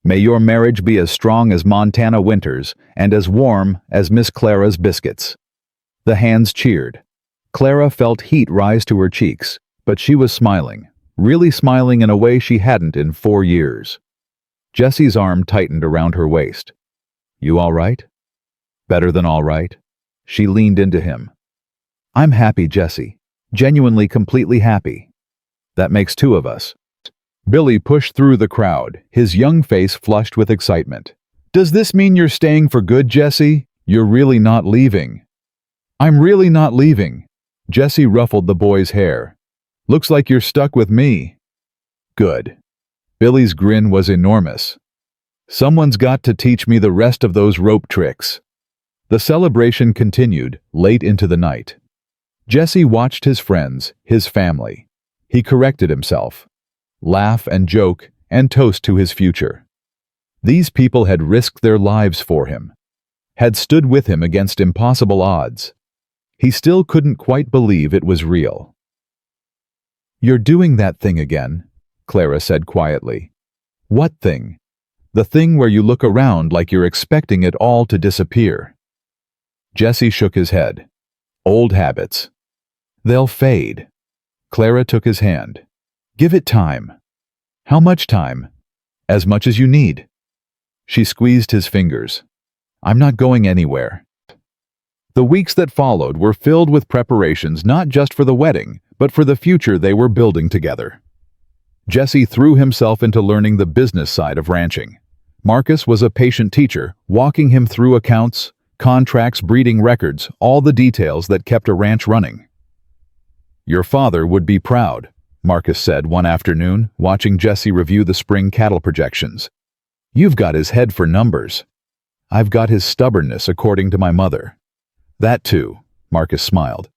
May your marriage be as strong as Montana winters and as warm as Miss Clara's biscuits. The hands cheered. Clara felt heat rise to her cheeks, but she was smiling, really smiling in a way she hadn't in 4 years. Jesse's arm tightened around her waist. You all right? Better than all right? She leaned into him. I'm happy, Jesse. Genuinely, completely happy. That makes two of us. Billy pushed through the crowd, his young face flushed with excitement. Does this mean you're staying for good, Jesse? You're really not leaving. I'm really not leaving. Jesse ruffled the boy's hair. Looks like you're stuck with me. Good. Billy's grin was enormous. Someone's got to teach me the rest of those rope tricks. The celebration continued late into the night. Jesse watched his friends, his family. He corrected himself. Laugh and joke and toast to his future. These people had risked their lives for him, had stood with him against impossible odds. He still couldn't quite believe it was real. You're doing that thing again, Clara said quietly. What thing? The thing where you look around like you're expecting it all to disappear. Jesse shook his head. Old habits. They'll fade. Clara took his hand. Give it time. How much time? As much as you need. She squeezed his fingers. I'm not going anywhere. The weeks that followed were filled with preparations not just for the wedding, but for the future they were building together. Jesse threw himself into learning the business side of ranching. Marcus was a patient teacher, walking him through accounts, contracts, breeding records, all the details that kept a ranch running. Your father would be proud, Marcus said one afternoon, watching Jesse review the spring cattle projections. You've got his head for numbers. I've got his stubbornness, according to my mother. That too, Marcus smiled.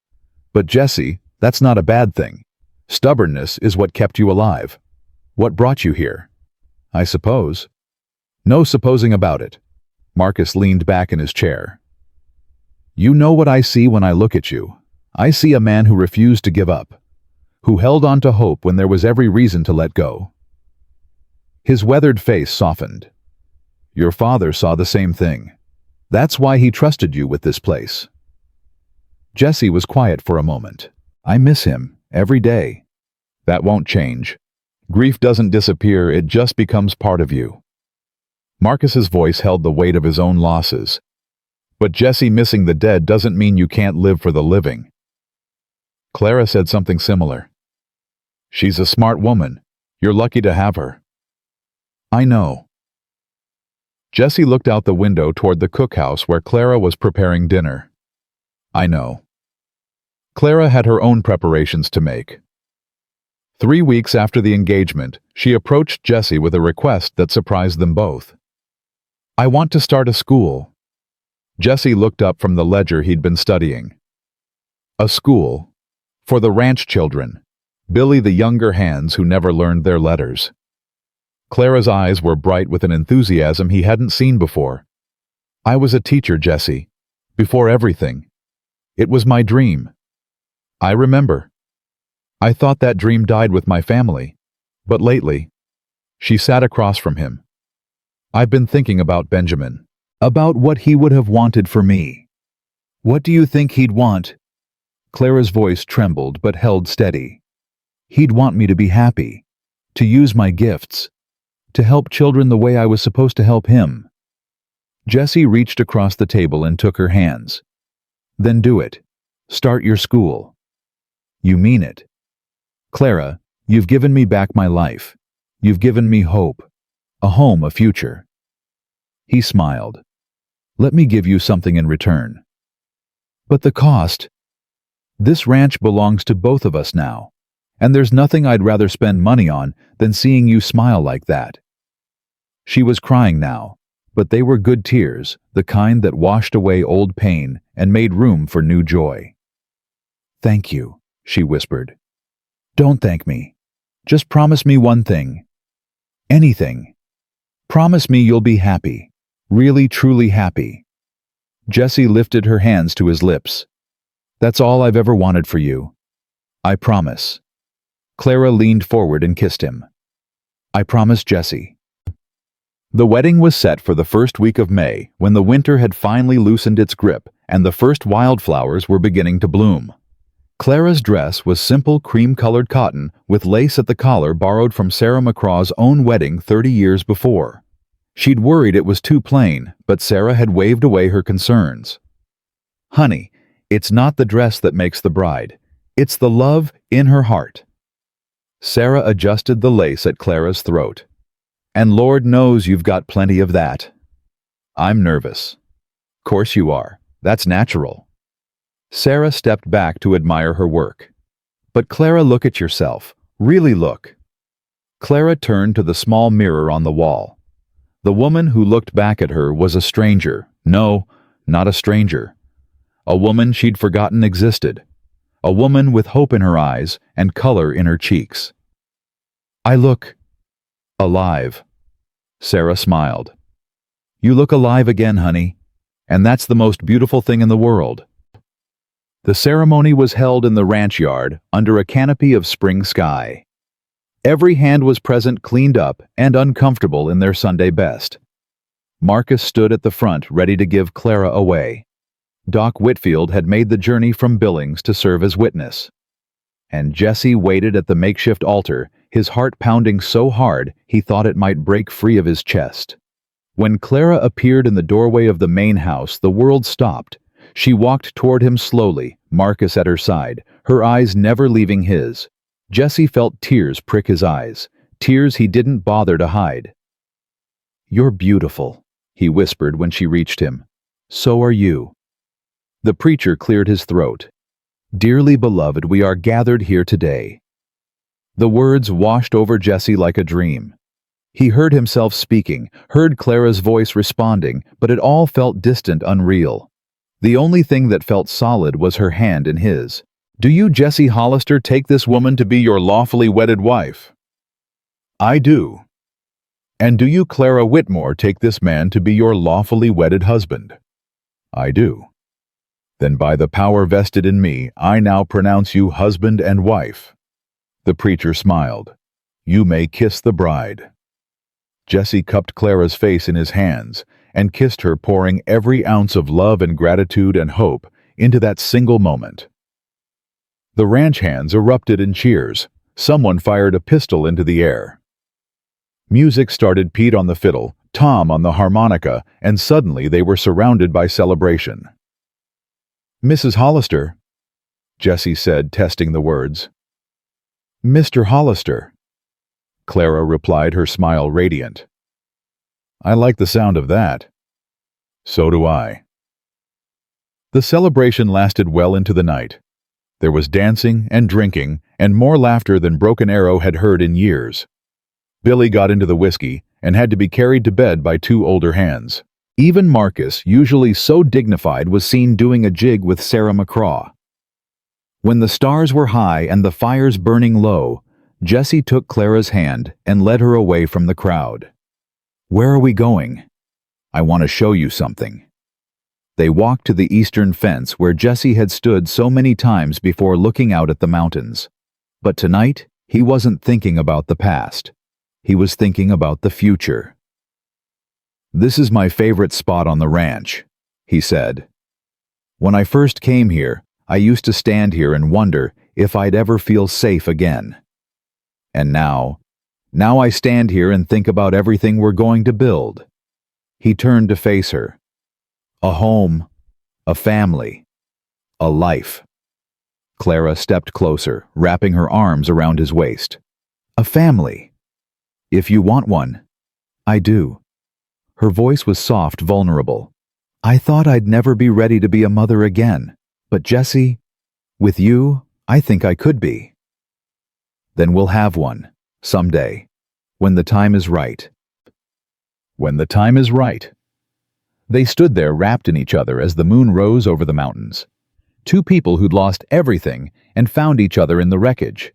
But Jesse, that's not a bad thing. Stubbornness is what kept you alive. What brought you here? I suppose. No supposing about it. Marcus leaned back in his chair. You know what I see when I look at you. I see a man who refused to give up, who held on to hope when there was every reason to let go. His weathered face softened. Your father saw the same thing. That's why he trusted you with this place. Jesse was quiet for a moment. I miss him, every day. That won't change. Grief doesn't disappear, it just becomes part of you. Marcus's voice held the weight of his own losses. But Jesse, missing the dead doesn't mean you can't live for the living. Clara said something similar. She's a smart woman. You're lucky to have her. I know. Jesse looked out the window toward the cookhouse where Clara was preparing dinner. I know. Clara had her own preparations to make. 3 weeks after the engagement, she approached Jesse with a request that surprised them both. I want to start a school. Jesse looked up from the ledger he'd been studying. A school. For the ranch children. Billy, the younger hands who never learned their letters. Clara's eyes were bright with an enthusiasm he hadn't seen before. I was a teacher, Jesse. Before everything. It was my dream. I remember. I thought that dream died with my family. But lately. She sat across from him. I've been thinking about Benjamin. About what he would have wanted for me. What do you think he'd want? Clara's voice trembled but held steady. He'd want me to be happy, to use my gifts, to help children the way I was supposed to help him. Jessie reached across the table and took her hands. Then do it. Start your school. You mean it. Clara, you've given me back my life. You've given me hope, a home, a future. He smiled. Let me give you something in return. But the cost? This ranch belongs to both of us now, and there's nothing I'd rather spend money on than seeing you smile like that. She was crying now, but they were good tears, the kind that washed away old pain and made room for new joy. Thank you, she whispered. Don't thank me. Just promise me one thing. Anything. Promise me you'll be happy. Really, truly happy. Jessie lifted her hands to his lips. That's all I've ever wanted for you. I promise. Clara leaned forward and kissed him. I promise, Jessie. The wedding was set for the first week of May, when the winter had finally loosened its grip and the first wildflowers were beginning to bloom. Clara's dress was simple cream-colored cotton with lace at the collar borrowed from Sarah McCraw's own wedding 30 years before. She'd worried it was too plain, but Sarah had waved away her concerns. Honey, it's not the dress that makes the bride. It's the love in her heart. Sarah adjusted the lace at Clara's throat. And Lord knows you've got plenty of that. I'm nervous. Course you are. That's natural. Sarah stepped back to admire her work. But Clara, look at yourself. Really look. Clara turned to the small mirror on the wall. The woman who looked back at her was a stranger. No, not a stranger. A woman she'd forgotten existed. A woman with hope in her eyes and color in her cheeks. I look alive. Sarah smiled. You look alive again, honey, and that's the most beautiful thing in the world. The ceremony was held in the ranch yard under a canopy of spring sky. Every hand was present, cleaned up and uncomfortable in their Sunday best. Marcus stood at the front ready to give Clara away. Doc Whitfield had made the journey from Billings to serve as witness. And Jessie waited at the makeshift altar, his heart pounding so hard he thought it might break free of his chest. When Clara appeared in the doorway of the main house, the world stopped. She walked toward him slowly, Marcus at her side, her eyes never leaving his. Jessie felt tears prick his eyes, tears he didn't bother to hide. You're beautiful, he whispered when she reached him. So are you. The preacher cleared his throat. Dearly beloved, we are gathered here today. The words washed over Jessie like a dream. He heard himself speaking, heard Clara's voice responding, but it all felt distant, unreal. The only thing that felt solid was her hand in his. Do you, Jessie Hollister, take this woman to be your lawfully wedded wife? I do. And do you, Clara Whitmore, take this man to be your lawfully wedded husband? I do. Then by the power vested in me, I now pronounce you husband and wife. The preacher smiled. You may kiss the bride. Jessie cupped Clara's face in his hands and kissed her, pouring every ounce of love and gratitude and hope into that single moment. The ranch hands erupted in cheers. Someone fired a pistol into the air. Music started, Pete on the fiddle, Tom on the harmonica, and suddenly they were surrounded by celebration. Mrs. Hollister, Jessie said, testing the words. Mr. Hollister, Clara replied, her smile radiant. I like the sound of that. So do I. The celebration lasted well into the night. There was dancing and drinking and more laughter than Broken Arrow had heard in years. Billy got into the whiskey and had to be carried to bed by two older hands. Even Marcus, usually so dignified, was seen doing a jig with Sarah McCraw. When the stars were high and the fires burning low, Jessie took Clara's hand and led her away from the crowd. Where are we going? I want to show you something. They walked to the eastern fence where Jessie had stood so many times before, looking out at the mountains. But tonight, he wasn't thinking about the past. He was thinking about the future. "This is my favorite spot on the ranch," he said. "When I first came here, I used to stand here and wonder if I'd ever feel safe again. And now I stand here and think about everything we're going to build." He turned to face her. "A home, a family, a life." Clara stepped closer, wrapping her arms around his waist. "A family. If you want one, I do." Her voice was soft, vulnerable. "I thought I'd never be ready to be a mother again, but Jesse, with you, I think I could be." "Then we'll have one, someday, when the time is right." When the time is right. They stood there wrapped in each other as the moon rose over the mountains. Two people who'd lost everything and found each other in the wreckage.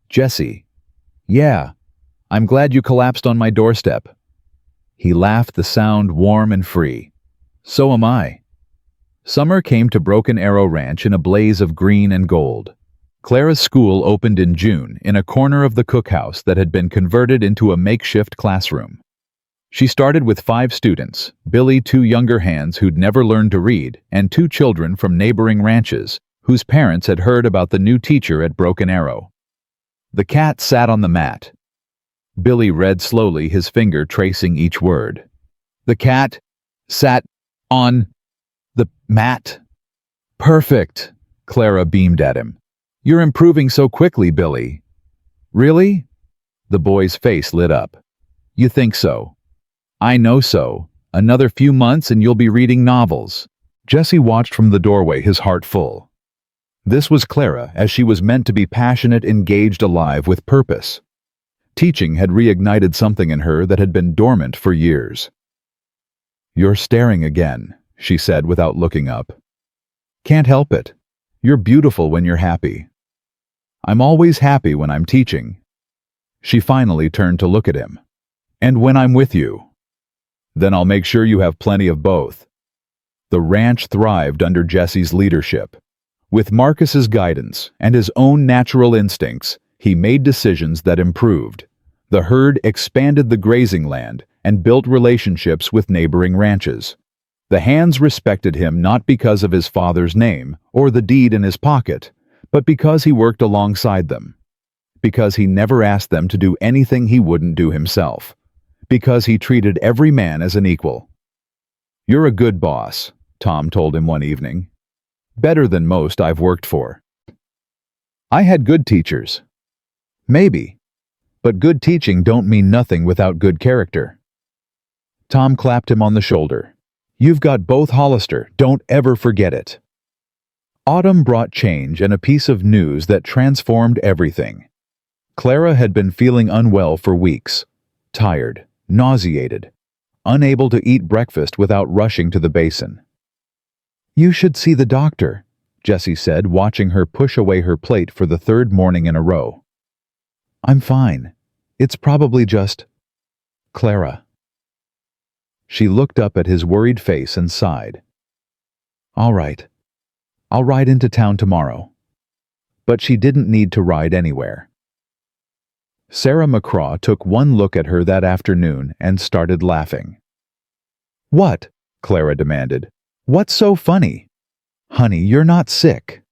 Jesse. "Yeah, I'm glad you collapsed on my doorstep." He laughed, the sound warm and free. "So am I." Summer came to Broken Arrow Ranch in a blaze of green and gold. Clara's school opened in June in a corner of the cookhouse that had been converted into a makeshift classroom. She started with 5 students, Billy, 2 younger hands who'd never learned to read, and 2 children from neighboring ranches, whose parents had heard about the new teacher at Broken Arrow. The cat sat on the mat. Billy read slowly, his finger tracing each word. "The cat sat on the mat." "Perfect," Clara beamed at him. "You're improving so quickly, Billy." "Really?" The boy's face lit up. "You think so?" "I know so. Another few months and you'll be reading novels." Jesse watched from the doorway, his heart full. This was Clara, as she was meant to be, passionate, engaged, alive, with purpose. Teaching had reignited something in her that had been dormant for years. "You're staring again," she said without looking up. "Can't help it. You're beautiful when you're happy." "I'm always happy when I'm teaching." She finally turned to look at him. "And when I'm with you." "Then I'll make sure you have plenty of both." The ranch thrived under Jesse's leadership. With Marcus's guidance and his own natural instincts, he made decisions that improved. The herd expanded the grazing land and built relationships with neighboring ranches. The hands respected him not because of his father's name or the deed in his pocket, but because he worked alongside them. Because he never asked them to do anything he wouldn't do himself. Because he treated every man as an equal. "You're a good boss," Tom told him one evening. "Better than most I've worked for." "I had good teachers." "Maybe. But good teaching don't mean nothing without good character." Tom clapped him on the shoulder. "You've got both, Hollister. Don't ever forget it." Autumn brought change and a piece of news that transformed everything. Clara had been feeling unwell for weeks. Tired, nauseated, unable to eat breakfast without rushing to the basin. "You should see the doctor," Jessie said, watching her push away her plate for the 3rd morning in a row. "I'm fine. It's probably just Clara." She looked up at his worried face and sighed. "All right. I'll ride into town tomorrow." But she didn't need to ride anywhere. Sarah McCraw took one look at her that afternoon and started laughing. "What?" Clara demanded. "What's so funny?" "Honey, you're not sick."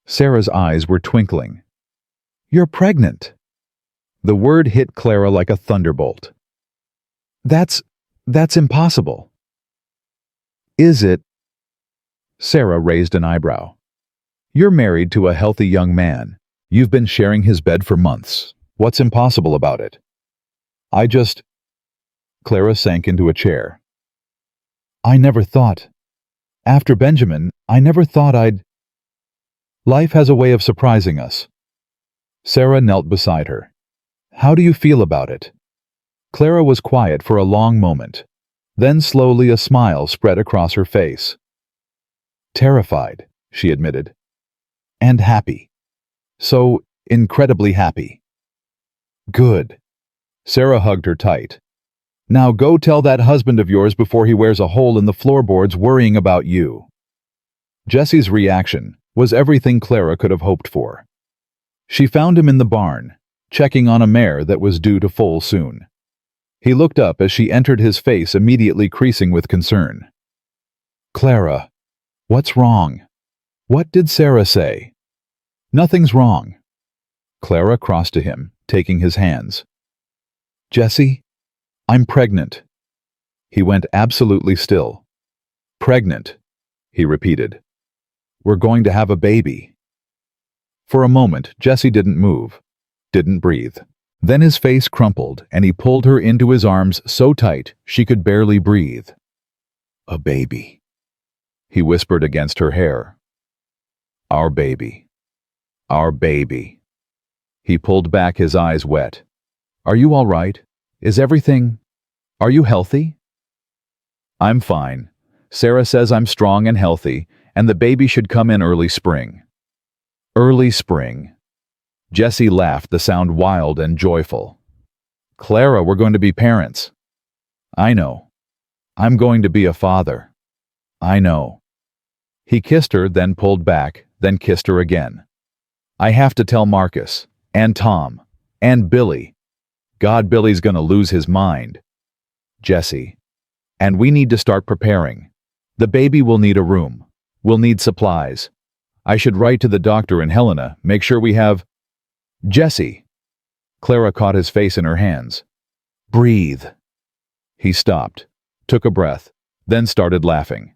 Sarah's eyes were twinkling. "You're pregnant." The word hit Clara like a thunderbolt. That's impossible." "Is it?" Sarah raised an eyebrow. "You're married to a healthy young man. You've been sharing his bed for months. What's impossible about it?" Clara sank into a chair. "I never thought. After Benjamin, I never thought I'd..." "Life has a way of surprising us." Sarah knelt beside her. "How do you feel about it?" Clara was quiet for a long moment. Then slowly a smile spread across her face. "Terrified," she admitted. "And happy. So incredibly happy." "Good." Sarah hugged her tight. "Now go tell that husband of yours before he wears a hole in the floorboards worrying about you." Jesse's reaction was everything Clara could have hoped for. She found him in the barn, checking on a mare that was due to foal soon. He looked up as she entered, his face immediately creasing with concern. "Clara, what's wrong? What did Sarah say?" "Nothing's wrong." Clara crossed to him, taking his hands. "Jesse, I'm pregnant." He went absolutely still. "Pregnant," he repeated. "We're going to have a baby." For a moment, Jesse didn't move, didn't breathe. Then his face crumpled, and he pulled her into his arms so tight she could barely breathe. "A baby," he whispered against her hair. "Our baby. Our baby." He pulled back, his eyes wet. "Are you all right? Is everything... Are you healthy?" "I'm fine. Sarah says I'm strong and healthy, and the baby should come in early spring." Early spring. Jesse laughed, the sound wild and joyful. "Clara, we're going to be parents." "I know. I'm going to be a father." "I know." He kissed her, then pulled back, then kissed her again. "I have to tell Marcus, and Tom, and Billy. God, Billy's gonna lose his mind." "Jesse. And we need to start preparing. The baby will need a room. We'll need supplies. I should write to the doctor and Helena, make sure we have..." "Jesse." Clara caught his face in her hands. "Breathe." He stopped, took a breath, then started laughing.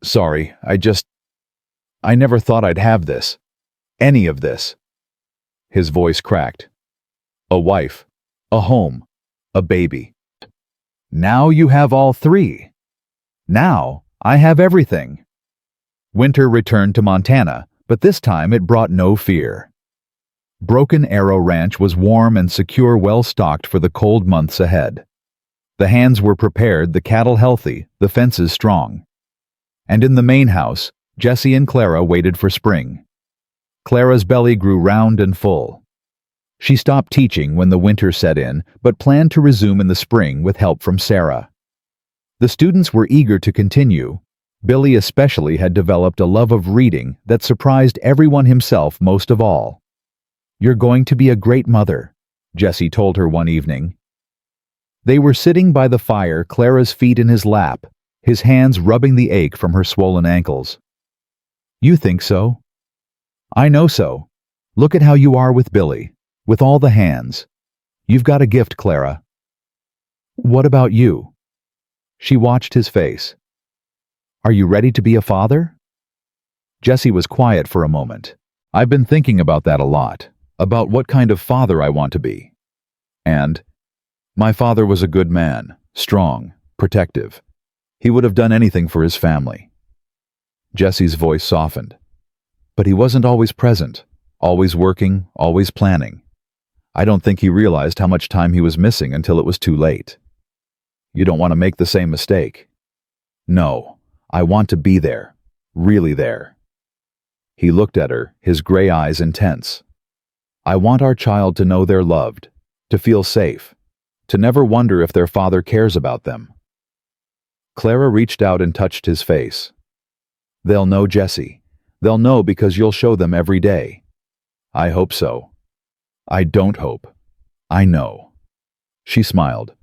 "Sorry, I never thought I'd have this. Any of this." His voice cracked. "A wife, a home, a baby. Now you have all three. Now I have everything." Winter returned to Montana, but this time it brought no fear. Broken Arrow Ranch was warm and secure, well stocked for the cold months ahead. The hands were prepared, the cattle healthy, the fences strong. And in the main house, Jesse and Clara waited for spring. Clara's belly grew round and full. She stopped teaching when the winter set in, but planned to resume in the spring with help from Sarah. The students were eager to continue. Billy especially had developed a love of reading that surprised everyone, himself most of all. "You're going to be a great mother," Jesse told her one evening. They were sitting by the fire, Clara's feet in his lap, his hands rubbing the ache from her swollen ankles. "You think so?" "I know so. Look at how you are with Billy, with all the hands. You've got a gift, Clara." "What about you?" She watched his face. "Are you ready to be a father?" Jesse was quiet for a moment. "I've been thinking about that a lot, about what kind of father I want to be. And my father was a good man, strong, protective. He would have done anything for his family." Jesse's voice softened. "But he wasn't always present, always working, always planning. I don't think he realized how much time he was missing until it was too late. You don't want to make the same mistake." "No, I want to be there, really there." He looked at her, his gray eyes intense. "I want our child to know they're loved, to feel safe, to never wonder if their father cares about them." Clara reached out and touched his face. "They'll know, Jesse. They'll know because you'll show them every day." "I hope so." "I don't hope. I know." She smiled.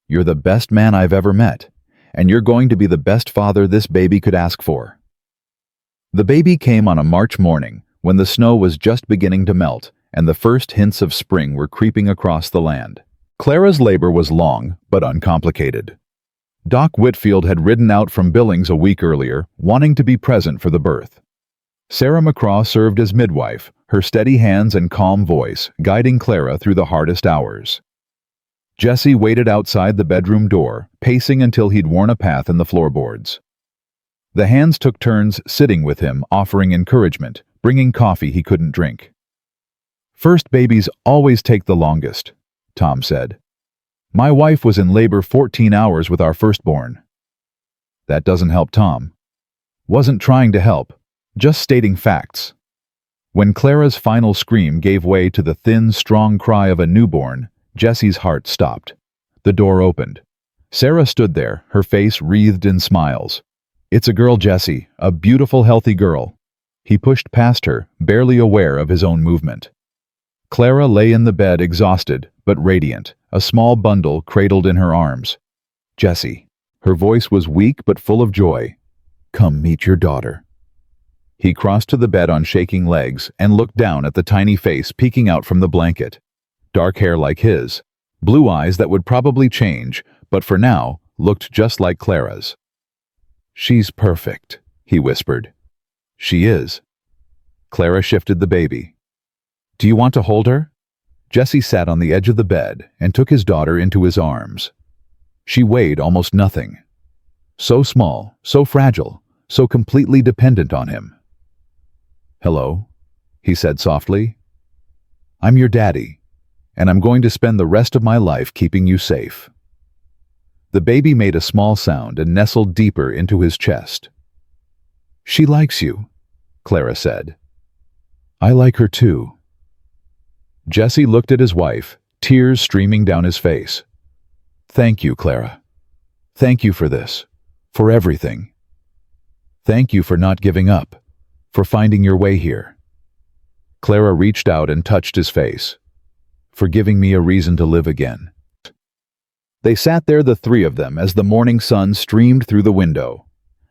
"You're the best man I've ever met, and you're going to be the best father this baby could ask for." The baby came on a March morning when the snow was just beginning to melt and the first hints of spring were creeping across the land. Clara's labor was long but uncomplicated. Doc Whitfield had ridden out from Billings a week earlier, wanting to be present for the birth. Sarah McCraw served as midwife, her steady hands and calm voice guiding Clara through the hardest hours. Jesse waited outside the bedroom door, pacing until he'd worn a path in the floorboards. The hands took turns sitting with him, offering encouragement, bringing coffee he couldn't drink. "First babies always take the longest," Tom said. "My wife was in labor 14 hours with our firstborn." That doesn't help Tom. Wasn't trying to help, just stating facts. When Clara's final scream gave way to the thin, strong cry of a newborn, Jesse's heart stopped. The door opened. Sarah stood there, her face wreathed in smiles. "It's a girl, Jesse, a beautiful, healthy girl." He pushed past her, barely aware of his own movement. Clara lay in the bed exhausted but radiant, a small bundle cradled in her arms. "Jessie." Her voice was weak but full of joy. "Come meet your daughter." He crossed to the bed on shaking legs and looked down at the tiny face peeking out from the blanket. Dark hair like his, blue eyes that would probably change, but for now looked just like Clara's. "She's perfect," he whispered. "She is." Clara shifted the baby. "Do you want to hold her?" Jessie sat on the edge of the bed and took his daughter into his arms. She weighed almost nothing. So small, so fragile, so completely dependent on him. "Hello," he said softly. "I'm your daddy, and I'm going to spend the rest of my life keeping you safe." The baby made a small sound and nestled deeper into his chest. "She likes you," Clara said. "I like her too." Jessie looked at his wife, tears streaming down his face. "Thank you, Clara. Thank you for this, for everything. Thank you for not giving up, for finding your way here." Clara reached out and touched his face. "For giving me a reason to live again." They sat there, the three of them, as the morning sun streamed through the window.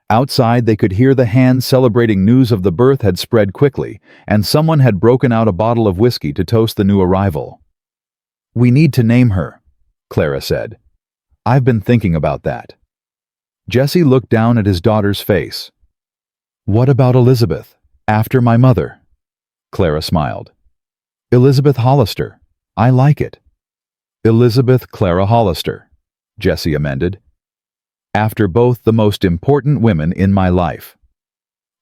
Outside, they could hear the hands celebrating news of the birth had spread quickly, and someone had broken out a bottle of whiskey to toast the new arrival. "We need to name her," Clara said. "I've been thinking about that." Jessie looked down at his daughter's face. "What about Elizabeth, after my mother?" Clara smiled. "Elizabeth Hollister. I like it." "Elizabeth Clara Hollister," Jessie amended. "After both the most important women in my life."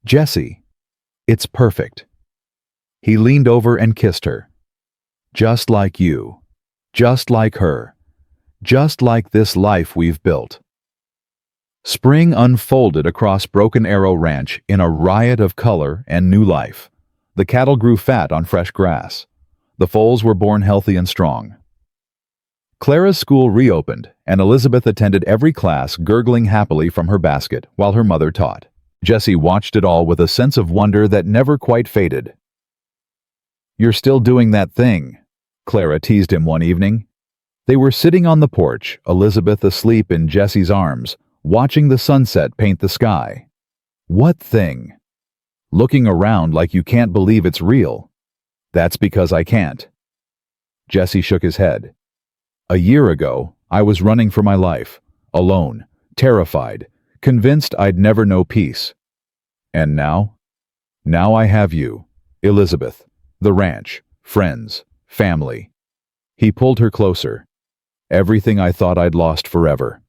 "Jessie, it's perfect." He leaned over and kissed her. "Just like you. Just like her. Just like this life we've built." Spring unfolded across Broken Arrow Ranch in a riot of color and new life. The cattle grew fat on fresh grass. The foals were born healthy and strong. Clara's school reopened, and Elizabeth attended every class gurgling happily from her basket while her mother taught. Jessie watched it all with a sense of wonder that never quite faded. "You're still doing that thing," Clara teased him one evening. They were sitting on the porch, Elizabeth asleep in Jessie's arms, watching the sunset paint the sky. "What thing?" "Looking around like you can't believe it's real." "That's because I can't." Jessie shook his head. "A year ago, I was running for my life, alone, terrified, convinced I'd never know peace. And now? Now I have you, Elizabeth, the ranch, friends, family." He pulled her closer. "Everything I thought I'd lost forever."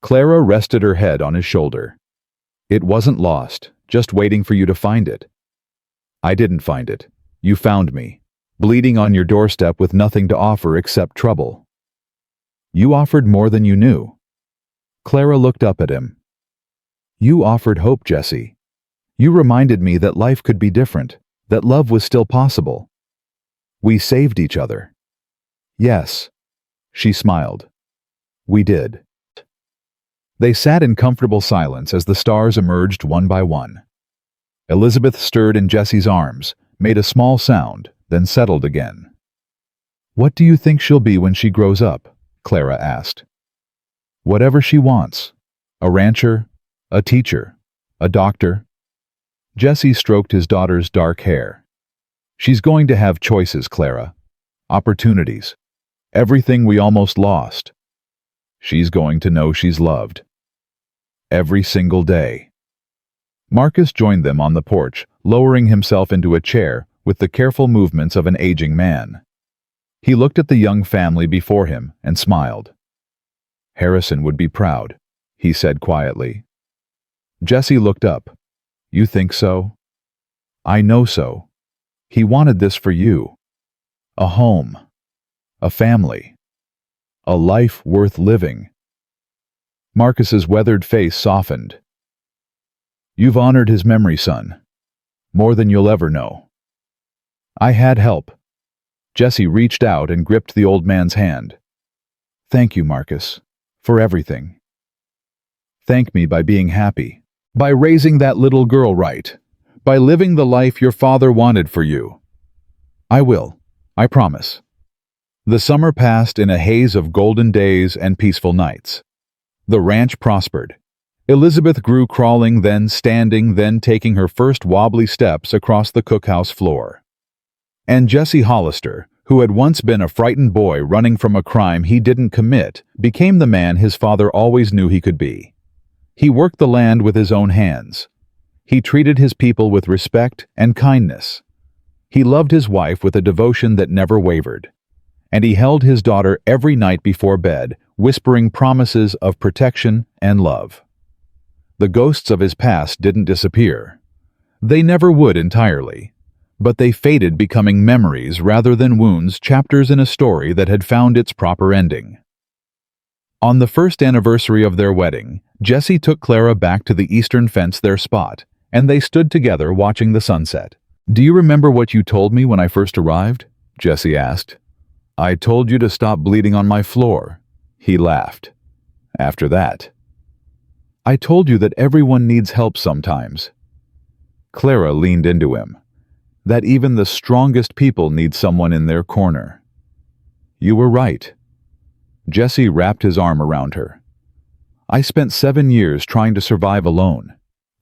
Clara rested her head on his shoulder. "It wasn't lost, just waiting for you to find it." "I didn't find it. You found me, bleeding on your doorstep with nothing to offer except trouble." "You offered more than you knew." Clara looked up at him. "You offered hope, Jessie. You reminded me that life could be different, that love was still possible. We saved each other." "Yes," she smiled. "We did." They sat in comfortable silence as the stars emerged one by one. Elizabeth stirred in Jessie's arms, made a small sound, then settled again. "What do you think she'll be when she grows up?" Clara asked. "Whatever she wants. A rancher, a teacher, a doctor." Jessie stroked his daughter's dark hair. "She's going to have choices, Clara. Opportunities. Everything we almost lost. She's going to know she's loved. Every single day." Marcus joined them on the porch, lowering himself into a chair with the careful movements of an aging man. He looked at the young family before him and smiled. "Harrison would be proud," he said quietly. Jessie looked up. "You think so?" "I know so. He wanted this for you. A home. A family. A life worth living." Marcus's weathered face softened. "You've honored his memory, son. More than you'll ever know." "I had help." Jessie reached out and gripped the old man's hand. "Thank you, Marcus, for everything. Thank me by being happy, by raising that little girl right, by living the life your father wanted for you." "I will. I promise." The summer passed in a haze of golden days and peaceful nights. The ranch prospered. Elizabeth grew crawling, then standing, then taking her first wobbly steps across the cookhouse floor. And Jesse Hollister, who had once been a frightened boy running from a crime he didn't commit, became the man his father always knew he could be. He worked the land with his own hands. He treated his people with respect and kindness. He loved his wife with a devotion that never wavered. And he held his daughter every night before bed, whispering promises of protection and love. The ghosts of his past didn't disappear. They never would entirely. But they faded, becoming memories rather than wounds, chapters in a story that had found its proper ending. On the first anniversary of their wedding, Jesse took Clara back to the eastern fence, their spot, and they stood together watching the sunset. "Do you remember what you told me when I first arrived?" Jesse asked. "I told you to stop bleeding on my floor." He laughed. "After that?" "I told you that everyone needs help sometimes." Clara leaned into him. "That even the strongest people need someone in their corner." "You were right." Jesse wrapped his arm around her. "I spent 7 years trying to survive alone,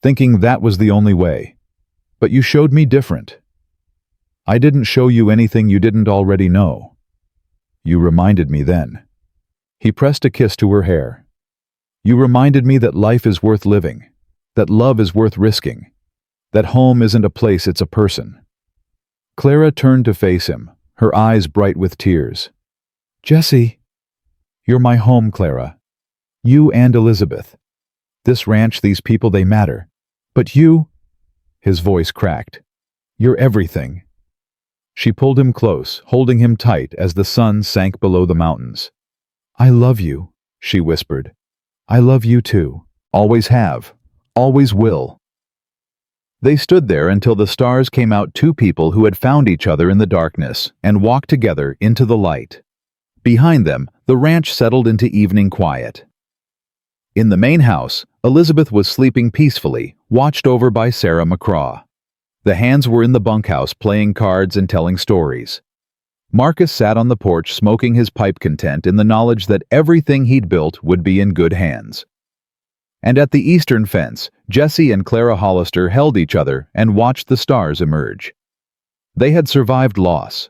thinking that was the only way. But you showed me different. I didn't show you anything you didn't already know. You reminded me then." He pressed a kiss to her hair. "You reminded me that life is worth living, that love is worth risking, that home isn't a place, it's a person." Clara turned to face him, her eyes bright with tears. "Jesse, you're my home, Clara. You and Elizabeth. This ranch, these people, they matter. But you—" His voice cracked. "You're everything." She pulled him close, holding him tight as the sun sank below the mountains. "I love you," she whispered. "I love you too. Always have. Always will." They stood there until the stars came out, two people who had found each other in the darkness and walked together into the light. Behind them, the ranch settled into evening quiet. In the main house, Elizabeth was sleeping peacefully, watched over by Sarah McCraw. The hands were in the bunkhouse playing cards and telling stories. Marcus sat on the porch smoking his pipe, content in the knowledge that everything he'd built would be in good hands. And at the eastern fence, Jesse and Clara Hollister held each other and watched the stars emerge. They had survived loss.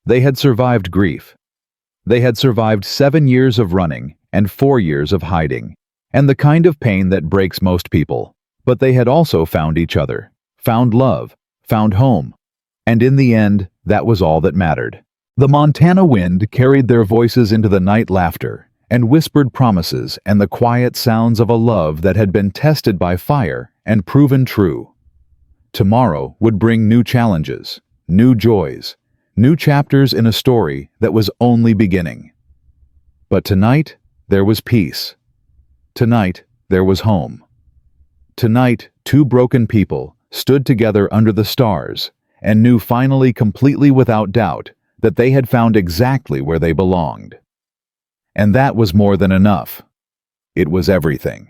They had survived grief. They had survived 7 years of running and 4 years of hiding, and the kind of pain that breaks most people. But they had also found each other, found love, found home. And in the end, that was all that mattered. The Montana wind carried their voices into the night, laughter and whispered promises and the quiet sounds of a love that had been tested by fire and proven true. Tomorrow would bring new challenges, new joys, new chapters in a story that was only beginning. But tonight, there was peace. Tonight, there was home. Tonight, two broken people stood together under the stars and knew finally, completely without doubt, that they had found exactly where they belonged. And that was more than enough. It was everything.